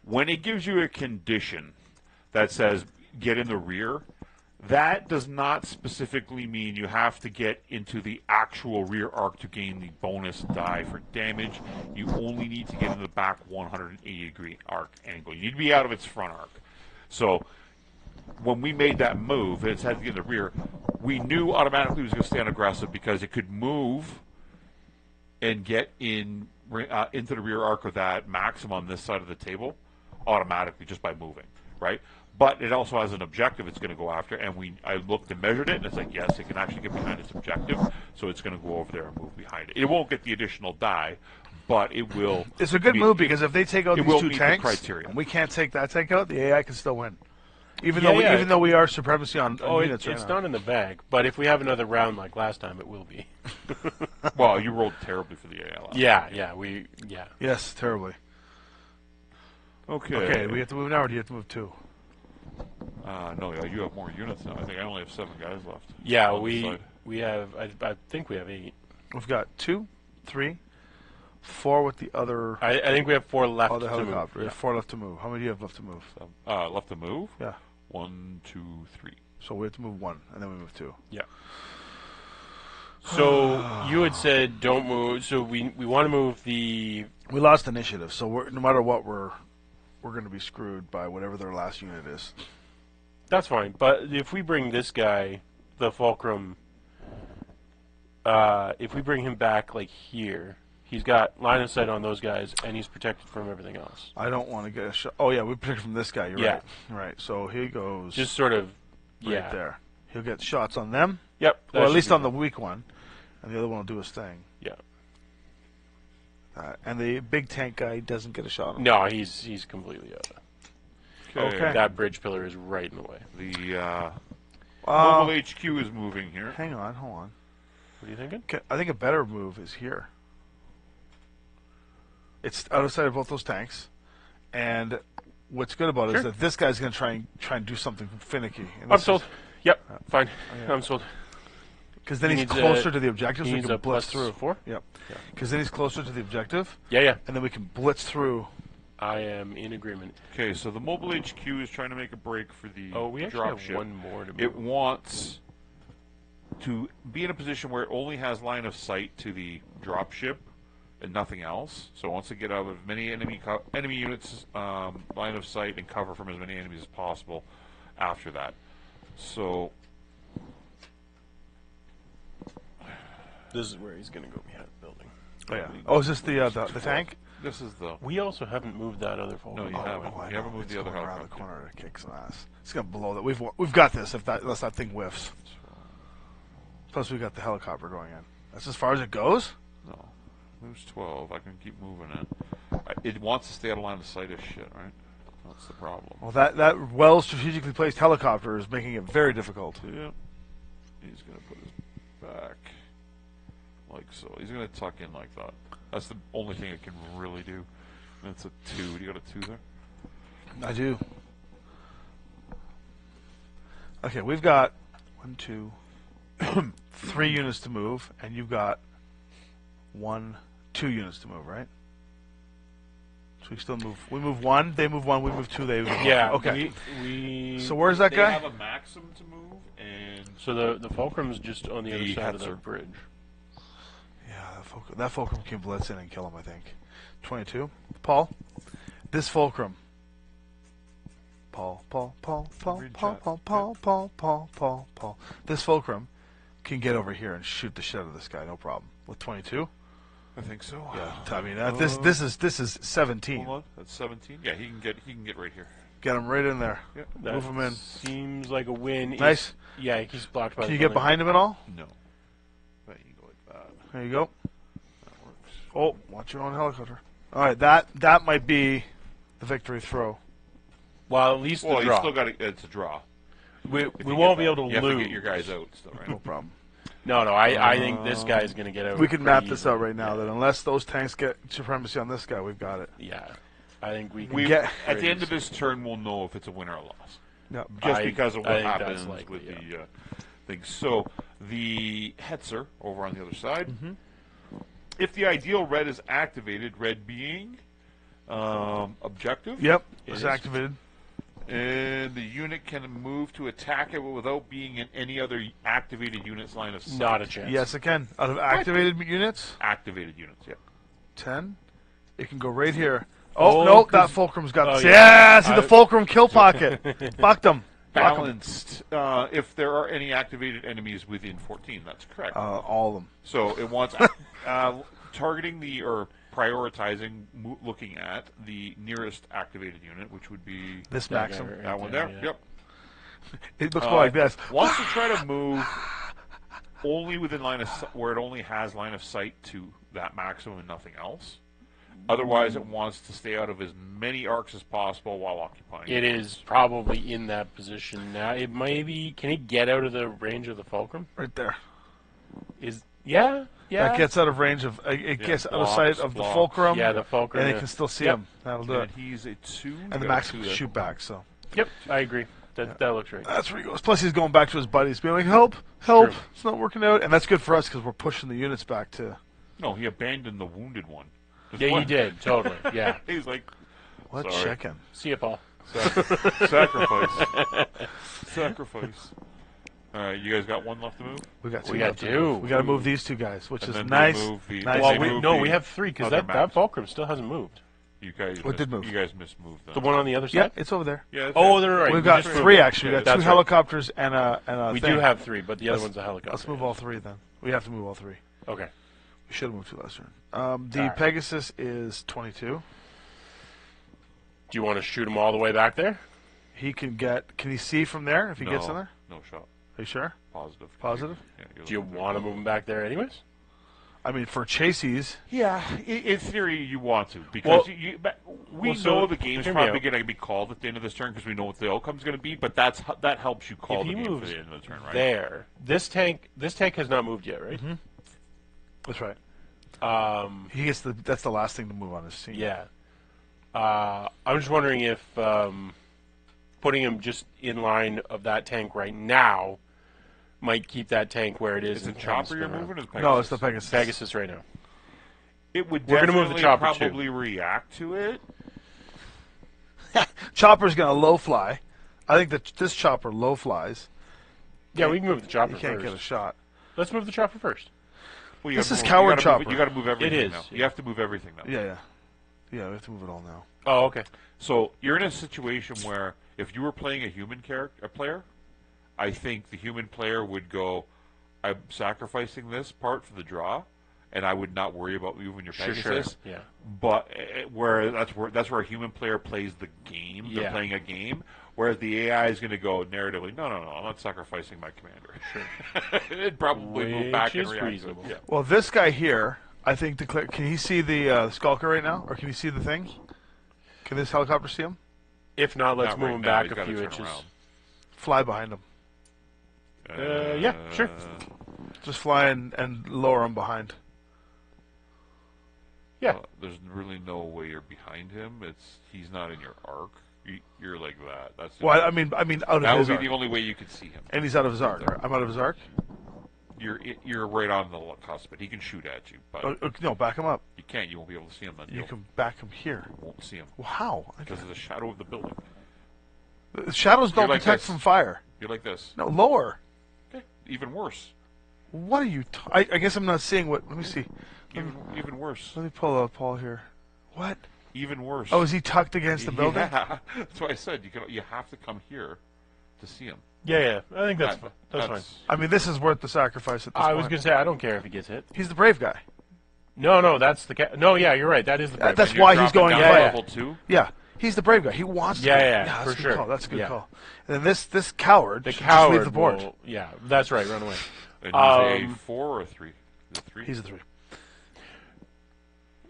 when it gives you a condition that says get in the rear, that does not specifically mean you have to get into the actual rear arc to gain the bonus die for damage. You only need to get in the back 180-degree arc angle. You need to be out of its front arc. So when we made that move, it had to get in the rear, we knew automatically it was going to stand aggressive because it could move and get into the rear arc of that maxim on this side of the table automatically just by moving, right? But it also has an objective it's going to go after, and I looked and measured it, and it's like, yes, it can actually get behind its objective, so it's going to go over there and move behind it. It won't get the additional die, but it will. It's a good meet- move because if they take out it these will two meet the tanks, criteria. and we can't take that tank out, the AI can still win. Even Yeah. though we are supremacy on units right it's now. not in the bag. But if we have another round like last time, it will be. Well, you rolled terribly for the AL. Yeah. Yes, terribly. Okay. Okay, we have to move now, or do you have to move 2? No, yeah, you have more units now. I think I only have 7 guys left. Yeah, on this side. we have. I think we have 8. We've got 2, 3, 4 with the other I think we have 4 left. other to move. helicopter. Yeah. 4 left to move. How many do you have left to move? Left to move? Yeah. 1, 2, 3. So we have to move 1, and then we move 2. Yeah. So you had said don't move. So we want to move the. We lost initiative, so no matter what, we're going to be screwed by whatever their last unit is. That's fine. But if we bring this guy, the Fulcrum, if we bring him back like here, he's got line of sight on those guys, and he's protected from everything else. I don't want to get a shot. Oh yeah, we protect from this guy. You're Yeah. right. Right. So he goes Just sort of. right Yeah. there. He'll get shots on them, Yep. or at least on the weak one, and the other one will do his thing. Yeah. And the big tank guy doesn't get a shot on him. No, he's completely out. Okay. That bridge pillar is right in the way. The Oh, mobile HQ is moving here. hang on, hold on. What are you thinking? Okay, I think a better move is here. It's out of sight of both those tanks, and what's good about it is Sure. that this guy's going to try and do something finicky. I'm sold. Yep. Fine. yeah. I'm sold. Because then He he's needs closer a- to the objective, He so we needs can a blitz plus through. 4. Yep. Yeah. Because then he's closer to the objective, Yeah. and then we can blitz through. I am in agreement. Okay, so the mobile HQ is trying to make a break for the Oh, we actually drop have ship. one more to move. It wants to be in a position where it only has line of sight to the drop ship and nothing else. So it wants to get out of as many enemy units line of sight and cover from as many enemies as possible after that. So This is where he's going to go behind the building. Oh yeah. Oh, is this the tank? this is the We also haven't moved that other folder. No, you haven't. Oh, I You haven't know. moved It's the other going around the helicopter. corner to kick some ass. It's gonna blow that. We've got this. Unless that thing whiffs. Plus we got the helicopter going in. That's as far as it goes. no. Moves 12. I can keep moving it. It wants to stay out of line of sight as shit, right? That's the problem. Well, that well strategically placed helicopter is making it very difficult. Yeah. He's gonna put his back like so. He's gonna tuck in like that. That's the only thing it can really do. That's a 2. Do you got a 2 there? I do. Okay, we've got 1, 2, 3 units to move, and you've got 1, 2 units to move, right? So we still move. We move 1. They move 1. We move 2. They move 1. Yeah. Okay. We So where's that They guy? have a maximum to move, and So the Fulcrum's just on the other The side of Hetzer. the bridge. Yeah, that Fulcrum can blitz in and kill him, I think. 22. Paul? This Fulcrum. Paul. This Fulcrum can get over here and shoot the shit out of this guy, no problem. With 22? I think so. Yeah. I mean, this is 17. Hold on, that's 17. Yeah, he can get right here. Get him right in there. Yeah. That Move him in. Seems like a win. Nice. Yeah, he's blocked by Can the you get building. behind him at all? No. But you go like that. There you go. That works. Oh, watch your own helicopter. All right, that might be the victory throw. Well, at least Well, the you draw. still got it's a draw. we If we you won't get be that. able to You have lose. to get your guys out still, right? No problem. No, I think this guy's going to get out. We can pretty map this easily. out right now. That unless those tanks get supremacy on this guy, we've got it. Yeah, I think we can. We Get- at the end of this turn, we'll know if it's a win or a loss, No. just I- because of I what think that's happens likely, with yeah. the things. So the Hetzer over on the other side. If the ideal red is activated, red being objective, Yep, It it's is. activated. and the unit can move to attack it without being in any other activated unit's line of sight. Not a chance. Yes, it can. Out of activated units, Activated units, yeah. 10. It can go right here. Oh, no, that 'cause- Fulcrum's got oh, this. yeah. Yeah, see the I- Fulcrum kill pocket. Fucked him. Balanced. If there are any activated enemies within 14, that's correct. All of them. So it wants targeting or prioritizing, looking at the nearest activated unit, which would be This That guy Maxim. right that one there. yeah. Yep. It looks more like this. Wants to try to move only within line of where it only has line of sight to that maximum and nothing else. Otherwise, it wants to stay out of as many arcs as possible while occupying. It is probably in that position now. It may be. Can it get out of the range of the Fulcrum? Right there. Yeah. That gets out of range of. It gets out of sight of the blocks. Fulcrum. Yeah, the Fulcrum. And yeah. they can still see Yep. him. That'll do it. And he's a 2. And the Maxim can shoot back, so. Yep, I agree. That looks right. That's where he goes. Plus, he's going back to his buddies, being like, help, help. True. It's not working out. And that's good for us because we're pushing the units back to. No, he abandoned the wounded one. Just Yeah, you one. did totally. Yeah. He's like, What Sorry. chicken? See you, Paul. sacrifice. Sacrifice. All right, you guys got one left to move? We got two. We got left to two. move. We got to move these two guys, which And is then nice. they move the- Nice. Well, They move No, the we have three because other that maps. Fulcrum still hasn't moved. You guys, What did move? You guys mismoved them. The one on the other Yeah, side. it's over there. Yeah. that's Oh, right. they're right. We've We got just three moved. actually. We got That's two right. helicopters and a We thing. do have three, but the other Let's- one's a helicopter. Let's move all three then. We have to move all three. Okay. We should have moved two last turn. The Alright. Pegasus is 22. Do you want to shoot him all the way back there? He can get. Can he see from there if he gets in there? No shot. Are you sure? Positive. Positive? Yeah, you're Do you looking want to move him back there anyways? I mean, for chases, Yeah, in theory you want to because Well- but we well, so know the game's hear me probably out. going to be called at the end of this turn because we know what the outcome's going to be. But that helps you call If the he game for moves the end of the turn, right? there, this tank has not moved yet, right? that's right. Mm-hmm. He gets the. That's the last thing to move on his team. Yeah. I'm just wondering if putting him just in line of that tank right now might keep that tank where it is. Is and it try and chopper spin you're around. moving? Or the Pegasus? No, it's the Pegasus. Pegasus right now. It would We're gonna definitely move the chopper, too. probably react to it. Chopper's gonna low fly. I think that this chopper low flies. Yeah, we can move the chopper He can't first. get a shot. Let's move the chopper first. Well, you This gotta is move- coward you gotta chopper. Move, you got to move everything is, now. yeah. You have to move everything now. Yeah. We have to move it all now. Oh, okay. So you're in a situation where if you were playing a human player, I think the human player would go, "I'm sacrificing this part for the draw, and I would not worry about moving your Sure. Pegasus." Yeah. But that's where a human player plays the game. They're Yeah. playing a game, whereas the AI is going to go narratively, "No, I'm not sacrificing my commander." Sure. It'd probably move back Which and is react to it. reasonable. Yeah. Well, this guy here, I think, can he see the Skulker right now, or can he see the thing? Can this helicopter see him? If not, let's Not move right him now, back he's a gotta few turn inches. around. Fly behind him. Yeah, sure. Just fly and lower him behind. Yeah. There's really no way you're behind him. He's not in your arc. You're like that. That's the Well, only- I mean, out that of would his be arc. the only way you could see him. And he's out of his arc. Right? I'm out of his arc. you're right on the cusp, but he can shoot at you. But No, back him up. you can't. You won't be able to see him then. You can back him here. You won't see him Well, how? because of the shadow of the building. The shadows don't You're like protect this. from fire. You're like this. No, lower. Okay. Even worse. What are you? I guess I'm not seeing what. Let me see. Even worse. Let me pull up Paul here. What? Even worse. Oh, is he tucked against the building? Yeah. That's why I said you have to come here to see him. Yeah. I think that's fine. I mean, this is worth the sacrifice at this I point. was gonna say I don't care if he gets hit. He's the brave guy. No, that's the no. Yeah, you're right. That is the. That's And you're why he's dropping going down to to fight. level 2. Yeah, he's the brave guy. He wants to. Yeah, that's for a good sure. Call. That's a good Yeah. call. And then this coward. The should coward just leave the board. will- yeah, that's right. Run away. And he's a 4 or a 3. Is it 3? He's a 3.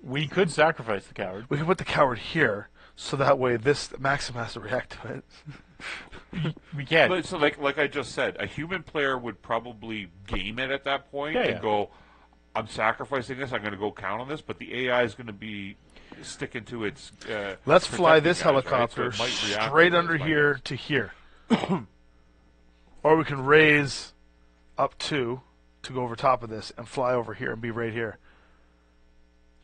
We could sacrifice the coward. We can put the coward here, so that way this Maxim has to react to it. We can. But, so like I just said, a human player would probably game it at that point Yeah, and yeah. go, I'm sacrificing this, I'm going to go count on this, but the AI is going to be sticking to its Let's fly protecting this guys, right? helicopter So it might react straight to under this, might here to here. Or we can raise up to go over top of this and fly over here and be right here.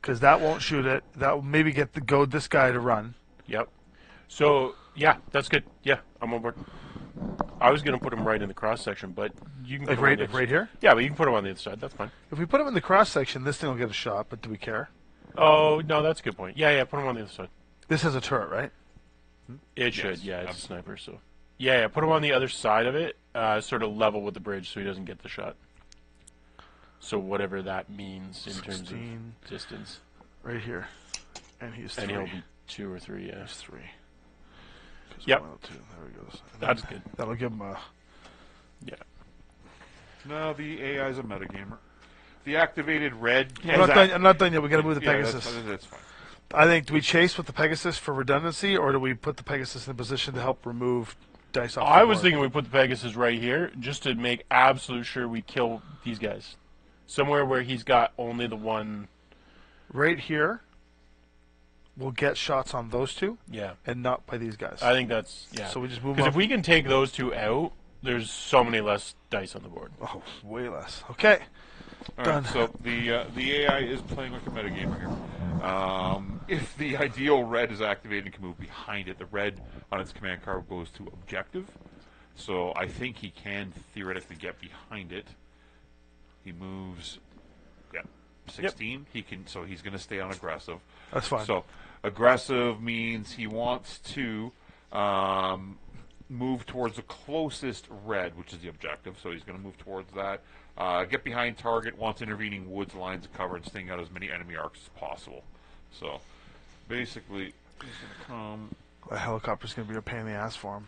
Because that won't shoot it. That will maybe get this guy to run. Yep. So yeah, that's good. Yeah, I'm on board. I was gonna put him right in the cross section, but you can Like put him on the right other- here? Yeah, but you can put him on the other side. That's fine. If we put him in the cross section, this thing will get a shot, but do we care? Oh no, that's a good point. Yeah, put him on the other side. This has a turret, right? It should. Yeah, it's a sniper. So yeah, put him on the other side of it, sort of level with the bridge, so he doesn't get the shot. So whatever that means in terms 16. of distance, Right here. And he's 3. and he'll be 2 or 3. Yeah, He's 3. Yep. 2. There he goes. And that's then good. That'll give him a... Yeah. No, the AI is a metagamer. The activated red. I'm not done yet. We got to move the Pegasus. That's fine. I think, do we chase with the Pegasus for redundancy, or do we put the Pegasus in a position to help remove dice off the I was board? thinking we put the Pegasus right here, just to make absolute sure we kill these guys. Somewhere where he's got only the one. Right here, we'll get shots on those two, Yeah. and not by these guys. I think that's So we just move Because up. if we can take those two out, there's so many less dice on the board. Oh, way less. Okay. All Done. right, so the AI is playing like a metagamer here. If the ideal red is activated and can move behind it, the red on its command card goes to objective. So I think he can theoretically get behind it. He moves, 16. He can, so he's going to stay on aggressive. That's fine. So aggressive means he wants to move towards the closest red, which is the objective. So he's going to move towards that. Get behind target, wants intervening woods, lines of cover, and staying out as many enemy arcs as possible. So basically, he's going to come. The helicopter's going to be a pain in the ass for him.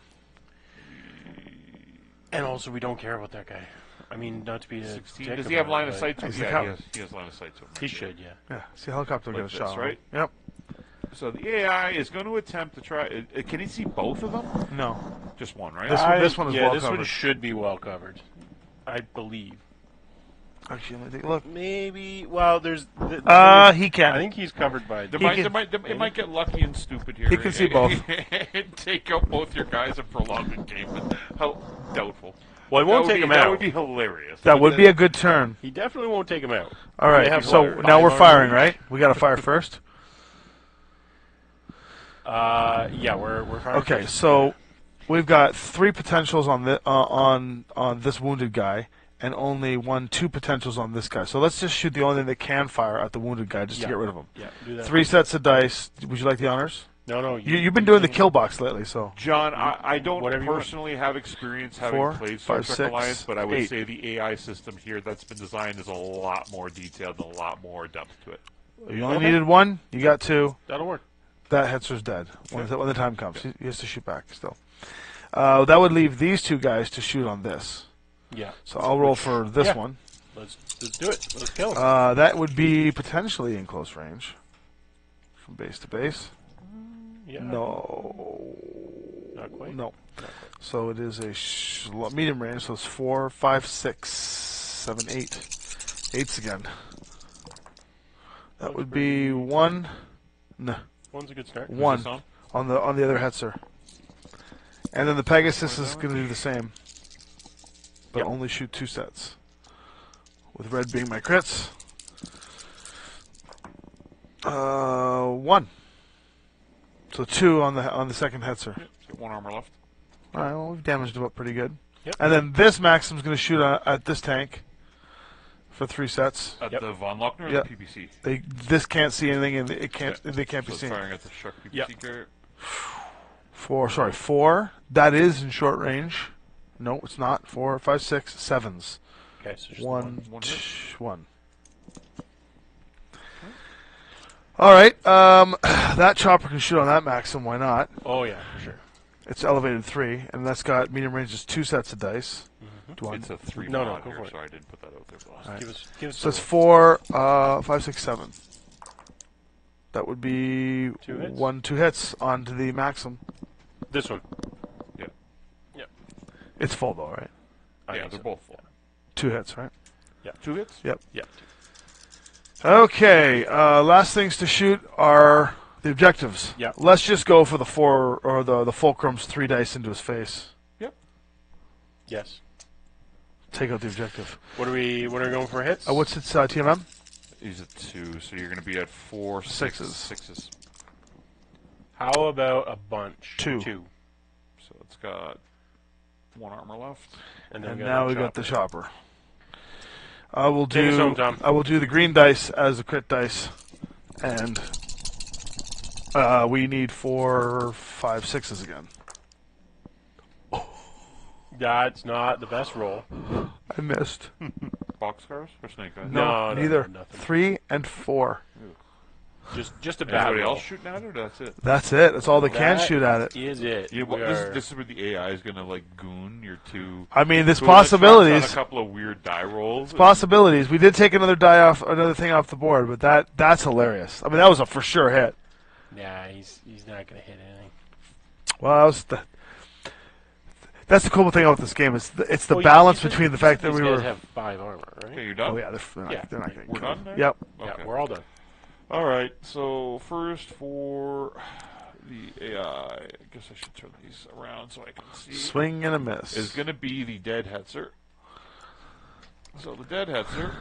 And also, we don't care about that guy. I mean, not to be a 16. dick Does he have about line it, of but sight to him? He's the Yeah, coward. he has line of sight to him. He should, yeah. Yeah. See, helicopter will Like get a this, shot. on right? him. Yep. So the AI is going to attempt to try. Can he see both of them? No. Just one, right? This one is yeah, well this one covered. should be well covered. I believe. Actually, let me take a look. Maybe. Well, there's. He can. I think he's covered by. It might get lucky and stupid here. He can see both. And take out both your guys and prolong the game. How doubtful. Well, he won't take him That out. would be hilarious. That would be a good turn. He definitely won't take him out. All They right. have So what, now we're 5 firing, armor? right? We got to fire first. Yeah, we're firing. Okay. first. So we've got 3 potentials on this wounded guy, and only 2 potentials on this guy. So let's just shoot the only thing that can fire at the wounded guy, just to Yeah. get rid of him. Yeah, do that. 3 sets of dice. Would you like the honors? No. You've been doing the kill box lately, so John, I don't Whatever you want. personally have experience having 4, played Star 5, Trek 6, Alliance, but I would 8. say the AI system here that's been designed is a lot more detailed and a lot more depth to it. You only Okay. needed 1. You got 2. That'll work. That Hetzer's dead when the time comes. He has to shoot back still. That would leave these 2 guys to shoot on this. Yeah. So I'll roll for this Yeah. one. Let's do it. Let's kill him. That would be potentially in close range. From base to base. yeah. No. Not quite. No. So it is a medium range, so it's 4, 5, 6, 7, 8. 8's again. That would be 1. No. One's a good start. 1 this on? on the other Hetzer. And then the Pegasus is going to do the same. But Yep. only shoot 2 sets. with red being my crits. 1. So 2 on the second hetzer. Got 1 armor left. All right, well, we've damaged him up pretty good. Yep. And then this Maxim's going to shoot at this tank for 3 sets. At Yep. the Von Lochner or Yep. the PPC? This can't see anything, and it can't. They can't So be it's seen. firing at the Shark PPC Yep. carrier. 4. That is in short range. No, it's not. 4, 5, 6, 7s. Okay, so just 1, One 1. All right. That chopper can shoot on that Maxim. Why not? Oh yeah, for sure. It's elevated 3, and that's got medium range is 2 sets of dice. Do I- It's a 3 No, mod go here, for it. so I didn't put that out there. Boss. Right. Give us So it's the 4, 5, 6, 7. That would be 2 hits? 2 hits onto the Maxim. this one. Yeah, Yep. It's full though, right? I yeah, think they're so. both full. 2 hits, right? 2 hits? Yep. Yeah. Okay. Last things to shoot are the objectives. Yeah. Let's just go for the 4 or the Fulcrum's 3 dice into his face. Yep. Yes. Take out the objective. What are we going for hits? What's its TMM? He's at 2, so you're going to be at 4 Sixes. sixes. How about a bunch? 2. So it's got 1 armor left. And then And we now we that got the chopper. chopper. I will Take us do. home, Tom. I will do the green dice as the crit dice, and we need 4, 5, 6s again. That's not the best roll. I missed. Boxcars or snake eyes? No, neither. nothing. 3 and 4. Just a bad Anybody roll. else shooting at it, or that's it? That's it. That's all they can That shoot at it. Is it? Yeah, well, We this, are- this is where the AI is going to like goon your 2. I mean, there's bullet shots possibilities. On a couple of weird die rolls. Possibilities. We did take another thing off the board, but that's hilarious. I mean, that was a for sure hit. Nah, he's not going to hit anything. Well, that's the cool thing about this game. It's the Well, balance you said- between the you fact said that we these guys were. have 5 armor, right? Okay, you're done. Oh yeah, they're not getting We're killed. done there? Yep. Okay. Yeah, we're all done. All right. So first for the AI, I guess I should turn these around so I can see. Swing and a miss. Is going to be the dead Hetzer. So the dead Hetzer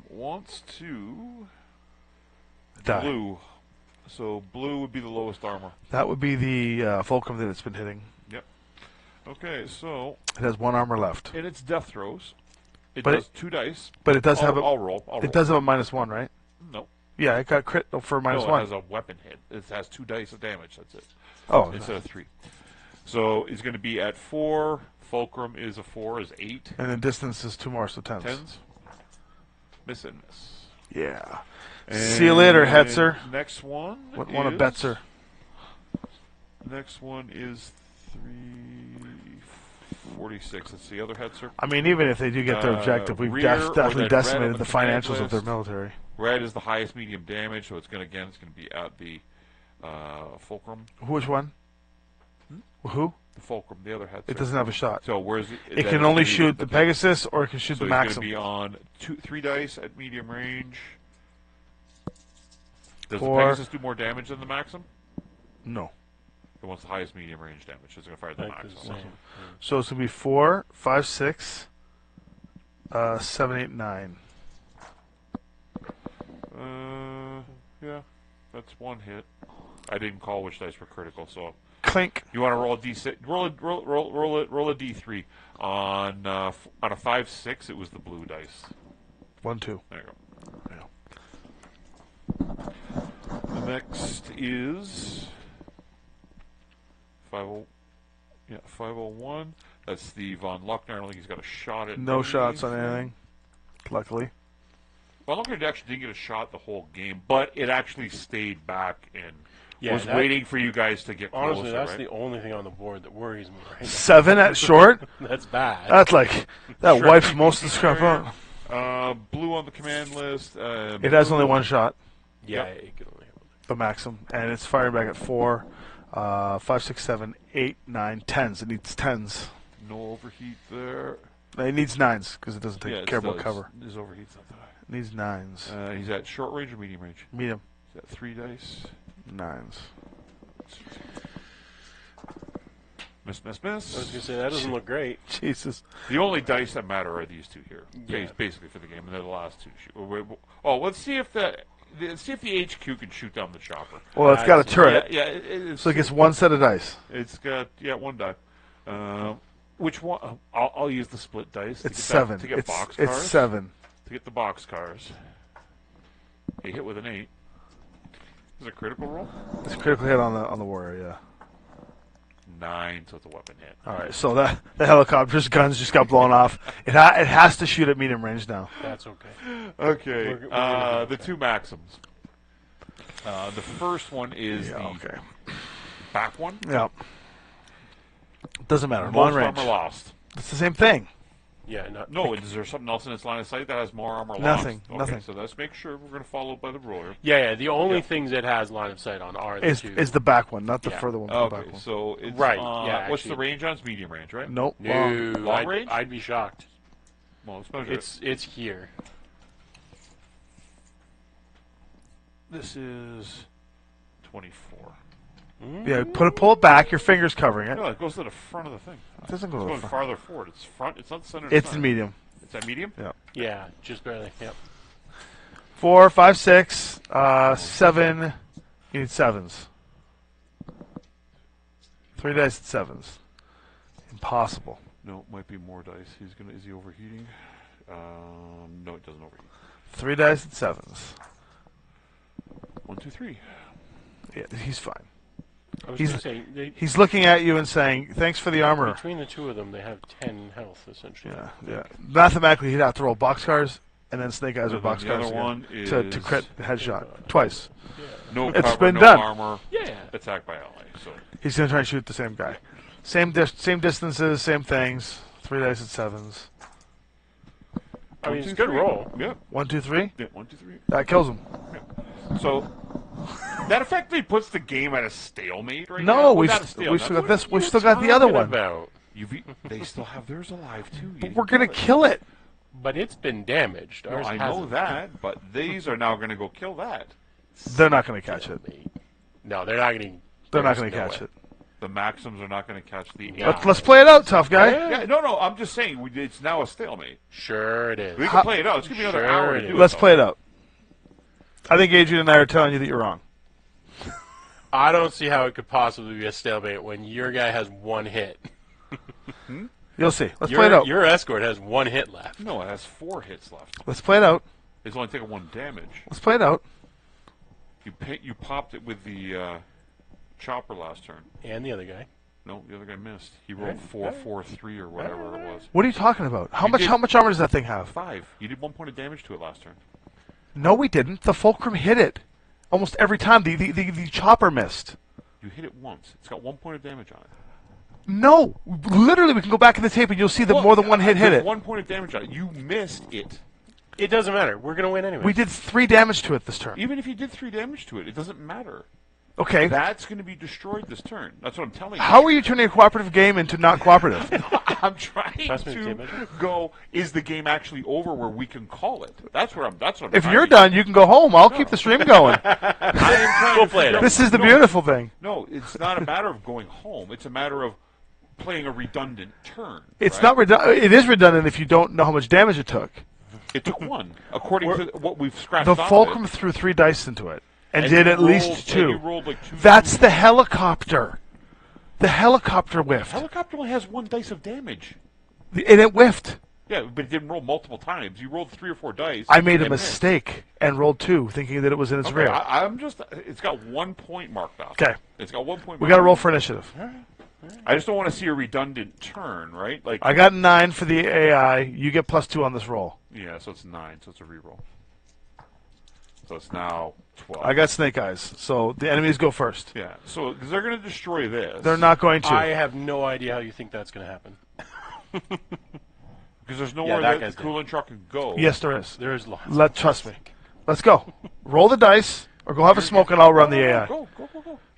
wants to Die. blue. So blue would be the lowest armor. That would be the Fulcrum that it's been hitting. Yep. Okay, so It has 1 armor left, in its death throws, it But does 2 dice. but it does have I'll roll. it does have a -1, right? No. Yeah, it got crit for No, it -1. has a weapon hit. It has 2 dice of damage. That's it. Oh, Instead of 3. So it's going to be at 4. Fulcrum is a 4, is 8. and then distance is 2 more, so 10s. 10s. Miss and miss. Yeah. See you later, Hetzer. Next one. One of is- Betzer. Next one is 346. That's the other Hetzer. I mean, even if they do get their objective, we've rear or definitely then red on decimated the the command financials of their list. military. Red is the highest medium damage, so it's going to be at the Fulcrum. Which one? Who? The Fulcrum, the other Hetzer. It doesn't have a shot. So where's the? It can only shoot the Pegasus, or it can shoot So the he's Maxim. going to be on 3 dice at medium range. Does 4. the Pegasus do more damage than the Maxim? No. It wants the highest medium range damage. So it's going to fire the I think it's the Maxim. same. So it's going to be 4, 5, 6, 7, 8, 9. Yeah, that's 1 hit. I didn't call which dice were critical, so Clink. you want to roll a d6, roll a d3 on a 5-6. It was the blue dice. 1, 2. There you go. Yeah. The next is 501. That's the Von Lochner. I don't think he's got a shot at No shots on anything, luckily. Von Lochner actually didn't get a shot the whole game, but it actually stayed back and was that- waiting for you guys to get Honestly, closer, that's right? the only thing on the board that worries me right 7 at short? now. That's bad. That's like, that Sure. wipes most of the scrap out. Blue on the command list. It has only 1 shot, yeah, Yep. it can only have the Maxim, and it's firing back at 4, 5, 6, 7, 8, 9, 10s. It needs 10s. No overheat there. It needs 9s, because it doesn't Yeah, care about cover. His overheat's not that high. It needs 9s. He's at short range or medium range? Medium. He's at 3 dice. 9s. Miss. I was going to say, that doesn't look great. Jesus. The only dice that matter are these two here, Yeah. basically for the game, and they're the last two. Oh, let's see if the HQ can shoot down the chopper. Well, it's got a turret, Yeah, it's, so it gets one set of dice. It's got one die. Which one? I'll use the split dice. It's 7. To get It's box it's cars. 7. To get the box cars. You hit with an 8. Is it a critical roll? It's a critical hit on the warrior. Yeah. 9, so it's a weapon hit. All right. So the helicopter's guns just got blown off. It has to shoot at medium range now. That's okay. Okay. We're gonna The two maxims. The first one is the back one. Yeah. Doesn't matter. Most Long range. armor lost. It's the same thing. Yeah, No, is there something else in its line of sight that has more armor Nothing, lost? Okay, nothing. so let's make sure we're going to follow by the ruler. Yeah, the only things it has line of sight on are the two. Is the back one, not the Yeah. further one. But the Okay, back one. so it's Right, yeah, what's the actually- range on? It's medium range, right? Nope. No, Long range? I'd be shocked. Well, let's measure it. It's here. This is 24. Yeah. Pull it back. Your finger's covering it. No, it goes to the front of the thing. It doesn't go It's to the going front. farther forward. It's front. It's not the center. It's in medium. It's at medium. Yeah. Yeah, just barely. Yep. 4, 5, 6, 7. You need 7s. 3 dice at 7s. Impossible. No, it might be more dice. Is he overheating? No, it doesn't overheat. 3 dice at 7s. 1, 2, 3. Yeah, he's fine. I was He's- going to say, He's looking at you and saying, "Thanks for the armor." between the two of them, they have 10 health, essentially. Yeah, yeah. Mathematically, he'd have to roll boxcars and then snake eyes or And then boxcars the other again one is to crit headshot twice. no It's cover, been no done. armor. Yeah. Attack by ally. So He's gonna try and shoot the same guy. Same distances, same things. 3 dice at 7s. I mean, 1, it's 2, a good 3. roll. Yeah. 1, 2, 3. Yeah. 1, 2, 3. That kills him. So that effectively puts the game at a stalemate right now. No, Well, we've not a stalemate. we've still got That's this. what We've you're still got the other Talking one. about. They still have theirs alive too. You But didn't we're gonna kill it. kill it. But it's been damaged. No, Ours I know hasn't. that, but these are now going to go kill that. They're not gonna catch it. No, they're not going to. They're not gonna catch it. The Maxims are not going to catch the. Yeah. Let's play it out, tough guy. Yeah, no. I'm just saying it's now a stalemate. Sure it is. We can play it out. It's going to be another Sure hour it to is. do Let's it. play it out. I think Adrian and I are telling you that you're wrong. I don't see how it could possibly be a stalemate when your guy has one hit. You'll see. Let's play it out. Your escort has one hit left. No, it has 4 hits left. Let's play it out. It's only taken 1 damage. Let's play it out. You popped it with the chopper last turn. And the other guy. No, the other guy missed. He rolled 4, 4, 3, or whatever it was. What are you talking about? How You much did- armor does that thing have? 5. You did 1 point of damage to it last turn. No, we didn't. The fulcrum hit it almost every time. The chopper missed. You hit it once. It's got 1 point of damage on it. No, literally, we can go back in the tape and you'll see that more than one hit There's it. 1 point of damage on it. You missed it. It doesn't matter. We're going to win anyway. We did 3 damage to it this turn. Even if you did 3 damage to it, it doesn't matter. Okay. That's going to be destroyed this turn. That's what I'm telling you. How are you turning a cooperative game into not cooperative? I'm trying Pass me the tape to measure. go. Is the game actually over where we can call it? That's what I'm. If trying you're to done, you can go home. I'll keep the stream going. I am trying We'll to play it figure out. out- This is the No, beautiful thing. No, it's not a matter of going home. It's a matter of playing a redundant turn. It's right? not redundant. It is redundant if you don't know how much damage it took. It took 1, according to what we've scratched The off fulcrum of it. threw 3 dice into it and And did you at least rolled- and 2. you rolled like 2. That's the helicopter. The helicopter whiffed. Helicopter only has 1 dice of damage. And it whiffed. Yeah, but it didn't roll multiple times. You rolled 3 or 4 dice. I made a and missed. mistake and rolled 2, thinking that it was in its Okay, rear. I'm just. It's got 1 point marked off. Okay. It's got 1 point. We got to roll for initiative. I just don't want to see a redundant turn, right? Like, I got 9 for the AI. You get +2 on this roll. yeah, so it's 9, so it's a reroll. So it's now 12. I got snake eyes, so the enemies go first. Yeah, so because they're going to destroy this. They're not going to. I have no idea how you think that's going to happen. because there's nowhere that that guy's the coolant truck can go. Yes, there is. There is lots. Trust me. Let's go. Roll the dice, or go have a smoke, and I'll run the AI. Go.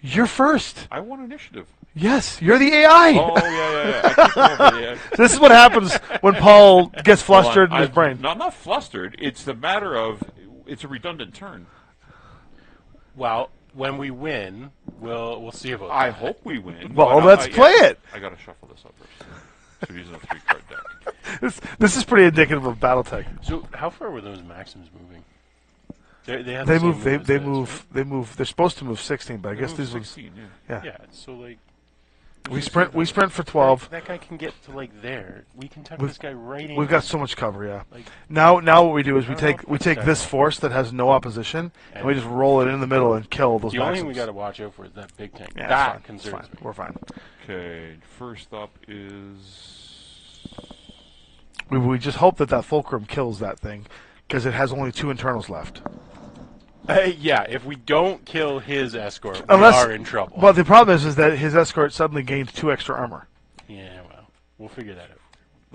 You're first. I want initiative. Yes, you're the AI. Oh yeah. I keep going for the AI. This is what happens when Paul gets flustered in his brain. No, I'm not flustered. It's the matter of it's a redundant turn. Well, when we win, we'll see about I that. hope we win. Well, but, let's play it. I gotta shuffle this up first. So we're using a 3-card deck. This is pretty indicative of Battletech. So how far were those Maxims moving? They have They the same move. They as this, move. right? They move. They're supposed to move 16, but I guess Move these ones. 16, yeah. Yeah. Yeah, so like We sprint for 12. that guy can get to like there. We can tuck We've- this guy right in. We've got so much cover. Yeah. like Now what we do is we I don't know if take it's this that- force that has no opposition, and we just roll it in the middle and kill those the only Maxims. thing we got to watch out for is that big tank. Yeah, that it's concerns fine. me. We're fine. Okay, first up is... We just hope that Fulcrum kills that thing, because it has only 2 internals left. Yeah, if we don't kill his escort, Unless- we are in trouble. Well, the problem is that his escort suddenly gained 2 extra armor. Yeah, well, we'll figure that out.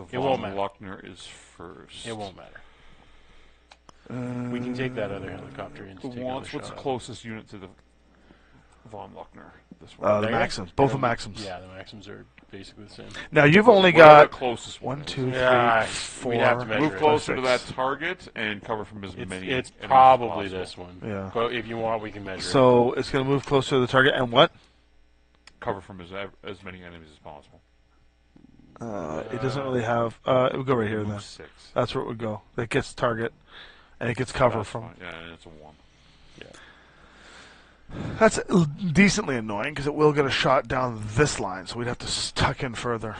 The It won't von matter. Luckner is first. It won't matter. We can take that other helicopter in to take another What's shot the at it. closest unit to the von Luckner? This one. The There? Maxims, both the Maxims. Yeah, the Maxims are basically the same. Now you've only Whatever got the closest one 1, is. 2, 3, Yeah, 4. we'd have to measure Move it. closer to that 6. target and cover from as many. It's enemies as probably possible. this one. Yeah. But if you want, we can measure it. So it's going to move closer to the target, and what? Cover from as many enemies as possible. It doesn't really have. It would go right here Move then. 6. That's where it would go. It gets target, and it gets cover That's from. fine. Yeah, and it's a 1. That's decently annoying because it will get a shot down this line, so we'd have to tuck in further.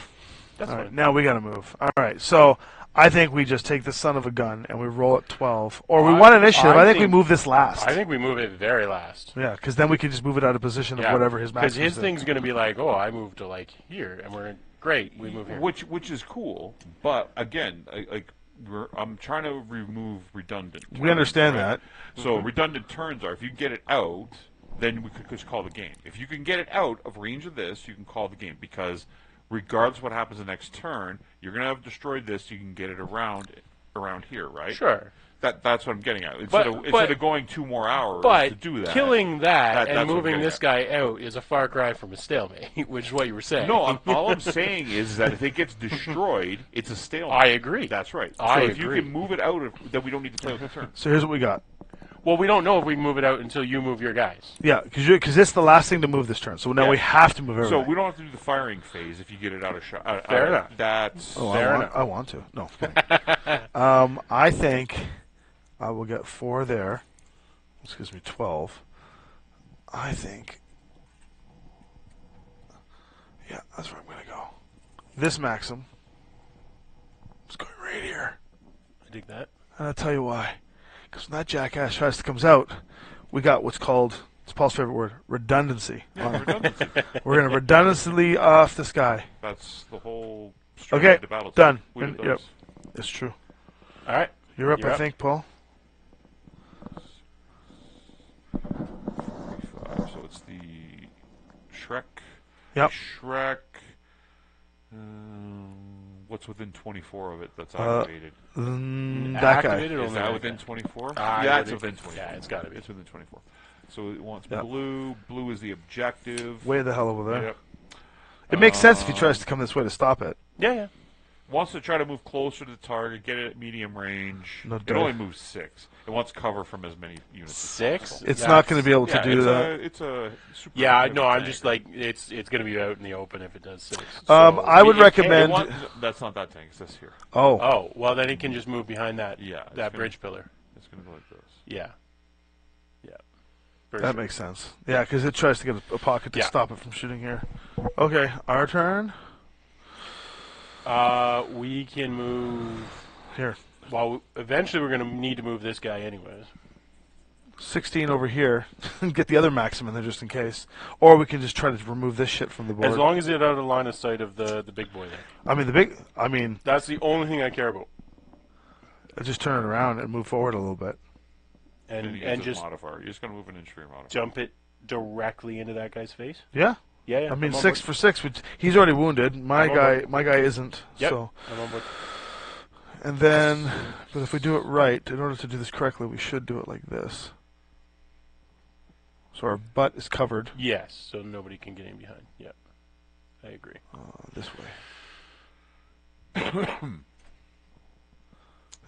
That's All right, fine. now we got to move. All right, so I think we just take the son of a gun and we roll at 12, or we I- want initiative. I I think we think- move this last. I think we move it very last. Yeah, because then we can just move it out of position of whatever his max Because his is. thing's going to be like, oh, I moved to like here, and we're great. We move here. Which is cool, but again, I'm trying to remove redundant. We understand right? that. So redundant turns are if you get it out, then we could just call the game. If you can get it out of range of this, you can call the game because regardless of what happens the next turn, you're going to have destroyed this. You can get it around here, right? Sure. That's what I'm getting at. Instead of going 2 more hours to But do that, killing that that's and what I'm moving getting this at. guy out is a far cry from a stalemate, which is what you were saying. No, all I'm saying is that if it gets destroyed, it's a stalemate. I agree. That's right. I so if agree. you can move it out, then we don't need to play with the turn. So here's what we got. Well, we don't know if we can move it out until you move your guys. Yeah, because it's the last thing to move this turn. So now Yeah. we have to move So everything. we don't have to do the firing phase if you get it out of shot. Fair enough. That's Oh, Fair I want, enough. I want to. No. I think I will get 4 there. This gives me 12. I think. Yeah, that's where I'm going to go. This Maxim is going right here. I dig that. And I'll tell you why. Because when that jackass tries to comes out, we got what's called, it's Paul's favorite word, redundancy. redundancy. We're going to redundancy off this guy. That's the whole Okay, strategy of the battle. done. We And- did yep. those. It's true. All right. You're up, You're I up. think, Paul. 35. So it's the Shrek. Yep. Shrek. What's within 24 of it that's activated? That guy. Activated or Is that only within guy? 24? Ah, yeah, it it's would- within 24. yeah, it's gotta be. It's within 24. So it wants Yep. blue. Blue is the objective. Way the hell over there. Yep. It makes sense if he tries to come this way to stop it. Yeah, yeah. Wants to try to move closer to the target, get it at medium range. No it doubt. only moves 6. It wants cover from as many units. 6? As possible. It's not going to be able to Yeah, do it's that. It's a super. Yeah, active no, I'm tank. just like it's going to be out in the open if it does 6. I would It recommend. that's not that tank. It's this here. Oh, Oh, well then he can just move behind that Yeah, it's that gonna- bridge pillar. It's going to go like this. Yeah. Yeah. For that sure. makes sense. Yeah, because it tries to get a pocket to Yeah. stop it from shooting here. Okay, our turn. We can move. Here, Well, eventually we're going to need to move this guy anyways. 16 over here. Get the other Maxim in there just in case. Or we can just try to remove this shit from the board. As long as it's out of line of sight of the big boy there. I mean, That's the only thing I care about. just turn it around and move forward a little bit. And, And just modifier. You're just going to move an inch for your modifier. jump it directly into that guy's face. Yeah, Yeah, yeah. I mean I'm on 6 board. for 6. Which he's already wounded. My I'm on guy isn't. Yep. So, I'm on board. and then, but if we do it right, in order to do this correctly, we should do it like this. So our butt is covered Yes, so nobody can get in behind. Yep. I agree. this way.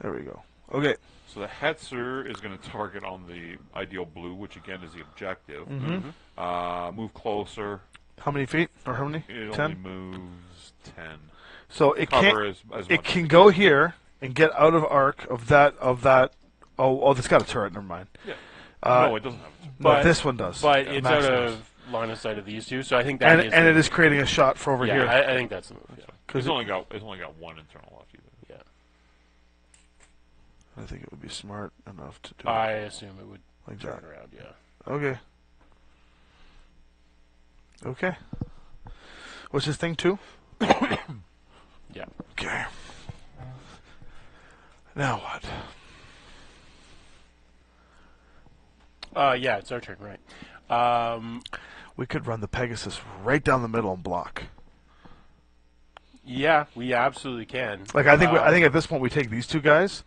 There we go. Okay. So the Hetzer is going to target on the ideal blue, which again is the objective. Move closer. How many feet? Or how many? It 10? only moves 10. So it Cover can't. as It much can as go here and get out of arc of that. Oh, it's got a turret. Never mind. Yeah. No, it doesn't have a turret. But this one does. But it's out Maximus. of line of sight of these two, so I think that is... And it is creating a shot for over yeah, here. I think that's the move, yeah. It's only got one internal left either. Yeah. I think it would be smart enough to do I it assume it would like turn that. around, yeah. Okay. Okay. What's his thing, 2? Yeah. Okay. Now what? Yeah, it's our turn, right. We could run the Pegasus right down the middle and block. Yeah, we absolutely can. Like I think at this point we take these two guys,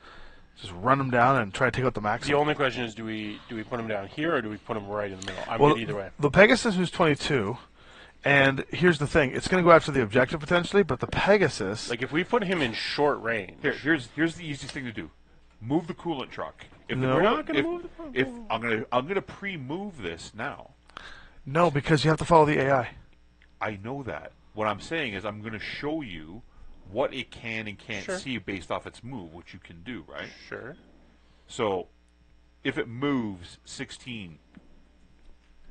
just run them down and try to take out the Maxim. The only question is, do we put them down here or do we put them right in the middle? I'm Well, good either way. The Pegasus is 22, and here's the thing: it's going to go after the objective potentially, but the Pegasus. Like if we put him in short range, Here's the easiest thing to do. Move the coolant truck. If No. we're not going to move the If I'm gonna pre-move this now. No, because you have to follow the AI. I know that. What I'm saying is I'm going to show you what it can and can't Sure. see based off its move, which you can do, right? Sure. So, if it moves 16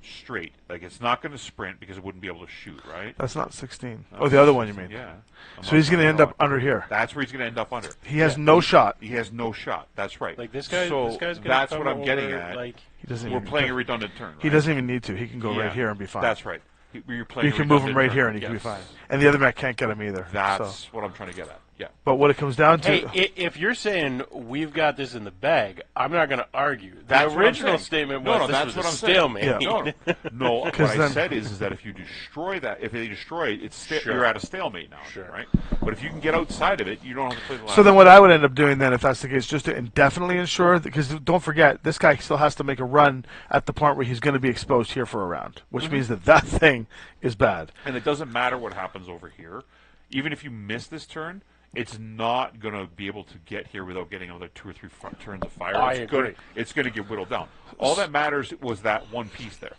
straight, like it's not going to sprint because it wouldn't be able to shoot, right? That's not 16. Oh, the other one you mean? Yeah. So he's going to end up under here. That's where he's going to end up under. He has no shot. He has no shot. That's right. Like this guy. So this guy's gonna that's come what I'm getting over, at. Like He doesn't. We're even, playing a redundant turn. Right? He doesn't even need to. He can go Yeah. right here and be fine. That's right. You're playing. You a can move him redundant right turn. here and he can be Yes. fine. And the other man can't get him either. That's So. what I'm trying to get at. Yeah. But what it comes down to. Hey, if you're saying we've got this in the bag, I'm not going to argue. The That's what I'm original saying. statement No, was no, this that's was what a I'm saying. stalemate. Yeah. No, what 'Cause I then- said is that if you destroy that, if they destroy it, Sure. you're at a stalemate now, Sure. right? But if you can get outside of it, you don't have to play the last. So then what I would end up doing then, if that's the case, just to indefinitely ensure, because don't forget, this guy still has to make a run at the point where he's going to be exposed here for a round, which means that thing is bad. And it doesn't matter what happens over here. Even if you miss this turn, it's not going to be able to get here without getting another 2 or 3 turns of fire. I It's agree. Gonna, it's going to get whittled down. All that matters was that one piece there.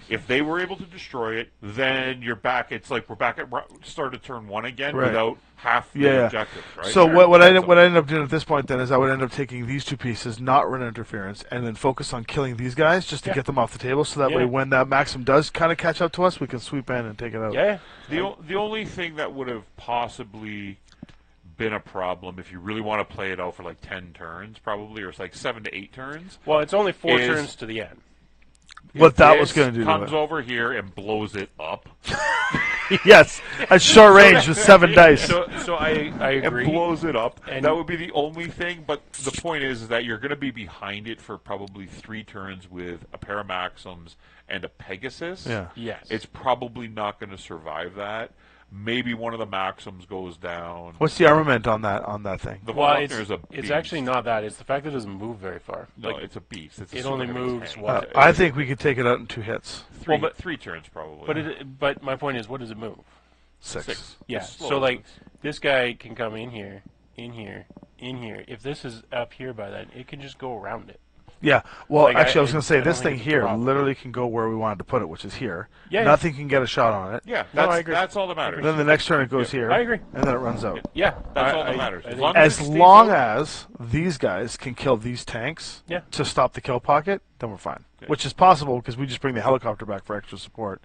If they were able to destroy it, then you're back. It's like we're back at start of turn 1 again Right. without half the Yeah. objectives, right? So Sure. what I That's end up doing at this point then is I would end up taking these two pieces, not run interference, and then focus on killing these guys just to Yeah. get them off the table. So that Yeah. way, when that Maxim does kind of catch up to us, we can sweep in and take it out. Yeah. The only thing that would have possibly been a problem if you really want to play it out for like 10 turns, probably, or it's like 7 to 8 turns. Well, it's only 4 Is- turns to the end. What If that was this going to do. comes To over here and blows it up. it. Yes, at short range with 7 dice. So I agree. It blows it up. And- That would be the only thing. But the point is that you're going to be behind it for probably 3 turns with a pair of Maxims and a Pegasus. Yeah. Yes. It's probably not going to survive that. Maybe one of the Maxims goes down. What's the armament on that thing? The well, Faulkner is a it's beast. actually not that. It's the fact that it doesn't move very far. No, Like, it's a beast. It's a it super only heavy moves tank. what? I think we could take it out in 2 hits. 3 turns probably. but my point is, what does it move? 6. 6. Yeah. It's slow. So like, this guy can come in here, in here, in here. If this is up here by then, it can just go around it. Yeah. Well, Like, actually, I was I going to say don't this think thing it's a here problem. literally can go where we wanted to put it, which is here. Yeah. Nothing can get a shot on it. Yeah, No, that's, I agree. that's all that matters. Then the next turn it goes here. I agree. And then it runs out. Yeah. That's all that matters. I As think- long As it stays long out. as these guys can kill these tanks Yeah. to stop the kill pocket, then we're fine. Yeah. Which is possible because we just bring the helicopter back for extra support.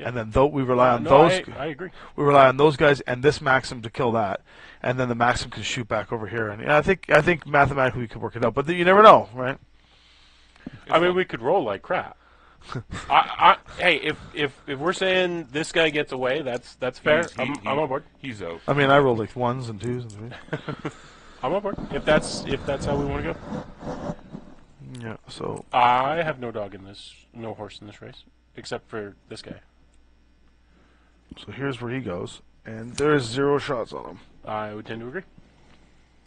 Yeah. And then we rely on No, those. I agree. We rely on those guys and this Maxim to kill that, and then the Maxim can shoot back over here. And yeah, I think mathematically we could work it out, but you never know, right? I mean, we could roll like crap. Hey, if we're saying this guy gets away, that's fair. I'm on board. He's out. I mean, I rolled like 1s and 2s and 3s. I'm on board. If that's how we want to go. Yeah. So I have no dog in this, no horse in this race, except for this guy. here's where he goes, and there's 0 shots on him I would tend to agree.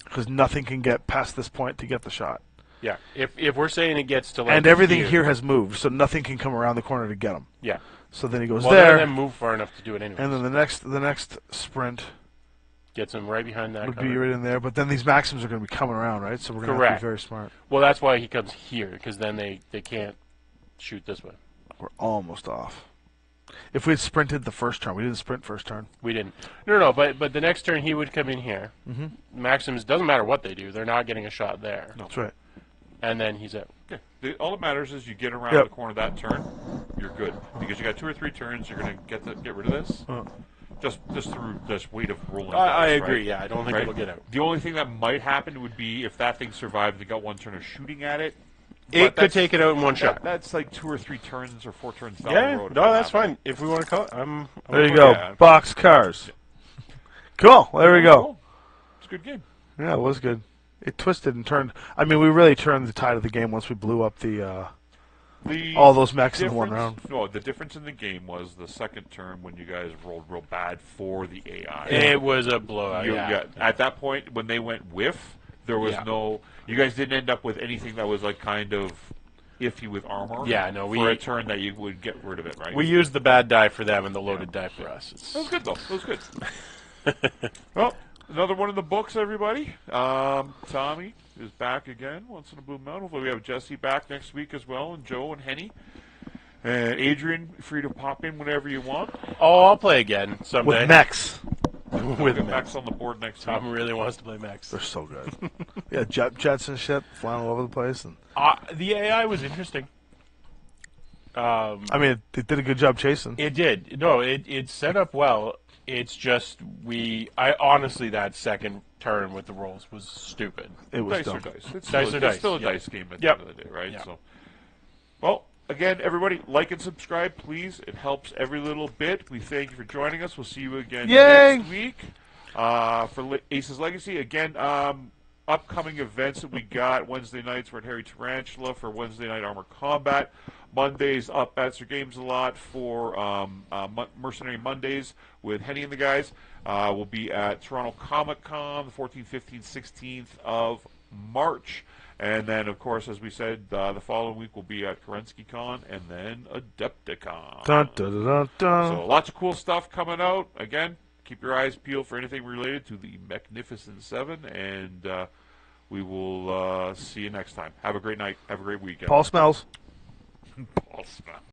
because nothing can get past this point to get the shot. Yeah. If we're saying it gets to like And everything here has moved, so nothing can come around the corner to get him. Yeah. So then he goes Well, there, then move far enough to do it anyway. and then the next sprint Gets him right behind that Would card. be right in there, but then these Maxims are going to be coming around, right? So we're going to have to Correct. be very smart. Well, that's why he comes here, because then they can't shoot this way. We're almost off. If we had sprinted the first turn, we didn't sprint first turn. We didn't. No, but the next turn he would come in here. Mm-hmm. Maxims, doesn't matter what they do, they're not getting a shot there. No. That's right. And then he's out. Yeah. All that matters is you get around Yep. the corner that turn, you're good. Because you got 2 or 3 turns, you're going to get rid of this. Just through this weight of rolling dice, I agree, right? yeah. I don't think Right? it'll get out. The only thing that might happen would be if that thing survived, they got 1 turn of shooting at it. It But could that's- take it out in one shot. That's like 2 or 3 turns or 4 turns down Yeah, the road. if no, that that's happens. fine. If we want to call it, I'm There you for go. it. Yeah. Box cars. Cool. There we go. Cool. It's a good game. Yeah, it was good. It twisted and turned. I mean, we really turned the tide of the game once we blew up the all those mechs in one round. No, the difference in the game was the second turn when you guys rolled real bad for the AI. It was a blowout, Yeah, at that point, when they went whiff, there was Yeah. no. You guys didn't end up with anything that was like kind of iffy with armor. Yeah, no, for a turn that you would get rid of it, right? We used the bad die for them and the loaded die for us. That was good though. That was good. Well, another one in the books, everybody. Tommy is back again once in a blue mountain. Hopefully, we have Jesse back next week as well, and Joe and Henny. And Adrian, free to pop in whenever you want. Oh, I'll play again someday. With mechs. With Get mechs. Max on the board next week. Tom really wants to play mechs. They're so good. Yeah, jets and shit flying all over the place. And The AI was interesting. I mean, it did a good job chasing. It did. No, it set up well. It's just I honestly, that second turn with the rolls was stupid. It was Dice dumb. or dice. It's Dice still, or dice, It's still a yep. dice game at Yep. the end of the day, right? Yep. So, well, again, everybody, like and subscribe, please. It helps every little bit. We thank you for joining us. We'll see you again Yay! next week for Ace's Legacy. Again, upcoming events that we got. Wednesday nights, we're at Harry Tarantula for Wednesday Night Armor Combat. Mondays, up Bats or Games a lot for Mercenary Mondays with Henny and the guys. We'll be at Toronto Comic Con the 14th, 15th, 16th of March. And then, of course, as we said, the following week we'll be at Kerensky Con and then Adepticon. Dun, dun, dun, dun, dun. So lots of cool stuff coming out. Again, keep your eyes peeled for anything related to the Magnificent Seven, and we will see you next time. Have a great night. Have a great weekend. Paul smells. Paul Smith.